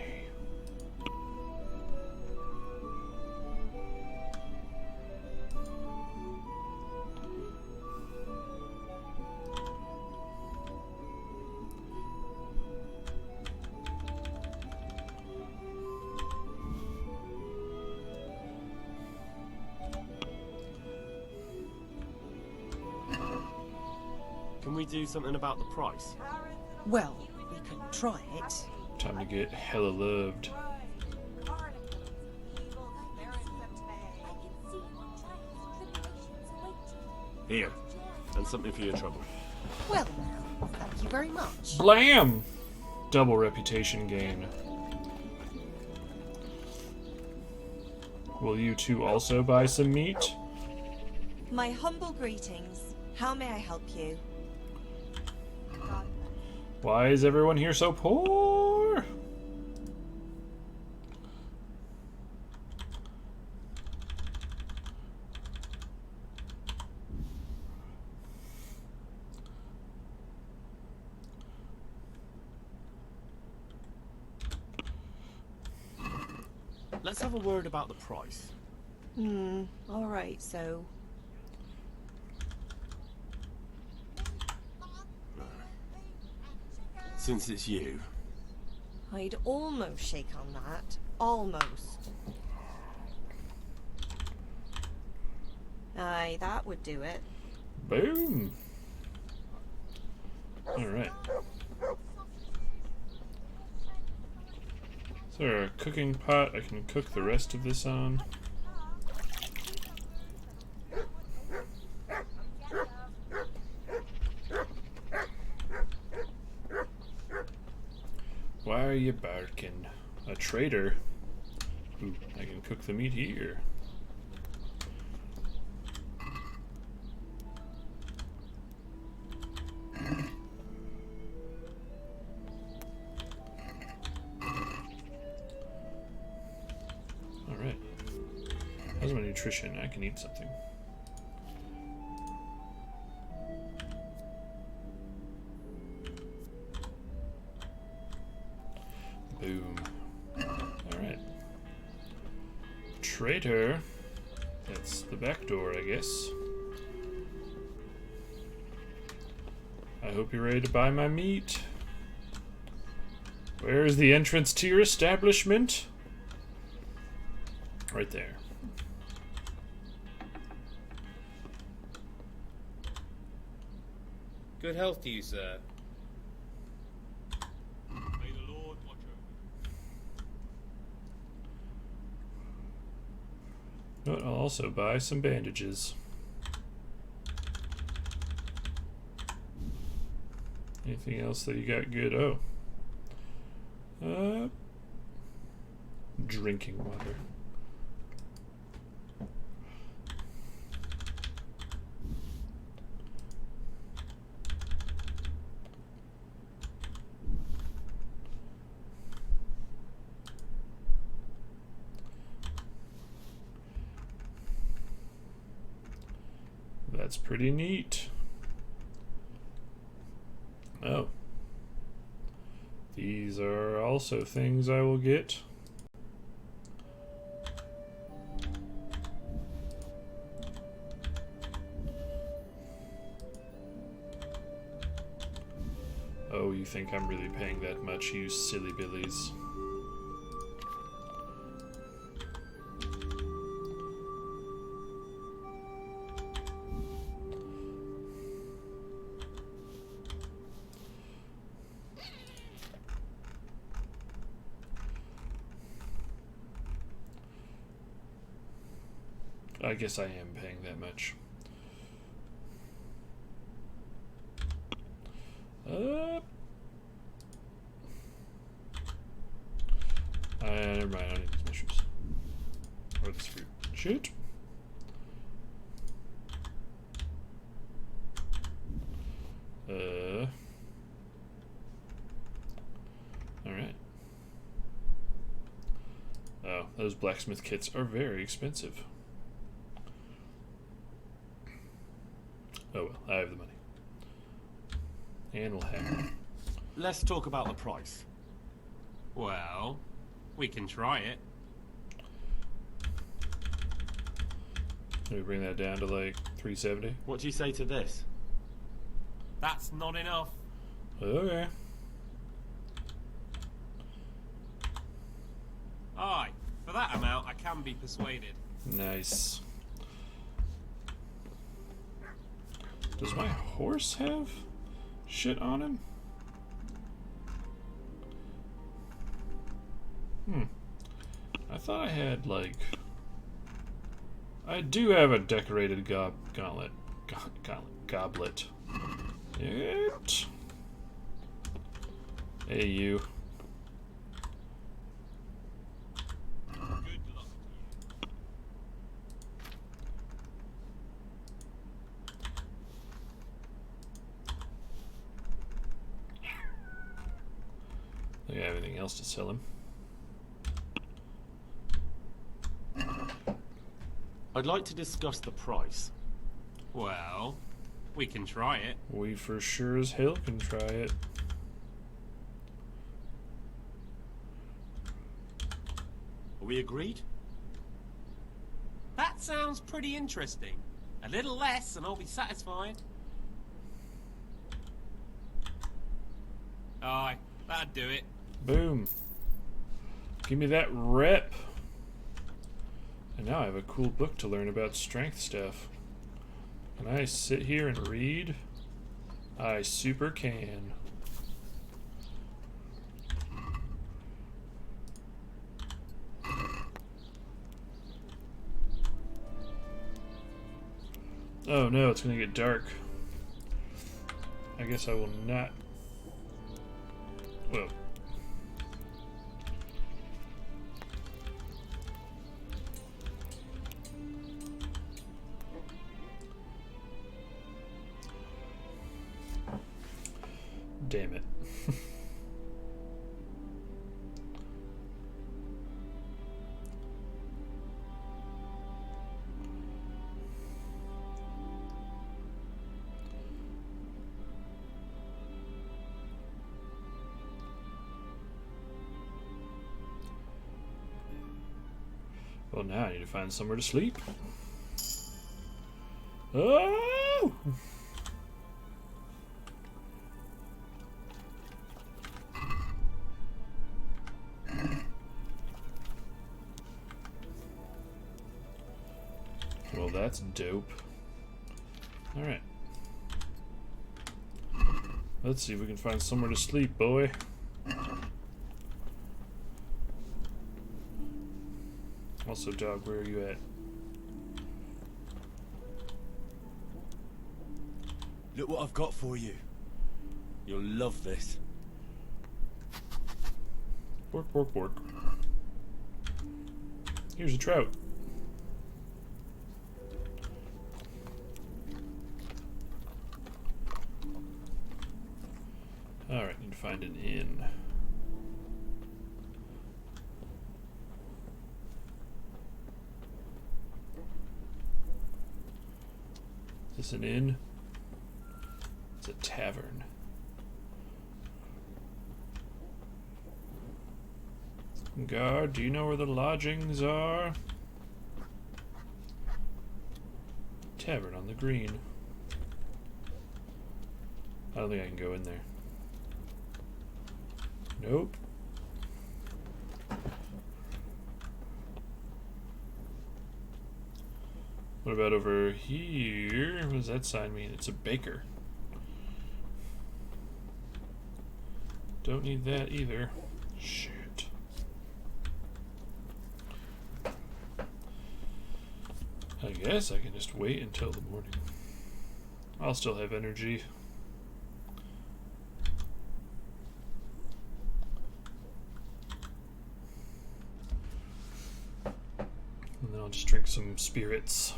Can we do something about the price? Well, we could try it. Time to get hella loved. Here, and something for your trouble. Well now, thank you very much. Blam! Double reputation gain. Will you two also buy some meat? My humble greetings. How may I help you? Why is everyone here so poor? Let's have a word about the price. Alright, so... Since it's you. I'd almost shake on that. Almost. Aye, that would do it. Boom! Alright. Is there a cooking pot I can cook the rest of this on? Why are you barking? A traitor? Ooh, I can cook the meat here. Alright. How's my nutrition? I can eat something. Boom. Alright. Traitor. That's the back door, I guess. I hope you're ready to buy my meat. Where is the entrance to your establishment? Right there. Good health to you, sir. But I'll also buy some bandages. Anything else that you got good? Oh. Drinking water. That's pretty neat. Oh. These are also things I will get. Oh, you think I'm really paying that much, you silly billies. I guess I am paying that much. Never mind, I don't need these mushrooms. Or this fruit. Shoot. Alright. Oh, those blacksmith kits are very expensive. Oh well, I have the money. And we'll have it. Let's talk about the price. Well, we can try it. Can we bring that down to like 370? What do you say to this? That's not enough. Okay. Aye, for that amount I can be persuaded. Nice. Does my horse have shit on him? I thought I had, like... I do have a decorated goblet. It. Hey, you. Do you have anything else to sell him? I'd like to discuss the price. Well, we can try it. We for sure as hell can try it. Are we agreed? That sounds pretty interesting. A little less and I'll be satisfied. Aye, that'd do it. Boom. Give me that rep. And now I have a cool book to learn about strength stuff. Can I sit here and read? I super can. Oh no, it's gonna get dark. I guess I will not. Well. Damn it. Well, now I need to find somewhere to sleep. Oh! Well, that's dope. Alright. Let's see if we can find somewhere to sleep, boy. Also, dog, where are you at? Look what I've got for you. You'll love this. Bork, bork, bork. Here's a trout. Alright, need to find an inn. Is this an inn? It's a tavern. Guard, do you know where the lodgings are? Tavern on the green. I don't think I can go in there. Nope. What about over here? What does that sign mean? It's a baker. Don't need that either. Shit. I guess I can just wait until the morning. I'll still have energy. And then I'll just drink some spirits.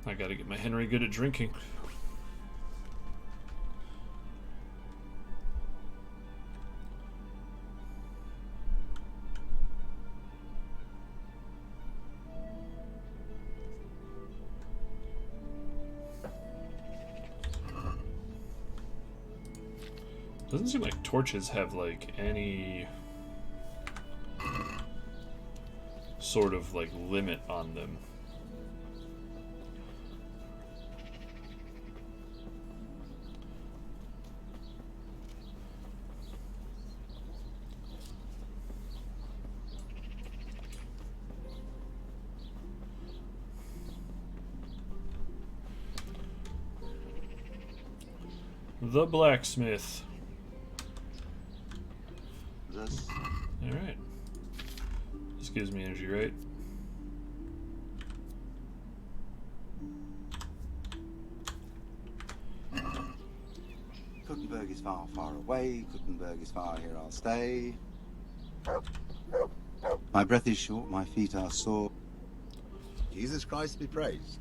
I gotta get my Henry good at drinking. Doesn't seem like torches have like any sort of like limit on them. The blacksmith. Alright. This gives me energy, right? Kuttenberg is far, far away. Kuttenberg is far, here I'll stay. My breath is short, my feet are sore. Jesus Christ be praised.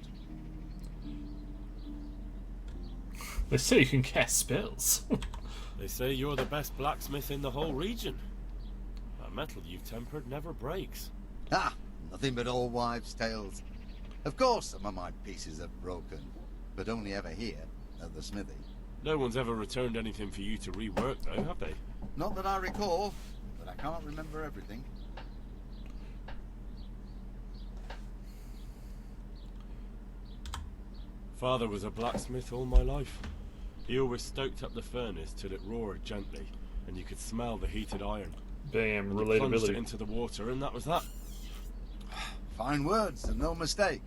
They say you can cast spells. They say you're the best blacksmith in the whole region. That metal you've tempered never breaks. Ah, nothing but old wives' tales. Of course some of my pieces have broken, but only ever here, at the smithy. No one's ever returned anything for you to rework, though, have they? Not that I recall, but I can't remember everything. Father was a blacksmith all my life. He always stoked up the furnace till it roared gently, and you could smell the heated iron. Bam, and he plunged relatability. it into the water, and that was that. Fine words, and no mistake.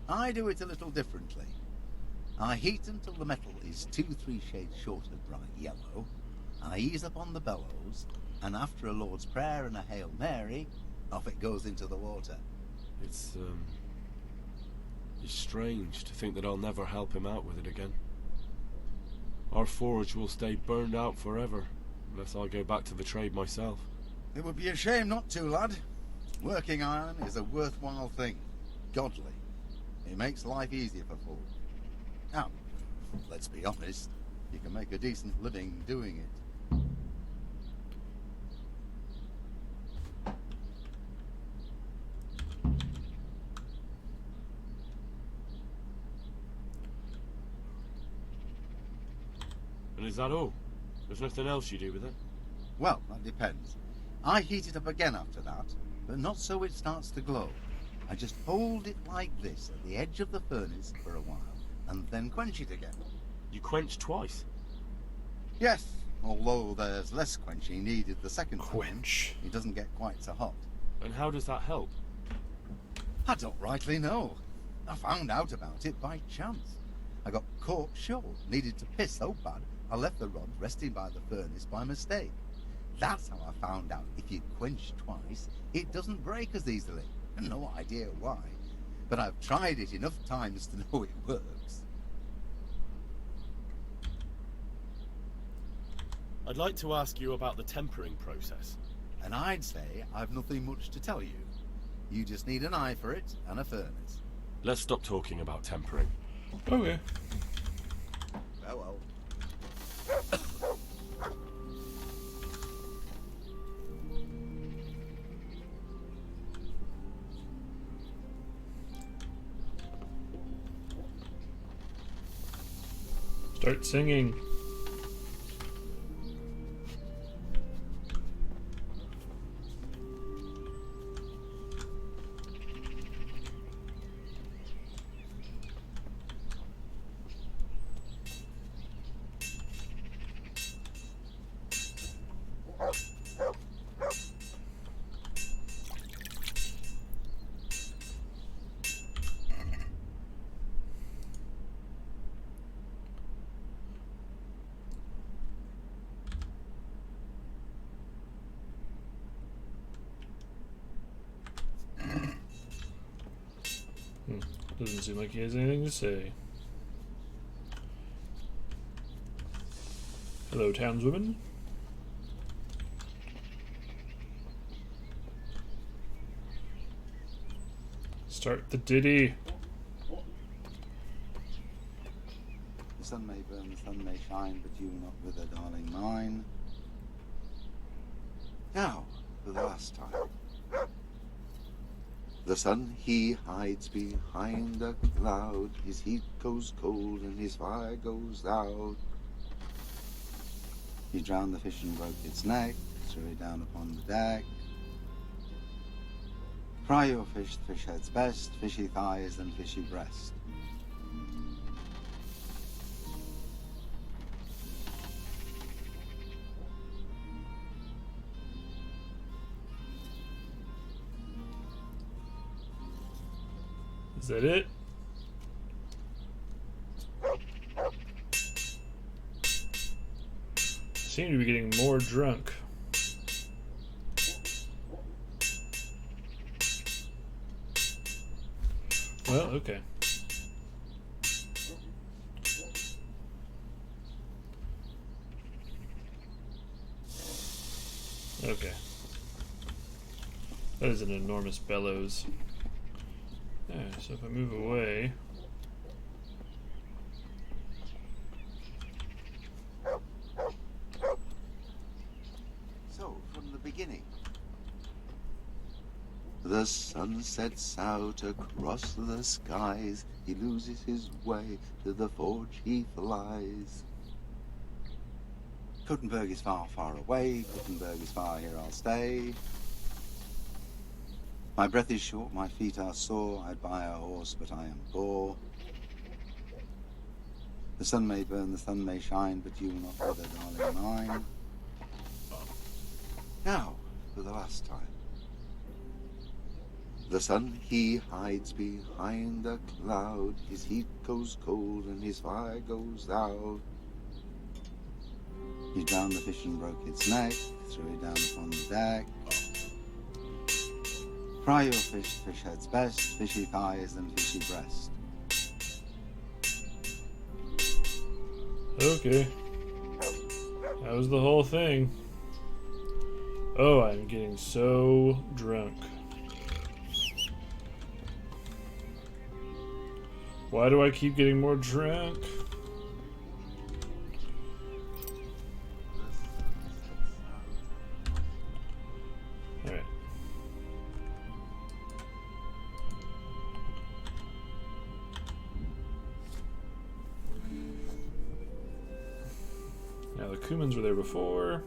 I do it a little differently. I heat until the metal is 2-3 shades short of bright yellow. I ease up on the bellows, and after a Lord's Prayer and a Hail Mary, off it goes into the water. It's strange to think that I'll never help him out with it again. Our forge will stay burned out forever, unless I go back to the trade myself. It would be a shame not to, lad. Working iron is a worthwhile thing. Godly. It makes life easier for folk. Now, let's be honest, you can make a decent living doing it. And is that all? There's nothing else you do with it? Well, that depends. I heat it up again after that, but not so it starts to glow. I just hold it like this at the edge of the furnace for a while, and then quench it again. You quench twice? Yes, although there's less quenching needed the second Quench. time. It doesn't get quite so hot. And how does that help? I don't rightly know. I found out about it by chance. I got caught short, needed to piss so bad, I left the rod resting by the furnace by mistake. That's how I found out if you quench twice, it doesn't break as easily. No idea why. but I've tried it enough times to know it works. I'd like to ask you about the tempering process. And I'd say I've nothing much to tell you. You just need an eye for it and a furnace. Let's stop talking about tempering. Okay. Well. Start singing. Doesn't seem like he has anything to say. Hello, townswoman. Start the ditty. The sun may burn, the sun may shine, but you not wither, darling mine. Now, for the last time. The sun, he hides behind a cloud. His heat goes cold and his fire goes out. He drowned the fish and broke its neck, threw it down upon the deck. Fry your fish, the fish head's best, fishy thighs and fishy breast. Is that it? Seem to be getting more drunk. Well, okay. Okay. That is an enormous bellows. Yeah, so if I move away... So, from the beginning. The sun sets out across the skies. He loses his way, to the forge he flies. Kuttenberg is far, far away. Kuttenberg is far, here I'll stay. My breath is short, my feet are sore. I'd buy a horse, but I am poor. The sun may burn, the sun may shine, but you will not wither, darling mine. Now, for the last time. The sun, he hides behind a cloud. His heat goes cold and his fire goes out. He drowned the fish and broke its neck, threw it down upon the deck. Fry your fish, the fish head's best, fishy thighs and fishy breast. Okay. That was the whole thing. Oh, I'm getting so drunk. Why do I keep getting more drunk? Alright. Now the Kumans were there before.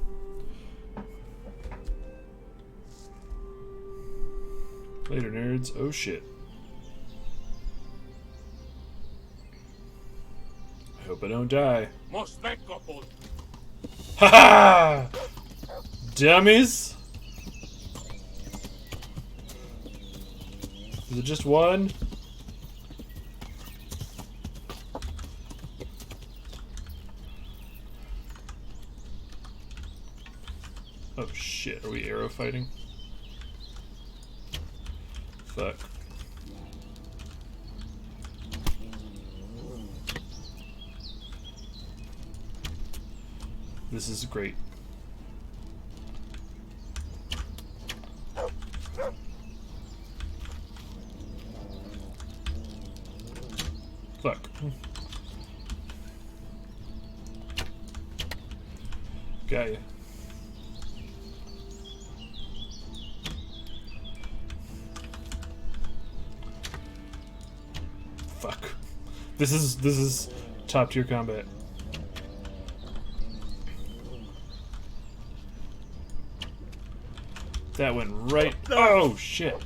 Later, nerds. Oh shit. I hope I don't die. Ha ha! Dummies! Is it just one? Oh shit, are we arrow fighting? Fuck. This is great. Fuck. Got ya. Fuck. This is top tier combat. That went right. Oh shit.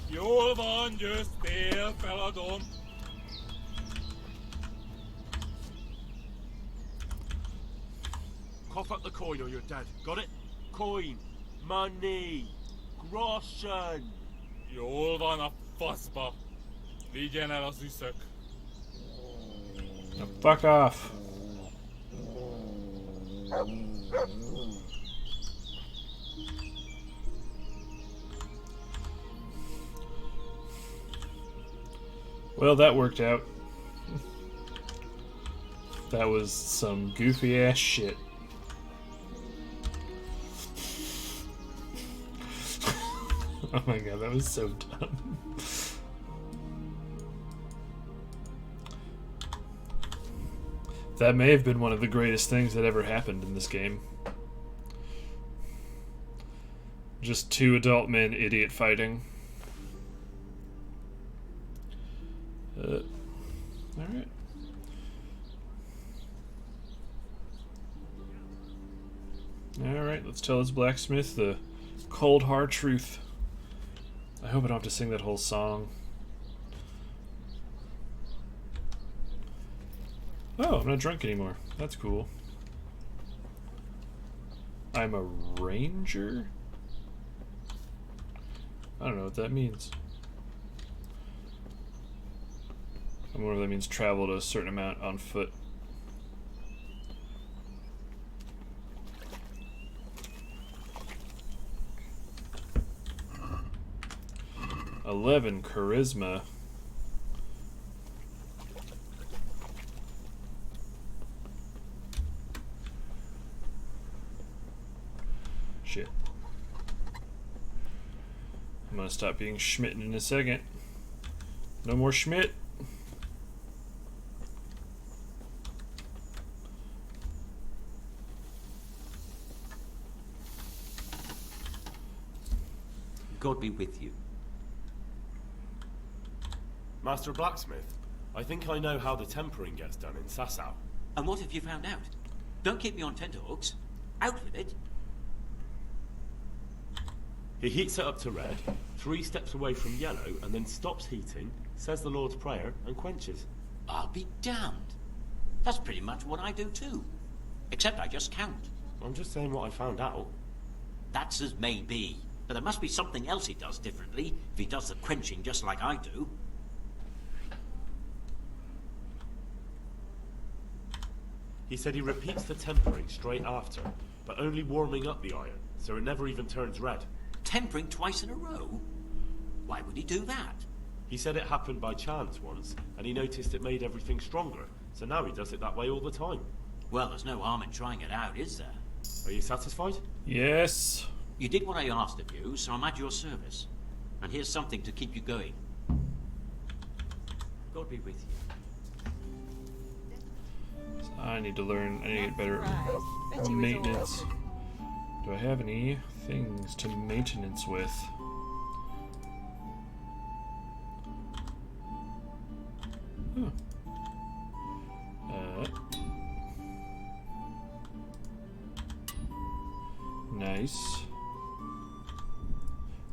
You're on just there, fella, Don. Cough up the coin or you're dead. Got it? Coin. Money. Groschen. You're on a fussbar. Vi generas i sök. Now fuck off. Well, that worked out. That was some goofy ass shit. Oh my god, that was so dumb. That may have been one of the greatest things that ever happened in this game. Just two adult men idiot fighting. Alright. Alright, let's tell this blacksmith the cold hard truth. I hope I don't have to sing that whole song. Oh, I'm not drunk anymore. That's cool. I'm a ranger? I don't know what that means. I wonder if that means travel to a certain amount on foot. $11 charisma. Shit. I'm gonna stop being Schmitten in a second. No more Schmidt. God be with you. Master Blacksmith, I think I know how the tempering gets done in Sasau. And what have you found out? Don't keep me on tenterhooks. Out with it. He heats it up to red, 3 steps away from yellow, and then stops heating, says the Lord's Prayer, and quenches. I'll be damned. That's pretty much what I do too. Except I just count. I'm just saying what I found out. That's as may be. But there must be something else he does differently if he does the quenching just like I do. He said he repeats the tempering straight after, but only warming up the iron, so it never even turns red. Tempering twice in a row? Why would he do that? He said it happened by chance once, and he noticed it made everything stronger, so now he does it that way all the time. Well, there's no harm in trying it out, is there? Are you satisfied? Yes. You did what I asked of you, so I'm at your service. And here's something to keep you going. God be with you. I need to learn. I need to get better at maintenance. Do I have any things to maintenance with? Huh. Nice.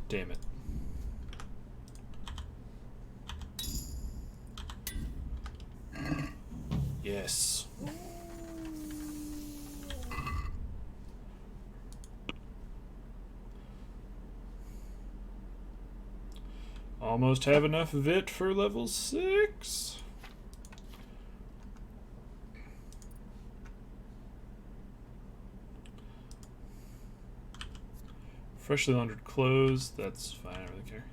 Damn it. Yes. Almost have enough of it for level 6. Freshly laundered clothes, that's fine, I don't really care.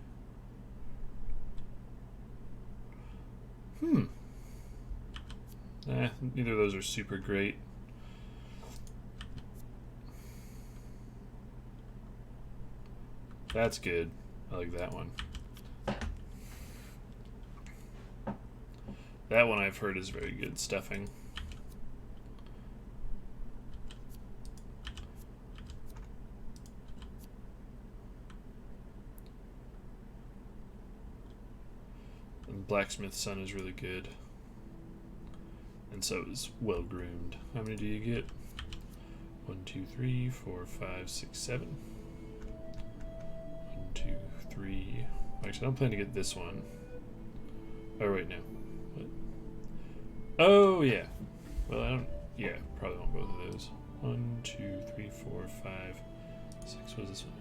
Neither of those are super great. That's good. I like that one. That one I've heard is very good stuffing. And Blacksmith's Son is really good. And so is Well Groomed. How many do you get? 1, 2, 3, 4, 5, 6, 7. 1, 2, 3. Actually, I'm planning to get this one. Oh, wait, no. What? Oh, yeah. Well, I don't... Yeah, probably want both of those. 1, 2, 3, 4, 5, 6. What is this one?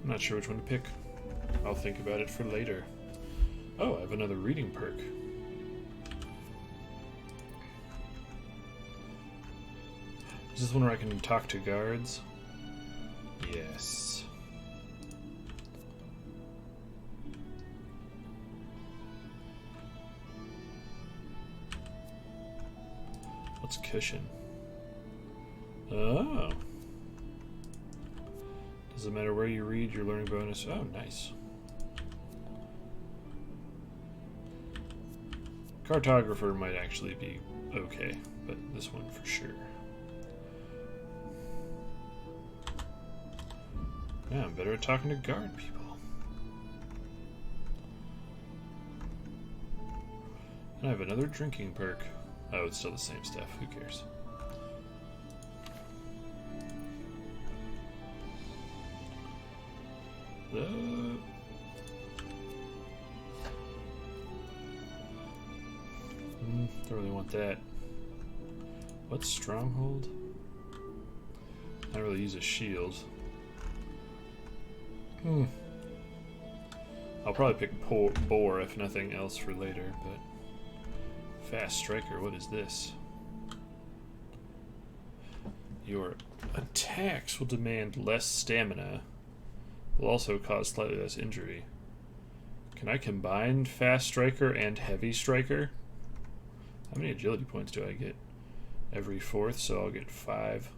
I'm not sure which one to pick. I'll think about it for later. Oh, I have another reading perk. Is this one where I can talk to guards? Yes. What's cushion? Oh. Doesn't matter where you read, your learning bonus. Oh, nice. Cartographer might actually be okay, but this one for sure. Yeah, I'm better at talking to guard people. And I have another drinking perk. Oh, it's still the same stuff. Who cares? Don't really want that. What's Stronghold? I don't really use a shield. I'll probably pick Boar if nothing else for later, but Fast Striker, what is this? Your attacks will demand less stamina, will also cause slightly less injury. Can I combine Fast Striker and Heavy Striker? How many agility points do I get? Every 4th, so I'll get 5.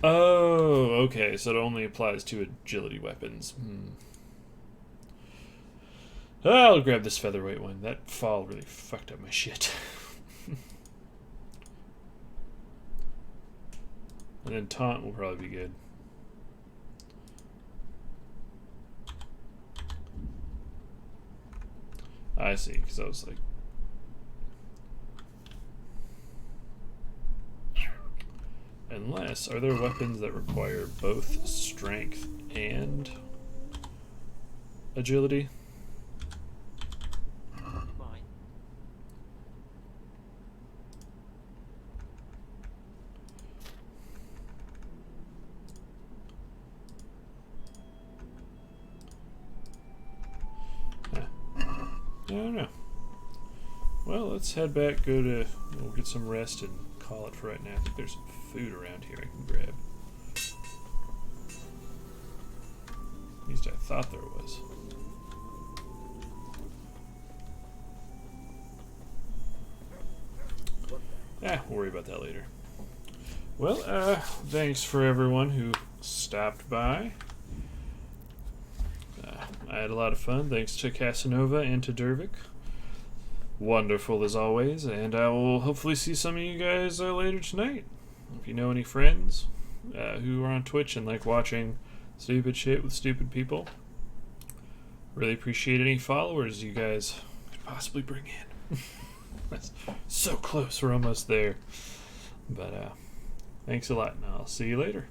Oh, okay, so it only applies to agility weapons. I'll grab this featherweight one. That fall really fucked up my shit. And then taunt will probably be good. I see, because I was like... Unless, are there weapons that require both strength and agility? I don't know. Well, let's head back, we'll get some rest and call it for right now. I think there's some food around here I can grab. At least I thought there was. We'll worry about that later. Well, thanks for everyone who stopped by. I had a lot of fun. Thanks to Casanova and to Dervik. Wonderful as always, and I will hopefully see some of you guys later tonight. If you know any friends who are on Twitch and like watching stupid shit with stupid people, really appreciate any followers you guys could possibly bring in. That's so close, we're almost there. But thanks a lot, and I'll see you later.